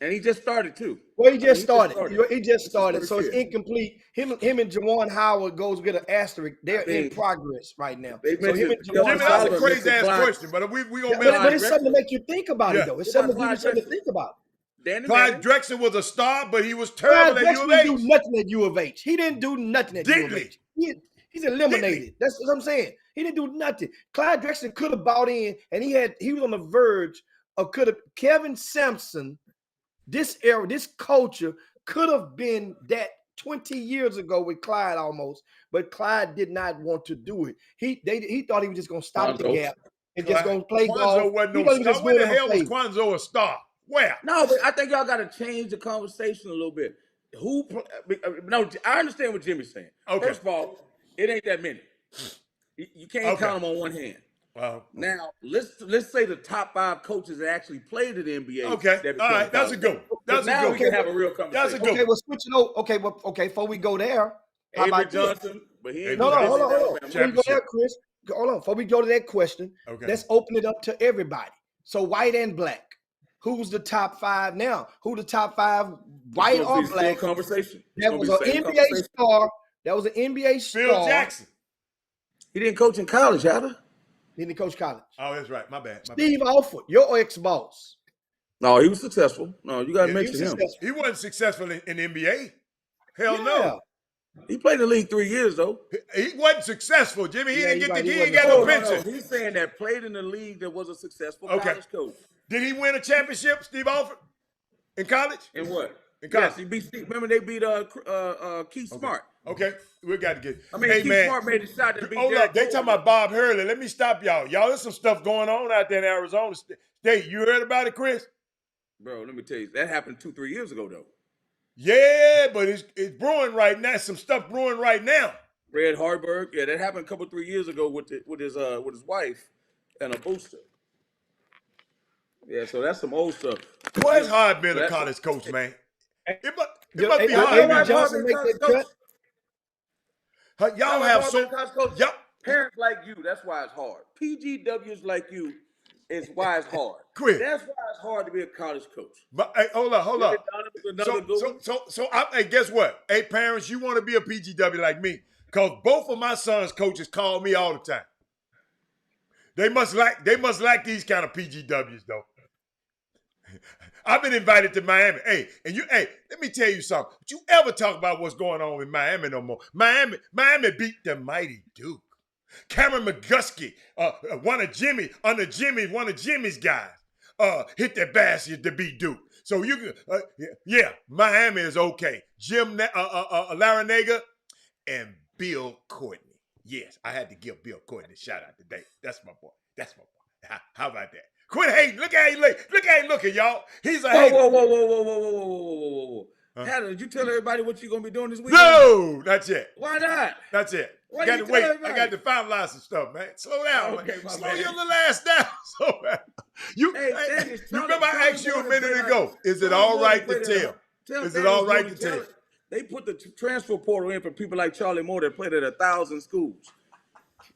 And he just started too. Well, he just started. He just started. So it's incomplete. Him and Juwan Howard goes with an asterisk. They're in progress right now. Jimmy, that's a crazy ass question, but we gonna. But it's something to make you think about it, though. It's something to think about. Clyde Drexler was a star, but he was terrible at U of H. He didn't do nothing at U of H. He didn't do nothing at U of H. He's eliminated. That's what I'm saying. He didn't do nothing. Clyde Drexler could have bought in, and he was on the verge of Kevin Sampson. This era, this culture could have been that 20 years ago with Clyde almost, but Clyde did not want to do it. He thought he was just going to stop the gap and just going to play golf. Wasn't no star. Where the hell was Quanzo a star? Where? No, but I think y'all got to change the conversation a little bit. No, I understand what Jimmy's saying. Okay. First of all, it ain't that many. You can't count them on one hand. Now let's say the top 5 coaches that actually played in the NBA. Okay, all right, that's a good one. Now we can have a real conversation. That's a good one. Okay, well, switch it over. Okay, before we go there, how Avery about Johnson? But he ain't hold on. Before we go there, Chris, hold on. Before we go to that question, let's open it up to everybody. So white and black. Who's the top 5 now? Who the top 5 white or black? Conversation. That was an NBA star. That was an NBA star. Phil Jackson. He didn't coach in college, Adam. He didn't coach college. Oh, that's right. My bad. Steve Alford, your ex-boss. No, he was successful. No, you got to mention him. He wasn't successful in the NBA. Hell no. He played in the league 3 years, though. He wasn't successful, Jimmy. He didn't get no pension. No. He's saying that played in the league that was a successful college coach. Did he win a championship, Steve Alford, in college? In what? In college. Yes, he beat Steve. Remember they beat Keith Smart. Okay, we got to get. I mean, Keith Smart made a shot to beat. Hold up, they talking about Bob Hurley. Let me stop y'all. Y'all, there's some stuff going on out there in Arizona. State, you heard about it, Chris? Bro, let me tell you, that happened 2-3 years ago though. Yeah, but it's brewing right now. Some stuff brewing right now. Fred Harburg, yeah, that happened a couple 3 years ago with his wife and a booster. Yeah, so that's some old stuff. Boy, it's hard being a college coach, man. It must be Did hard. Amy Johnson make that cut? Y'all have so y'all parents like you. That's why it's hard. PGWs like you is why it's hard. Quit. That's why it's hard to be a college coach. But hey, hold up. Hey, guess what? Hey, parents, you want to be a PGW like me? Because both of my sons' coaches call me all the time. They must like these kind of PGWs though. I've been invited to Miami. Hey, let me tell you something. Don't you ever talk about what's going on in Miami no more. Miami beat the mighty Duke. Cameron McGusky, one of Jimmy's guys, hit that basket to beat Duke. So you can, Miami is okay. Jim Larinaga and Bill Courtney. Yes, I had to give Bill Courtney a shout out today. That's my boy. How about that? Quit hating. Look how he looking, y'all. He's a hater. Whoa. Hannah, did you tell everybody what you're going to be doing this weekend? No, not yet. Why not? That's it. Why I got you to wait. tell everybody? I got to finalize some stuff, man. Slow down, Okay, man. my Slow man. your little ass down. You remember I asked you a minute ago, is it all right to tell? Is it all right to tell? They put the transfer portal in for people like Charlie Moore that played at 1,000 schools.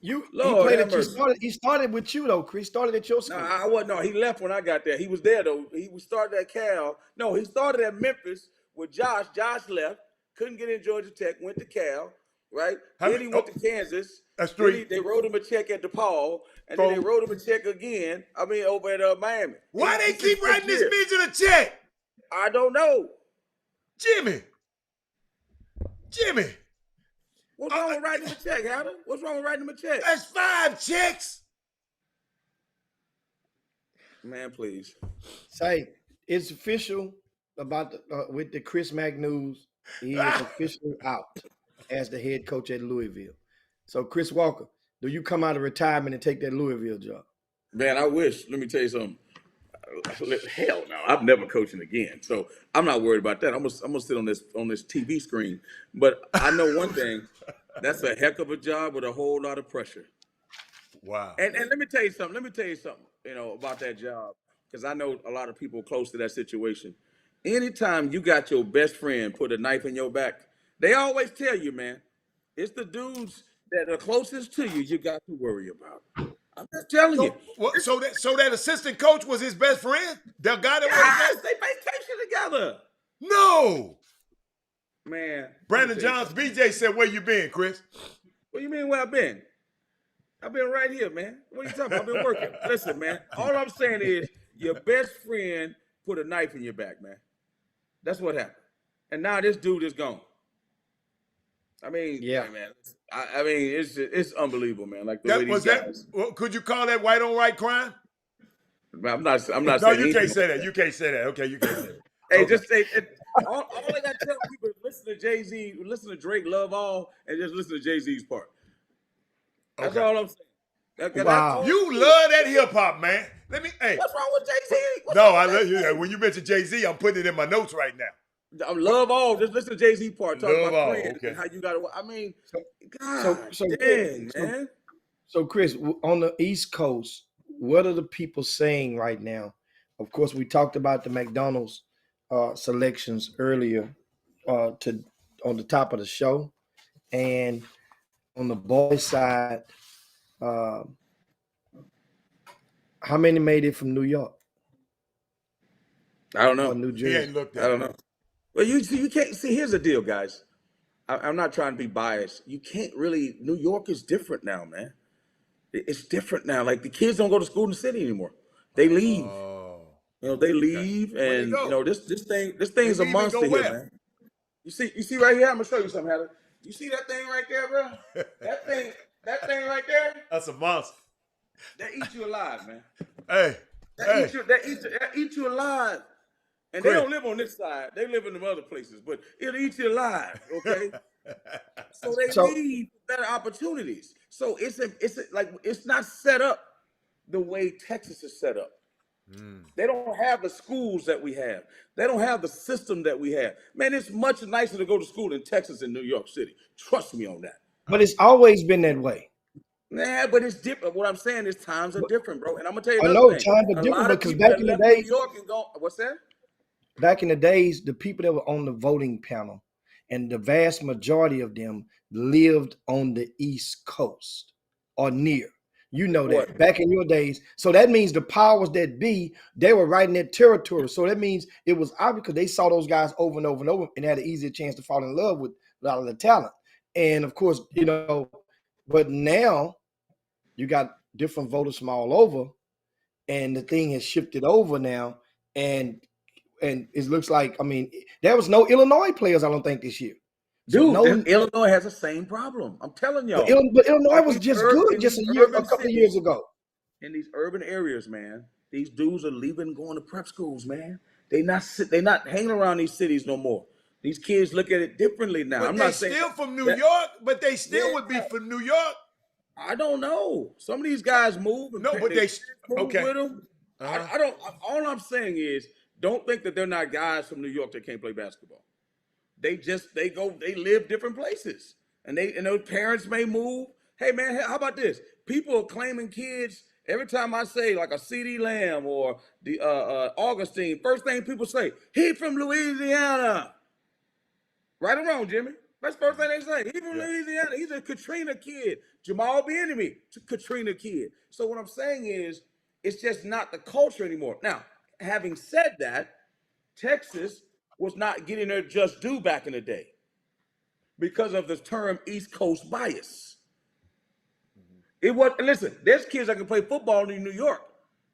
He started with you though, Chris. Started at your school. No, I wasn't. No, he left when I got there. He was there though. He started at Cal. No, he started at Memphis with Josh. Josh left. Couldn't get in Georgia Tech. Went to Cal. Right. Then he went to Kansas. That's three. They wrote him a check at DePaul, and then they wrote him a check again. Over at Miami. Why they keep writing this midget a check? I don't know. Jimmy. What's wrong with writing him a check, Howard? What's wrong with writing him a check? That's 5 checks. Man, please. Say, it's official about with the Chris Mack news. He is officially out as the head coach at Louisville. So, Chris Walker, do you come out of retirement and take that Louisville job? Man, I wish. Let me tell you something. Hell no, I'm never coaching again. So I'm not worried about that. I'm gonna sit on this TV screen. But I know one thing: that's a heck of a job with a whole lot of pressure. Wow. And let me tell you something. About that job, because I know a lot of people close to that situation. Anytime you got your best friend put a knife in your back, they always tell you, man, it's the dudes that are closest to you you got to worry about. I'm just telling you. So that assistant coach was his best friend? The guy that was they vacation together. No. Man. Brandon Johns, BJ said, where you been, Chris? What do you mean where I've been? I've been right here, man. What are you talking about? I've been working. Listen, man. All I'm saying is your best friend put a knife in your back, man. That's what happened. And now this dude is gone. I mean, yeah, man. I mean, it's unbelievable, man. Like the way these guys. Could you call that white on white crime? I'm not saying. No, you can't say that. You can't say that. Okay, you can't say that. Hey, okay. Just say all I gotta tell people is listen to Jay-Z, listen to Drake, love all, and just listen to Jay-Z's part. That's all I'm saying. Wow. You love that hip hop, man. Hey. What's wrong with Jay-Z? I love you. When you mention Jay-Z, I'm putting it in my notes right now. I love all. Just listen to Jay-Z part. Talk about friends and how you got to. I mean, God, dang, man. So, Chris, on the East Coast, what are the people saying right now? Of course, we talked about the McDonald's selections earlier on the top of the show, and on the boys' side, how many made it from New York? I don't know. Or New Jersey? He ain't looked at I don't know. Well, you can't see. Here's the deal, guys. I'm not trying to be biased. You can't really. New York is different now, man. It's different now. Like the kids don't go to school in the city anymore. They leave. They leave, and this thing is a monster here, man. You see right here. I'm gonna show you something, Heather. You see that thing right there, bro? that thing right there. That's a monster. That eats you alive, man. Hey. That eats you alive. And they don't live on this side. They live in them other places, but it'll eat you alive, okay? So they need better opportunities. So it's not set up the way Texas is set up. They don't have the schools that we have. They don't have the system that we have. Man, it's much nicer to go to school in Texas and New York City. Trust me on that. But it's always been that way. Nah, but it's different. What I'm saying is times are different, bro. And I'm gonna tell you I another know thing. times are A different lot of because people back that in the left days, New York and go, what's that? back in the days, the people that were on the voting panel, and the vast majority of them lived on the East Coast or near. You know that What? back in your days. So that means the powers that be, they were right in that territory. So that means it was obvious because they saw those guys over and over and over and had an easier chance to fall in love with a lot of the talent. And of course, you know, but now you got different voters from all over, and the thing has shifted over now. And it looks like, I mean, there was no Illinois players, I don't think, this year. So Dude, Illinois has the same problem. I'm telling y'all. but Illinois was just good just a couple of years ago. In these urban areas, man, these dudes are leaving and going to prep schools, man. They're not hanging around these cities no more. These kids look at it differently now. But I'm they not saying still from New York, but they still would be from New York. I don't know. Some of these guys move. No, but they move okay. with them. I don't. All I'm saying is, don't think that they're not guys from New York that can't play basketball. They live different places, and those parents may move. Hey man, how about this? People are claiming kids every time I say like a CD Lamb or the Augustine. First thing people say, he from Louisiana. Right or wrong, Jimmy? That's the first thing they say. He from Louisiana. He's a Katrina kid. Jamal Bieniemy, Katrina kid. So what I'm saying is, it's just not the culture anymore. Now, having said that, Texas was not getting their just due back in the day because of the term East Coast bias. It was, listen, there's kids that can play football in New York.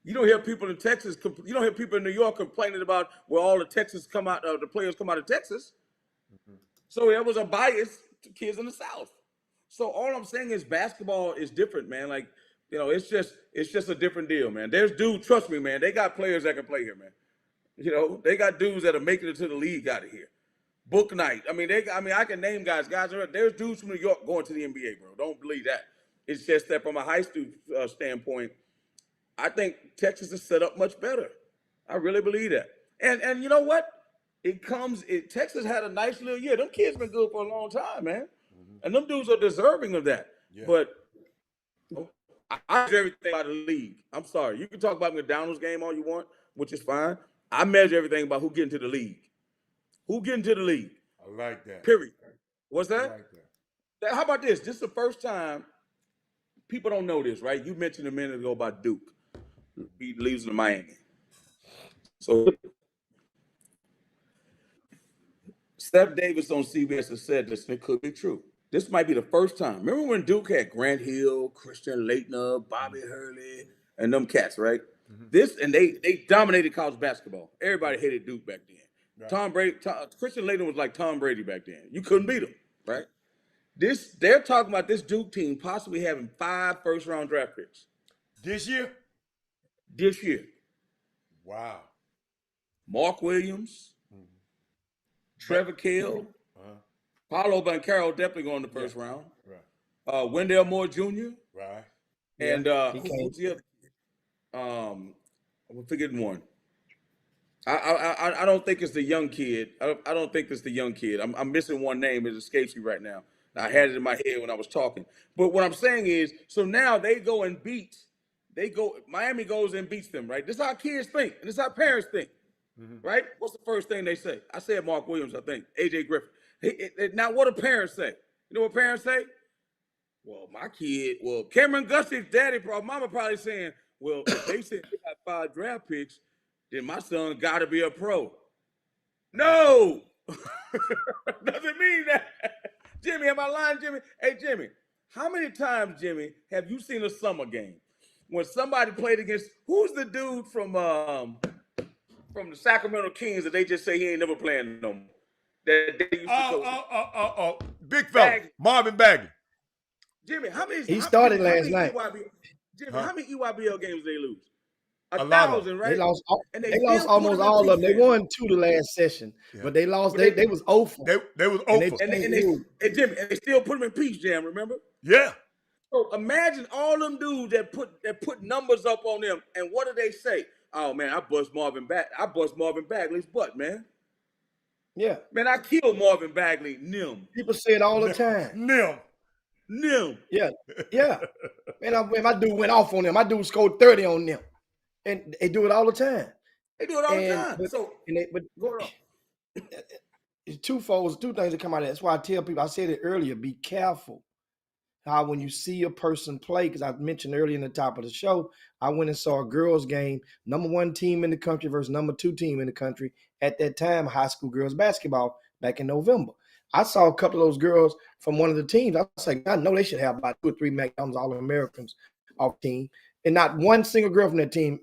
You don't hear people in Texas, you don't hear people in New York complaining about where all the the players come out of Texas. So there was a bias to kids in the South. So all I'm saying is basketball is different, man. Like, you know, it's just a different deal, man. There's dudes, trust me, man, they got players that can play here, man. You know, they got dudes that are making it to the league out of here. Book night. I mean, I can name guys. There's dudes from New York going to the NBA, bro. Don't believe that. It's just that from a high school standpoint, I think Texas is set up much better. I really believe that. And you know what? Texas had a nice little year. Them kids been good for a long time, man. And them dudes are deserving of that. Yeah. But I measure everything by the league. I'm sorry. You can talk about McDonald's game all you want, which is fine. I measure everything by who getting to the league. Who getting to the league? I like that. Period. What's that? I like that. How about this? This is the first time people don't know this, right? You mentioned a minute ago about Duke. He leaves to Miami. So Steph Davis on CBS has said this, and it could be true. This might be the first time. Remember when Duke had Grant Hill, Christian Laettner, Bobby Hurley, and them cats, right? And they dominated college basketball. Everybody hated Duke back then. Right. Christian Laettner was like Tom Brady back then. You couldn't beat him, right? They're talking about this Duke team possibly having 5 first-round draft picks. This year? This year. Wow. Mark Williams, Trevor Kell, Paolo Banchero definitely going in the first round. Right. Wendell Moore Jr. Right. And who's the other? I'm forgetting one. I don't think it's the young kid. I don't think it's the young kid. I'm missing one name. It escapes me right now. I had it in my head when I was talking. But what I'm saying is, so now Miami goes and beats them, right? This is how kids think, and this is how parents think, right? What's the first thing they say? I said Mark Williams, I think. A.J. Griffin. Now, what do parents say? You know what parents say? Well, Cameron Gushing's mama probably saying, well, if they said they got 5 draft picks, then my son got to be a pro. No! Doesn't mean that. Jimmy, am I lying, Jimmy? Hey, Jimmy, how many times, Jimmy, have you seen a summer game when somebody played against, who's the dude from the Sacramento Kings that they just say he ain't never playing no more? That they used to big fella, Marvin Bagley. Jimmy, he started last night. Jimmy, how many EYBL games did they lose? 1,000, right? They lost almost all of them. They won 2 the last session, but they lost. They was 0 for. They was 0 for. And Jimmy, and they still put them in Peach Jam. Remember? Yeah. So imagine all them dudes that put numbers up on them, and what do they say? Oh man, I bust Marvin Bagley's butt, man. Yeah. Man, I killed Marvin Bagley. Nim. People say it all the time. Nim. Yeah. Yeah. Man, my dude went off on them. My dude scored 30 on them. And they do it all the time. They do it all the time. But go on. It's two things that come out of that. That's why I tell people, I said it earlier, be careful how when you see a person play, because I mentioned earlier in the top of the show, I went and saw a girls game, number 1 team in the country versus number 2 team in the country at that time, high school girls basketball back in November. I saw a couple of those girls from one of the teams. I was like, I know they should have about 2 or 3 McDonald's All Americans off team. And not one single girl from that team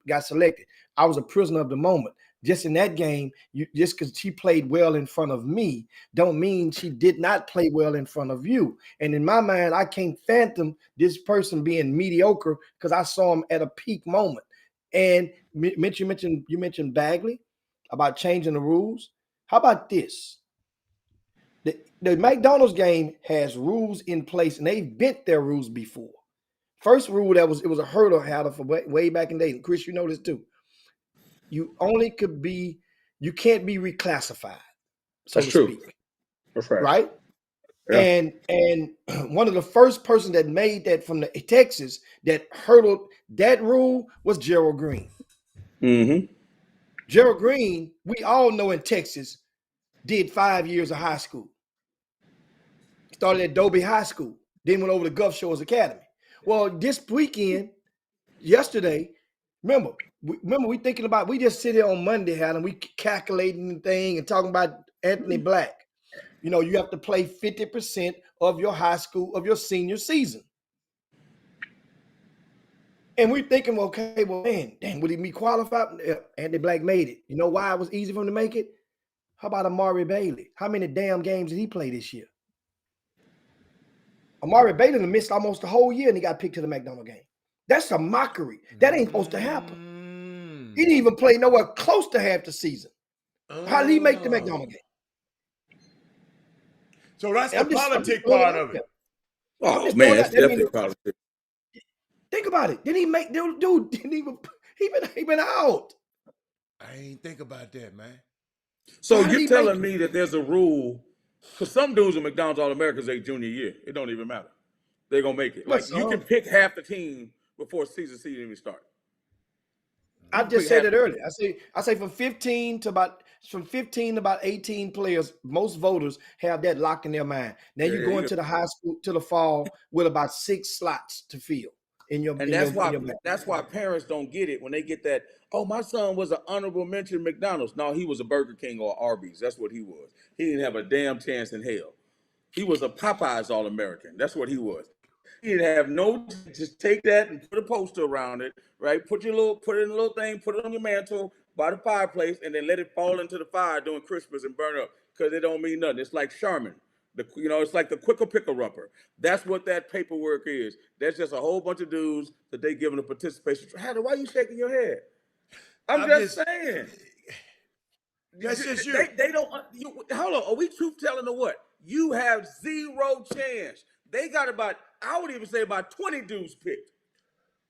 got selected. I was a prisoner of the moment. Just in that game, just because she played well in front of me, don't mean she did not play well in front of you. And in my mind, I can't fathom this person being mediocre because I saw him at a peak moment. And you mentioned Bagley about changing the rules. How about this? The McDonald's game has rules in place, and they've bent their rules before. First rule it was a hurdle had for way back in the day. And Chris, you know this too. You can't be reclassified, so to speak. That's right. Right? Yeah. And one of the first persons that made that from the Texas that hurdled that rule was Gerald Green. Mm-hmm. Gerald Green, we all know in Texas, did 5 years of high school. Started at Dobie High School, then went over to Gulf Shores Academy. Well, this weekend, yesterday, remember we thinking about, we just sit here on Monday, and we calculating the thing and talking about Anthony Black. You know, you have to play 50% of your high school, of your senior season. And we're thinking, well, okay, well, man, damn, would he be qualified? Anthony Black made it. You know why it was easy for him to make it? How about Amari Bailey? How many damn games did he play this year? Amari Bailey missed almost the whole year and he got picked to the McDonald's game. That's a mockery. That ain't supposed to happen. He didn't even play nowhere close to half the season. How did he make the McDonald's game? So that's the politic part of it. Oh man, that's definitely politics. Think about it. Didn't he make dude didn't even he been out? I ain't think about that, man. So you're telling me that there's a rule, because some dudes in McDonald's All America is their junior year. It don't even matter. They're gonna make it. Like you can pick half the team before season even start. I just said it earlier. I say from 15 to about 18 players, most voters have that locked in their mind. Now you go into the high school to the fall with about 6 slots to fill in your. And that's why parents don't get it when they get that. Oh, my son was an honorable mention McDonald's. No, he was a Burger King or Arby's. That's what he was. He didn't have a damn chance in hell. He was a Popeyes All American. That's what he was. He didn't have no. Just take that and put a poster around it, right? Put it in a little thing, put it on your mantle by the fireplace, and then let it fall into the fire during Christmas and burn up, because it don't mean nothing. It's like Charmin. It's like the quicker picker upper. That's what that paperwork is. That's just a whole bunch of dudes that they giving a participation. Hattie, why are you shaking your head? I'm just saying. That's just you. They don't. Hold on. Are we truth telling or what? You have zero chance. They got I would even say about 20 dudes picked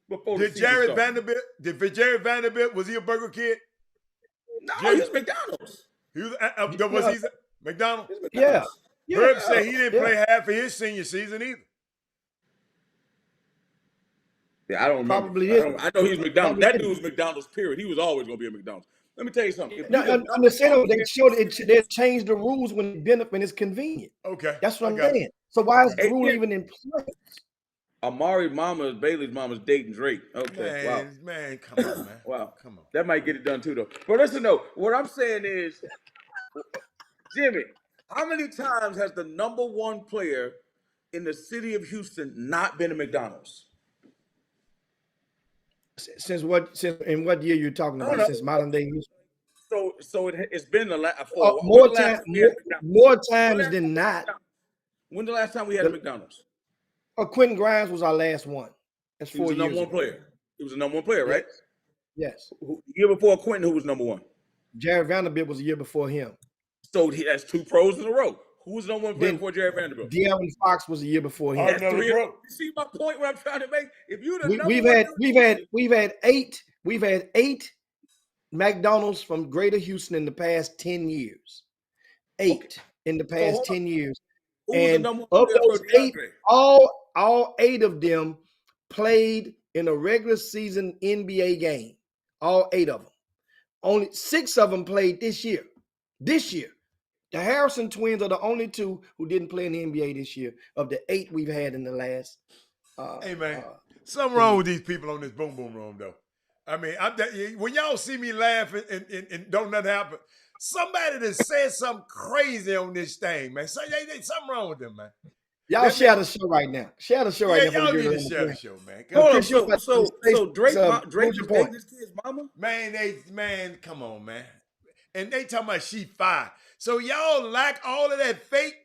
before the season started. Did Jared Vanderbilt, was he a Burger Kid? No, he was McDonald's. He was McDonald's? Yeah. Herb said he didn't play half of his senior season either. Yeah, I don't remember. Probably I know he's McDonald's. That dude was McDonald's, period. He was always going to be a McDonald's. Let me tell you something. I'm just saying, they changed the rules when it's convenient. Okay. That's what I'm saying. So why is the rule even in place? Bailey's mama's dating Drake. Okay, man, come on, man. Wow, come on. That might get it done too, though. But listen, though, what I'm saying is, Jimmy, how many times has the number 1 player in the city of Houston not been to McDonald's? Since in what year you're talking about? Since modern day Houston? So it's been more times than not. When the last time we had a McDonald's? Quentin Grimes was our last one. That's 4 years. He was the number 1 player. He was the number 1 player, right? Yes. The year before Quentin, who was number 1? Jared Vanderbilt was a year before him. So he has 2 pros in a row. Who was the number 1 player Then before Jerry Vanderbilt? De'Aaron Fox was the year before him. That's three. You see my point? What I'm trying to make? If you the we've had eight McDonald's from Greater Houston in the past 10 years. 8 in the past 10 years. And of those 8, all 8 of them played in a regular season NBA game. All 8 of them. Only 6 of them played this year. The Harrison twins are the only 2 who didn't play in the NBA this year of the 8 we've had in the last. Hey, man, something wrong with these people on this boom boom room, though. I mean, when y'all see me laugh and don't nothing happen, somebody that said something crazy on this thing, man. So, something wrong with them, man. Y'all share the show right now. Share the show right now. Y'all need to share the show, man. So Drake is dating this kid's mama? Man, come on, man. And they talking about she 5. So y'all like all of that fake?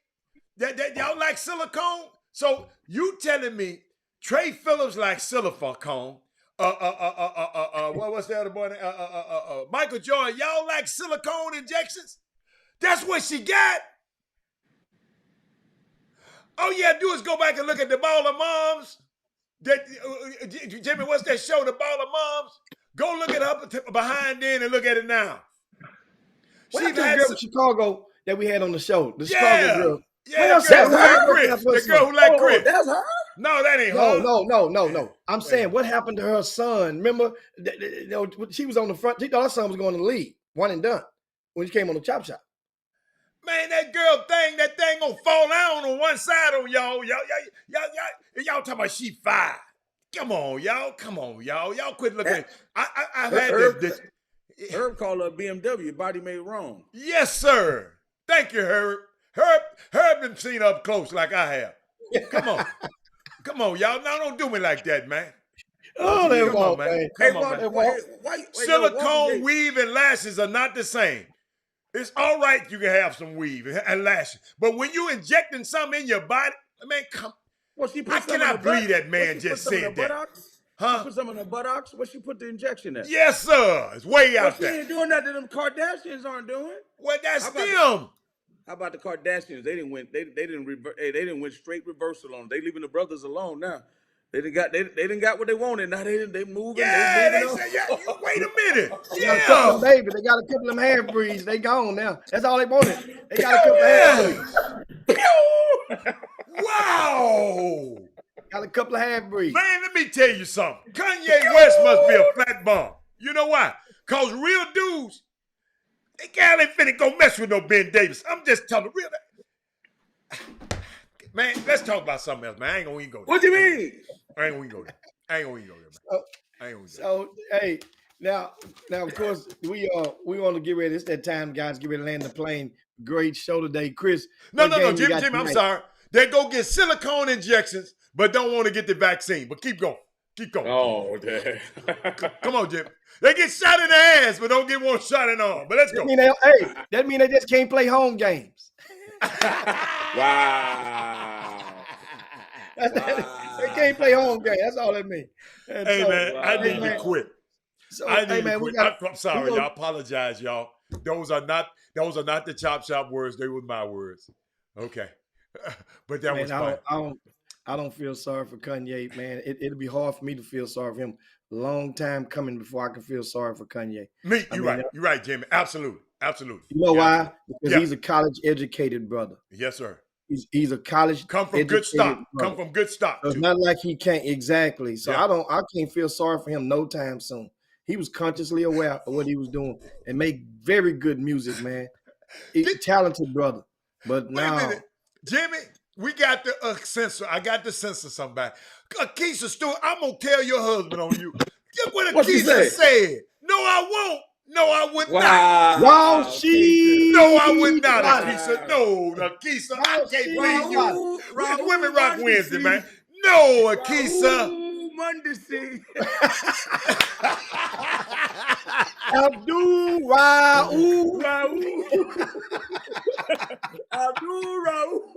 That y'all like silicone? So you telling me Trey Phillips like silicone? What's the other boy? Michael Jordan. Y'all like silicone injections? That's what she got. All you have to do is go back and look at the Ball of Moms. Jimmy, what's that show, the Ball of Moms? Go look it up behind then and look at it now. She had girl from Chicago that we had on the show. The Chicago girl. Yeah, the girl who liked Chris. That's her? No, that ain't her. No. I'm saying, what happened to her son? Remember, she was on the front. She thought her son was going to the league, one and done, when she came on the Chop Shop. Man, that thing gonna fall down on one side on y'all. Y'all talking about she 5. Come on, y'all. Y'all quit looking. I've had this. Herb called her a BMW, body made wrong. Yes, sir. Thank you, Herb. Herb been seen up close like I have. Come on, y'all. Now don't do me like that, man. Oh, come on, man. Come on, man. Silicone weave and lashes are not the same. It's all right you can have some weave and lashes. But when you injecting something in your body, man, I cannot believe that man just said that. Huh? She put some in her buttocks? Where she put the injection at? Yes, sir. It's way out there. She ain't doing that them Kardashians aren't doing. Well, that's them. How about the Kardashians? They didn't win. They didn't win straight reversal on. They leaving the brothers alone now. They didn't got what they wanted. Now they moving. Yeah, they said, wait a minute. Yeah. They got a couple of them half-breeds. They gone now. That's all they wanted. They got a couple of half-breeds. Wow. Got a couple of half-breeds. Man, let me tell you something. Kanye West must be a flat bum. You know why? Because real dudes, they ain't finna go mess with no Ben Davis. I'm just telling real. Man, let's talk about something else, man. I ain't gonna even go there. What do you mean? I ain't gonna even go there. Man. So, hey, now, of course, we want to get ready. It's that time, guys. Get ready to land the plane. Great show today, Chris. No, Jimmy, I'm sorry. They go get silicone injections, but don't want to get the vaccine. But keep going. Oh, damn. Come on, Jimmy. They get shot in the ass, but don't get one shot in the arm. But let's go. That means they just can't play home games. Wow. They can't play home games. That's all that means. Man, I need to quit. I'm sorry, y'all. Apologize, y'all. Those are not the Chop Shop words. They were my words. Okay. But that was fine. I don't feel sorry for Kanye, man. It'll be hard for me to feel sorry for him. Long time coming before I can feel sorry for Kanye. You're right, Jimmy. Absolutely. You know why? Because he's a college-educated brother. Yes, sir. He's a college come from good stock. Brother. Come from good stock. So it's not like he can't exactly. So I can't feel sorry for him no time soon. He was consciously aware of what he was doing and make very good music, man. He's a talented brother. But now, Jimmy, we got the censor. I got to censor somebody. Keisha Stewart, I'm gonna tell your husband on you. Look what Keisha said. No, I won't. No, I would not. Wow, she. No, I would not, Keisha. No, Keisha, I can't believe you. Women Rock Wednesday, man. No, Keisha. Monday. Abdul Raouf. Abdul Raouf.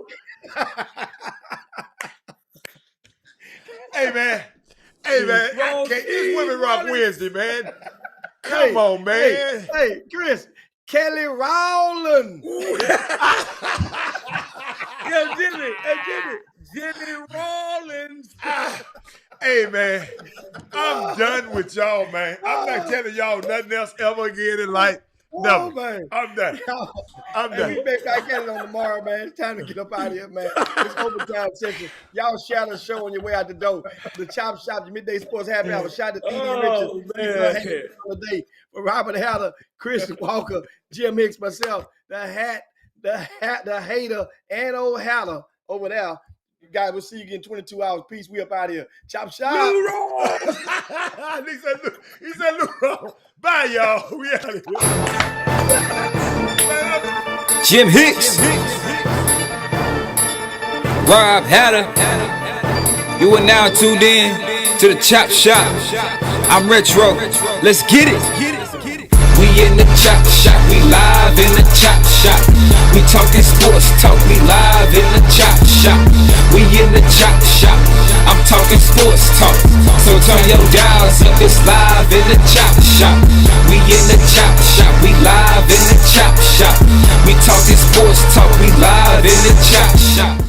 Hey, man. It's Women Rock Wednesday, man. Come on, man. Hey, Chris. Kelly Rowland. Jimmy Rollins. Hey, man, I'm done with y'all, man. I'm not telling y'all nothing else ever again in life. No, man. I'm done. I'm Hey, done. we back at it on tomorrow, man. It's time to get up out of here, man. It's overtime session. Y'all shout a show on your way out the door. The Chop Shop, your Midday Sports Happy Hour. Shout out to TD Richard. Day for Robert Hatter, Chris Walker, Jim Hicks, myself, the hater, and old Hatter over there. You guys, we'll see you again in 22 hours. Peace. We up out of here. Chop Shop. He said, look, bye, y'all. We out of here. Jim Hicks, Rob Hatter, you are now tuned in to the Chop Shop. I'm Retro, let's get it. We in the Chop Shop, we live in the Chop Shop. We talking sports talk, we live in the Chop Shop. We in the Chop Shop, I'm talking sports talk. So turn your dials up, it's live in the Chop Shop. We in the Chop Shop, we live in the Chop Shop. We talking sports talk, we live in the Chop Shop.